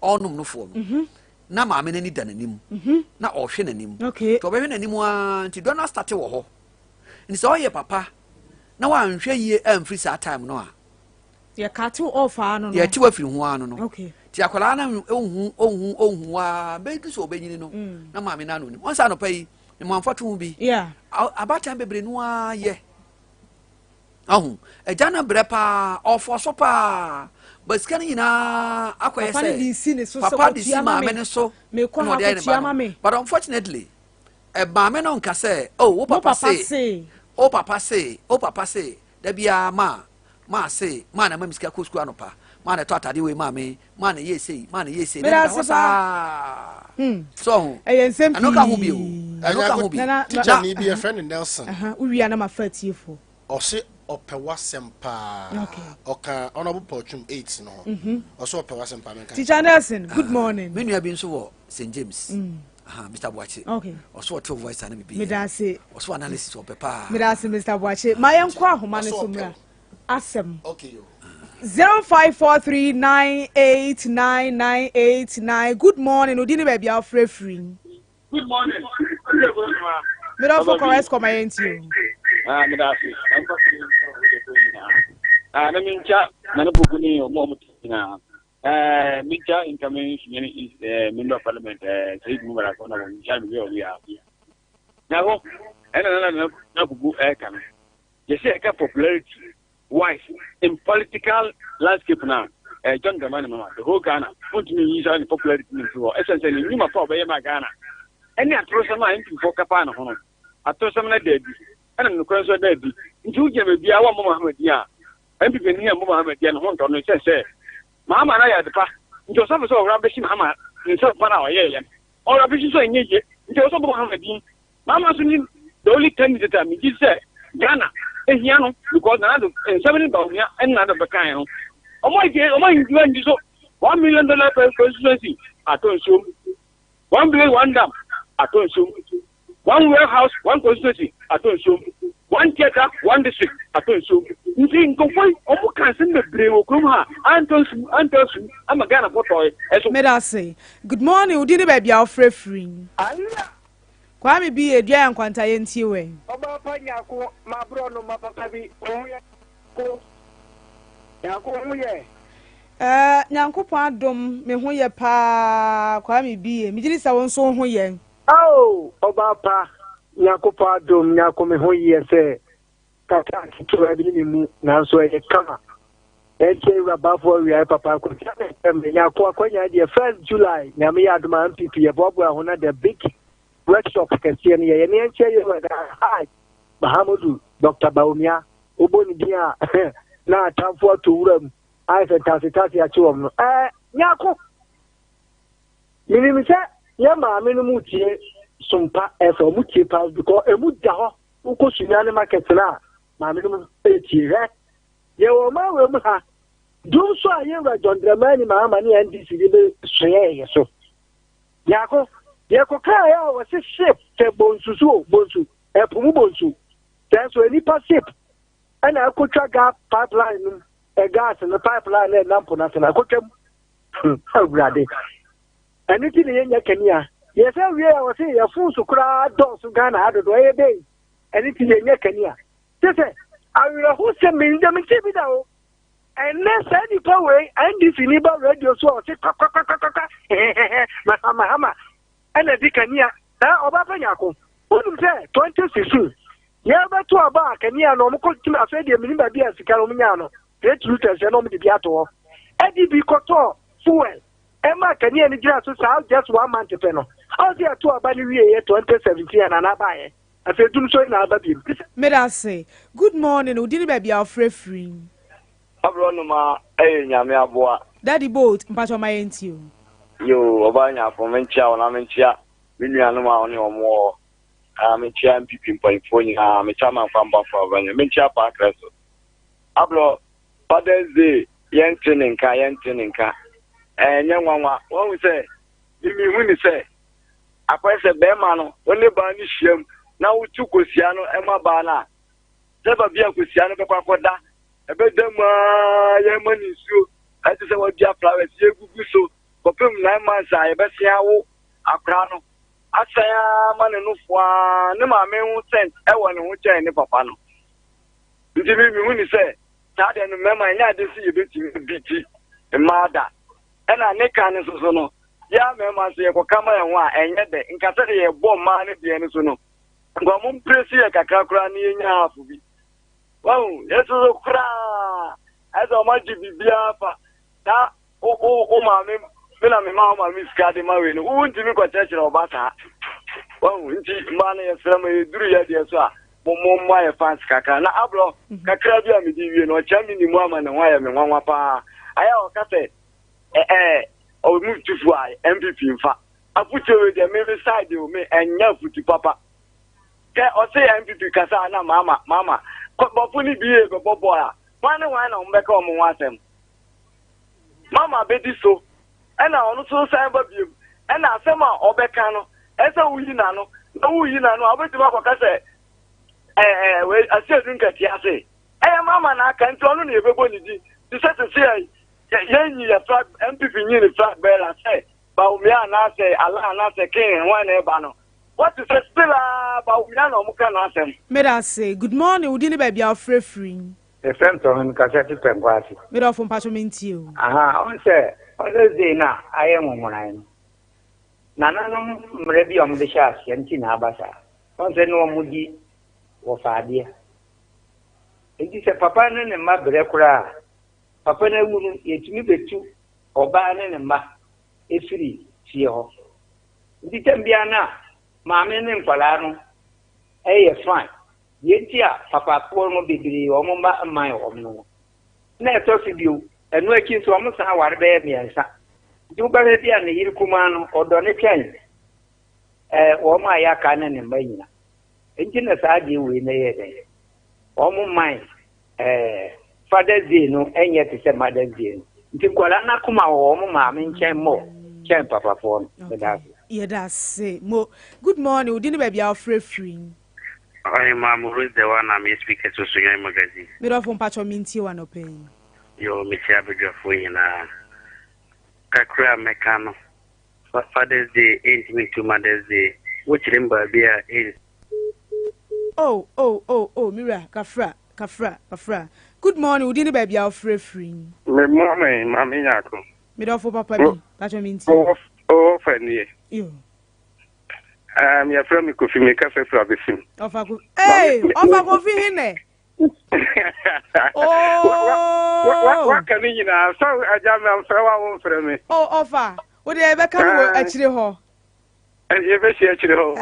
onum no fo no. Na maame na ni da nanim. Na o hwe nanim. Okay. To be hwe nanim a nti do na start wo ho. Ni so ye papa na wa nhwe yie amfri sa time no a. Ye cut off ano no. Ye ti wa firi ho ano no. Okay. Ti akola na ohun a be tu so benyini no. Na maame na no ni. Won sa no pai ni mo amfa to bi. Yeah. Abata bebre no a ye. Ahun ejana brepa ofo so pa basika ni na akoye say papa di si maame ne so me ko ha ko tia mame but unfortunately e maame no nka say oh papa say oh papa say da bia ma say ma na mamisika ko school anopa ma na to atade we maame ma na ye say na hosa so ensem anoka ho bi teacher ni bi a friend Nelson uwi na ma fatiefo o se opewa sempa oka honorable portum 8 no also opewa sempa menka teacher Nelson good morning me nua bi nso wo St James Mr. Boache okay also to voice na me bi me da say also analysis opepa me da say Mr. Boache my enko ahoma ne so mra asem okay 0543989989 good morning odini baby afre free good morning me don't for correct comment you me da say na mincha na buguni o mo mutina mincha incoming is member of parliament Said Mumara ko na mo mincha bi o ya na go na bugu kan je say ka popularity wise in political landscape now John Dramani mama the whole Ghana want me use any popularity in so essentially you ma for be ma Ghana any atrosama in for kapa na hono atrosama na dedi ana no kwan so dedi nju je me bia wa Muhammad ya MPP ni ya Muhammad ya no honto no se mama na ya depa njo so so ora be shi mama nso para o ye ora be shi so nyeje njo so Muhammad din mama so ni the only candidate me ji say Ghana ehia no because na do 70 bawnia en na do bekan no omo nji so $1 million per constituency aton so 1 billion one dam aton so one warehouse one constituency aton so one theater one district aton so nti nkofoi omo kan se mebre okrum ha anton su ama Ghana photo eso me da say good morning udini baby afre free kwa mi bi edua yankwanta ye ntie we oba pa Nyarko ma Abronoma papa bi oye ko Nyarko oye Nyankopɔn adom me ho ye pa kwa mi bi mi giri sa won so ho ye oba pa Nyarko adom Nyarko me ho ye se kata kitu abi ni mu na so ye kama eche raba for we papa ko me Nyarko akonya de 1st July na me ya adom MPP ye bobo ahona the big workshop kesiye ni ye ne enche ye da Mahamudu Dr. Baumia oboni dia na atamfo to wuram ai fe tasi ya chiwom no Nyarko minimisa ye ma me no mutie Sompa efo mutie pa because emu da ho uko Sunyani market na ma me no etie he ye wo ma we mu ha do so I am John Dramani, my money, and this is so. Nyarko, Nyarko Kaya was a ship, Bonsu, a Pumubonsu. That's when he passed ship. And I could track up pipeline, a gas and a pipeline and lamponas, and I could come. How grady. And it's in the Kenya. Yes, I was saying a fool to cry, dogs to Ghana out of the way a day. And it's in the Kenya. This is, I will host them in the Mississippi. And let's send it away, and this in Iba radio so Mahama. And the Kenya, Obapa Nyarko. What do you say? 2016. Yeah, but to Abba, Kenya, no more to a fair minimum be as Calomino. Great rooters, and only the Biato. Eddie B. Coto, fuel. Emma Kenya and the South just 1 month to penal. How's there to Abba 2017 and Anabaye? I said, do so in Abia. May I say, good morning, Udini baby, our free. Abronoma, nyame aboa. Daddy boat, mpacho my enti Yo, obanya for mencha na mencha. Minuanu ma oni omo. Mencha MPP mpanifoni mencha man kwamba for obanya. Mencha pa kreso. Abro, Father's Day, yentinenka. Nyanwanwa, when we say, when we say, akwese be ma no, only ba ni hiem, na wutu kosia no ema ba na. Seba bia kosia no be kwakoda. Ebedema yemani so I say what dia flowers ye gugu so popem 9 months a yebesia wo akra no asaya ma ne no foa ne ma me hu sent e wo ne hu chen ne papa no ndi mi hu ni say ta de no mema nya de si yebeti biti mada e na ne kan so no ya mema so ye ko kama ye ho a enye de nkase de ye bom ma ne de ne so no ngwa mum presi ye kakra kra ne nya afu bi. Wow, yes, as a magic biafa. Now, mammy, when I'm a mamma, Miss Caddy Marine, who won't give me quotation about her. Well, money and family, do you dear sir? Momo, my fans, Kaka, na Abro, Kakrabia, me, you know, champion, woman, and why I'm in one papa. I have a cafe. Oh, move to fly, MVP, in fact. I put you with the maybe side you me and your foot to papa. Can I say MVP Casana, mama. Bopuni biye go boboa. Wane on beka omo wasem. Mama be di so. E na onu so san ba biem. E na asema obeka no. E se wuyi na no. Na wuyi na no abeti ba kwaka se we ase dunka ti ase. Mama na aka nti onu na ebebo ni di. Ti se se yenyi ya flag MPP nyi ni flag bela se. Ba umia na se Allah na se king wan e ba no. What is the still about Yano Mukan? May I say, good morning, Udini baby, our free. The friend of him, Cassette Penguasi. Made off from Patchment you. On say, on this day now, I am on Nana, maybe on the shaft, Yantina Bassa. On the no moody or Fadia. It is a papa and my brecra. Papa wouldn't eat me the two or ban and ma. It's free, see off. It can be enough. Mammy and Palano, fine. Yetia, Papa, poor no baby, or Mumba and my own. Never talk to you, and working to almost our baby and son. Do better than the Hilkumano or Donny or my Yakan and Baina. Engineers argue in the day. Almost mine, Father's Day, no, and yet it's a Mother's Day. Until Kualana Kuma or Mamma and Chan more, Chan Papa for that. Yeah, that's it. Good morning. We didn't baby our free. I am Mamu, the one I'm speaking to Sunyani magazine. Made off from Patcho Minty one open. Yo, Michael Fuina Kakra Mecano. Father's Day ain't me to Mother's Day. Which remember Abia is. Oh, Mira, Kafra. Good morning. We didn't baby our free. My mom, Mammy Nyarko. Made off for Papa, Patcho Minty. Oh, funny. You. Your friend, you could make a fair provision. Hey, coffee in Oh, what can you know? So I jam so for me. Oh, offer. Would you ever come actually home? And you ever share to the home?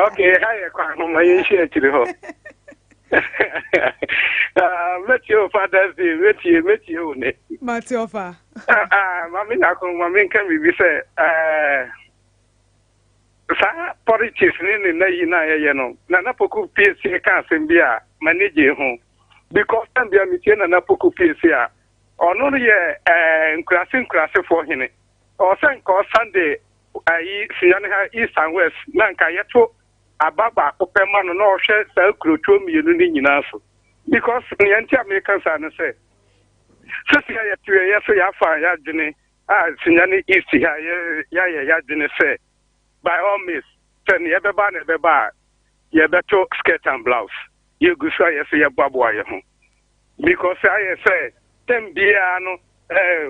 Okay, I can't my share to the home. Let your father's day, let you, Matiofa. Mammy, Mammy can be said. Politics in the Nana Poku PSC can't be a manager home because I'm the Amitan and Apoku PSC ono ye nkurase for hene o sen ko Sunday ayi Sunyani ha East and West na nka yeto ababa opema no no hwe sa kurotuo mienu ni nyina so because the anti-Americans are say so ya tuye yeso ya fa ya dwene Sunyani East ya dwene say by all means ten ye beba na beba ye beto skirt and blouse ye gusa yeso ye boaboa ye ho because I say tem bia no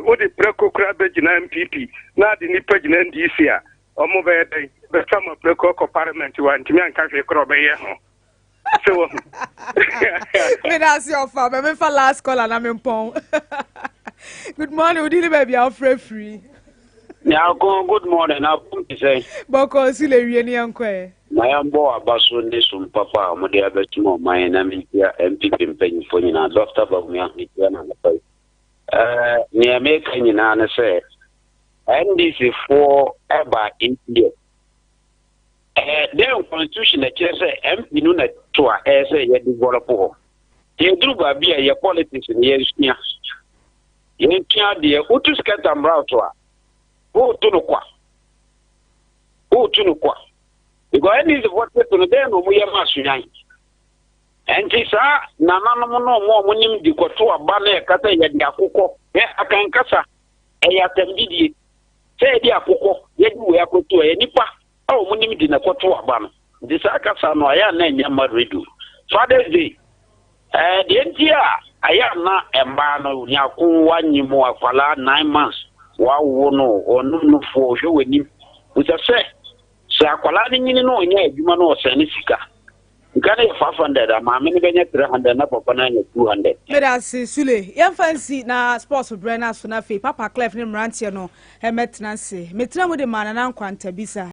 o de preko kura be gina MPP na de ni pagina NDC a omo be dey be sama preko ko parliament wa ntimi anka hwe kro be ye ho so me that's your fam me for last call and I'm pon good morning udili baby I'm free Nyarko, good morning. I want to say, Boko sile wieni yankwe. My ambo abaso ne Sompa pa mo de abetumo my na me ya MPP mpanyi na Dr. Bawumia hitia na pai. Ni America nyina na say NDC for eba India. The constitution na kire say MP no na to a say ye develop ho. Ye duru ba bia ye politics ni ye sia. Ye kia de utu skata mbra to a who to no kwa because any is what to no dem mo ye ma Sunyani enti sa na nanom no mo nim di koto aba na e kata ye di akokɔ e akankasa e ya tambidie se di akokɔ ye di we akoto e nipa a mo nim di na koto aba no di sa kasa no aya na nya ma redu Father's Day the entia aya na emba no nyako wanyimo akwala 9 months wow no onu for hwe wani uta se akwala ni nyini no nya adwuma no osane sika nkane 500 ama me ne benya 300 na papa na nya 200 medasi sule yan fancy na sports brand na so na fe papa clef ni mrantie no he metena se metena mu de mana na nkwanta bisa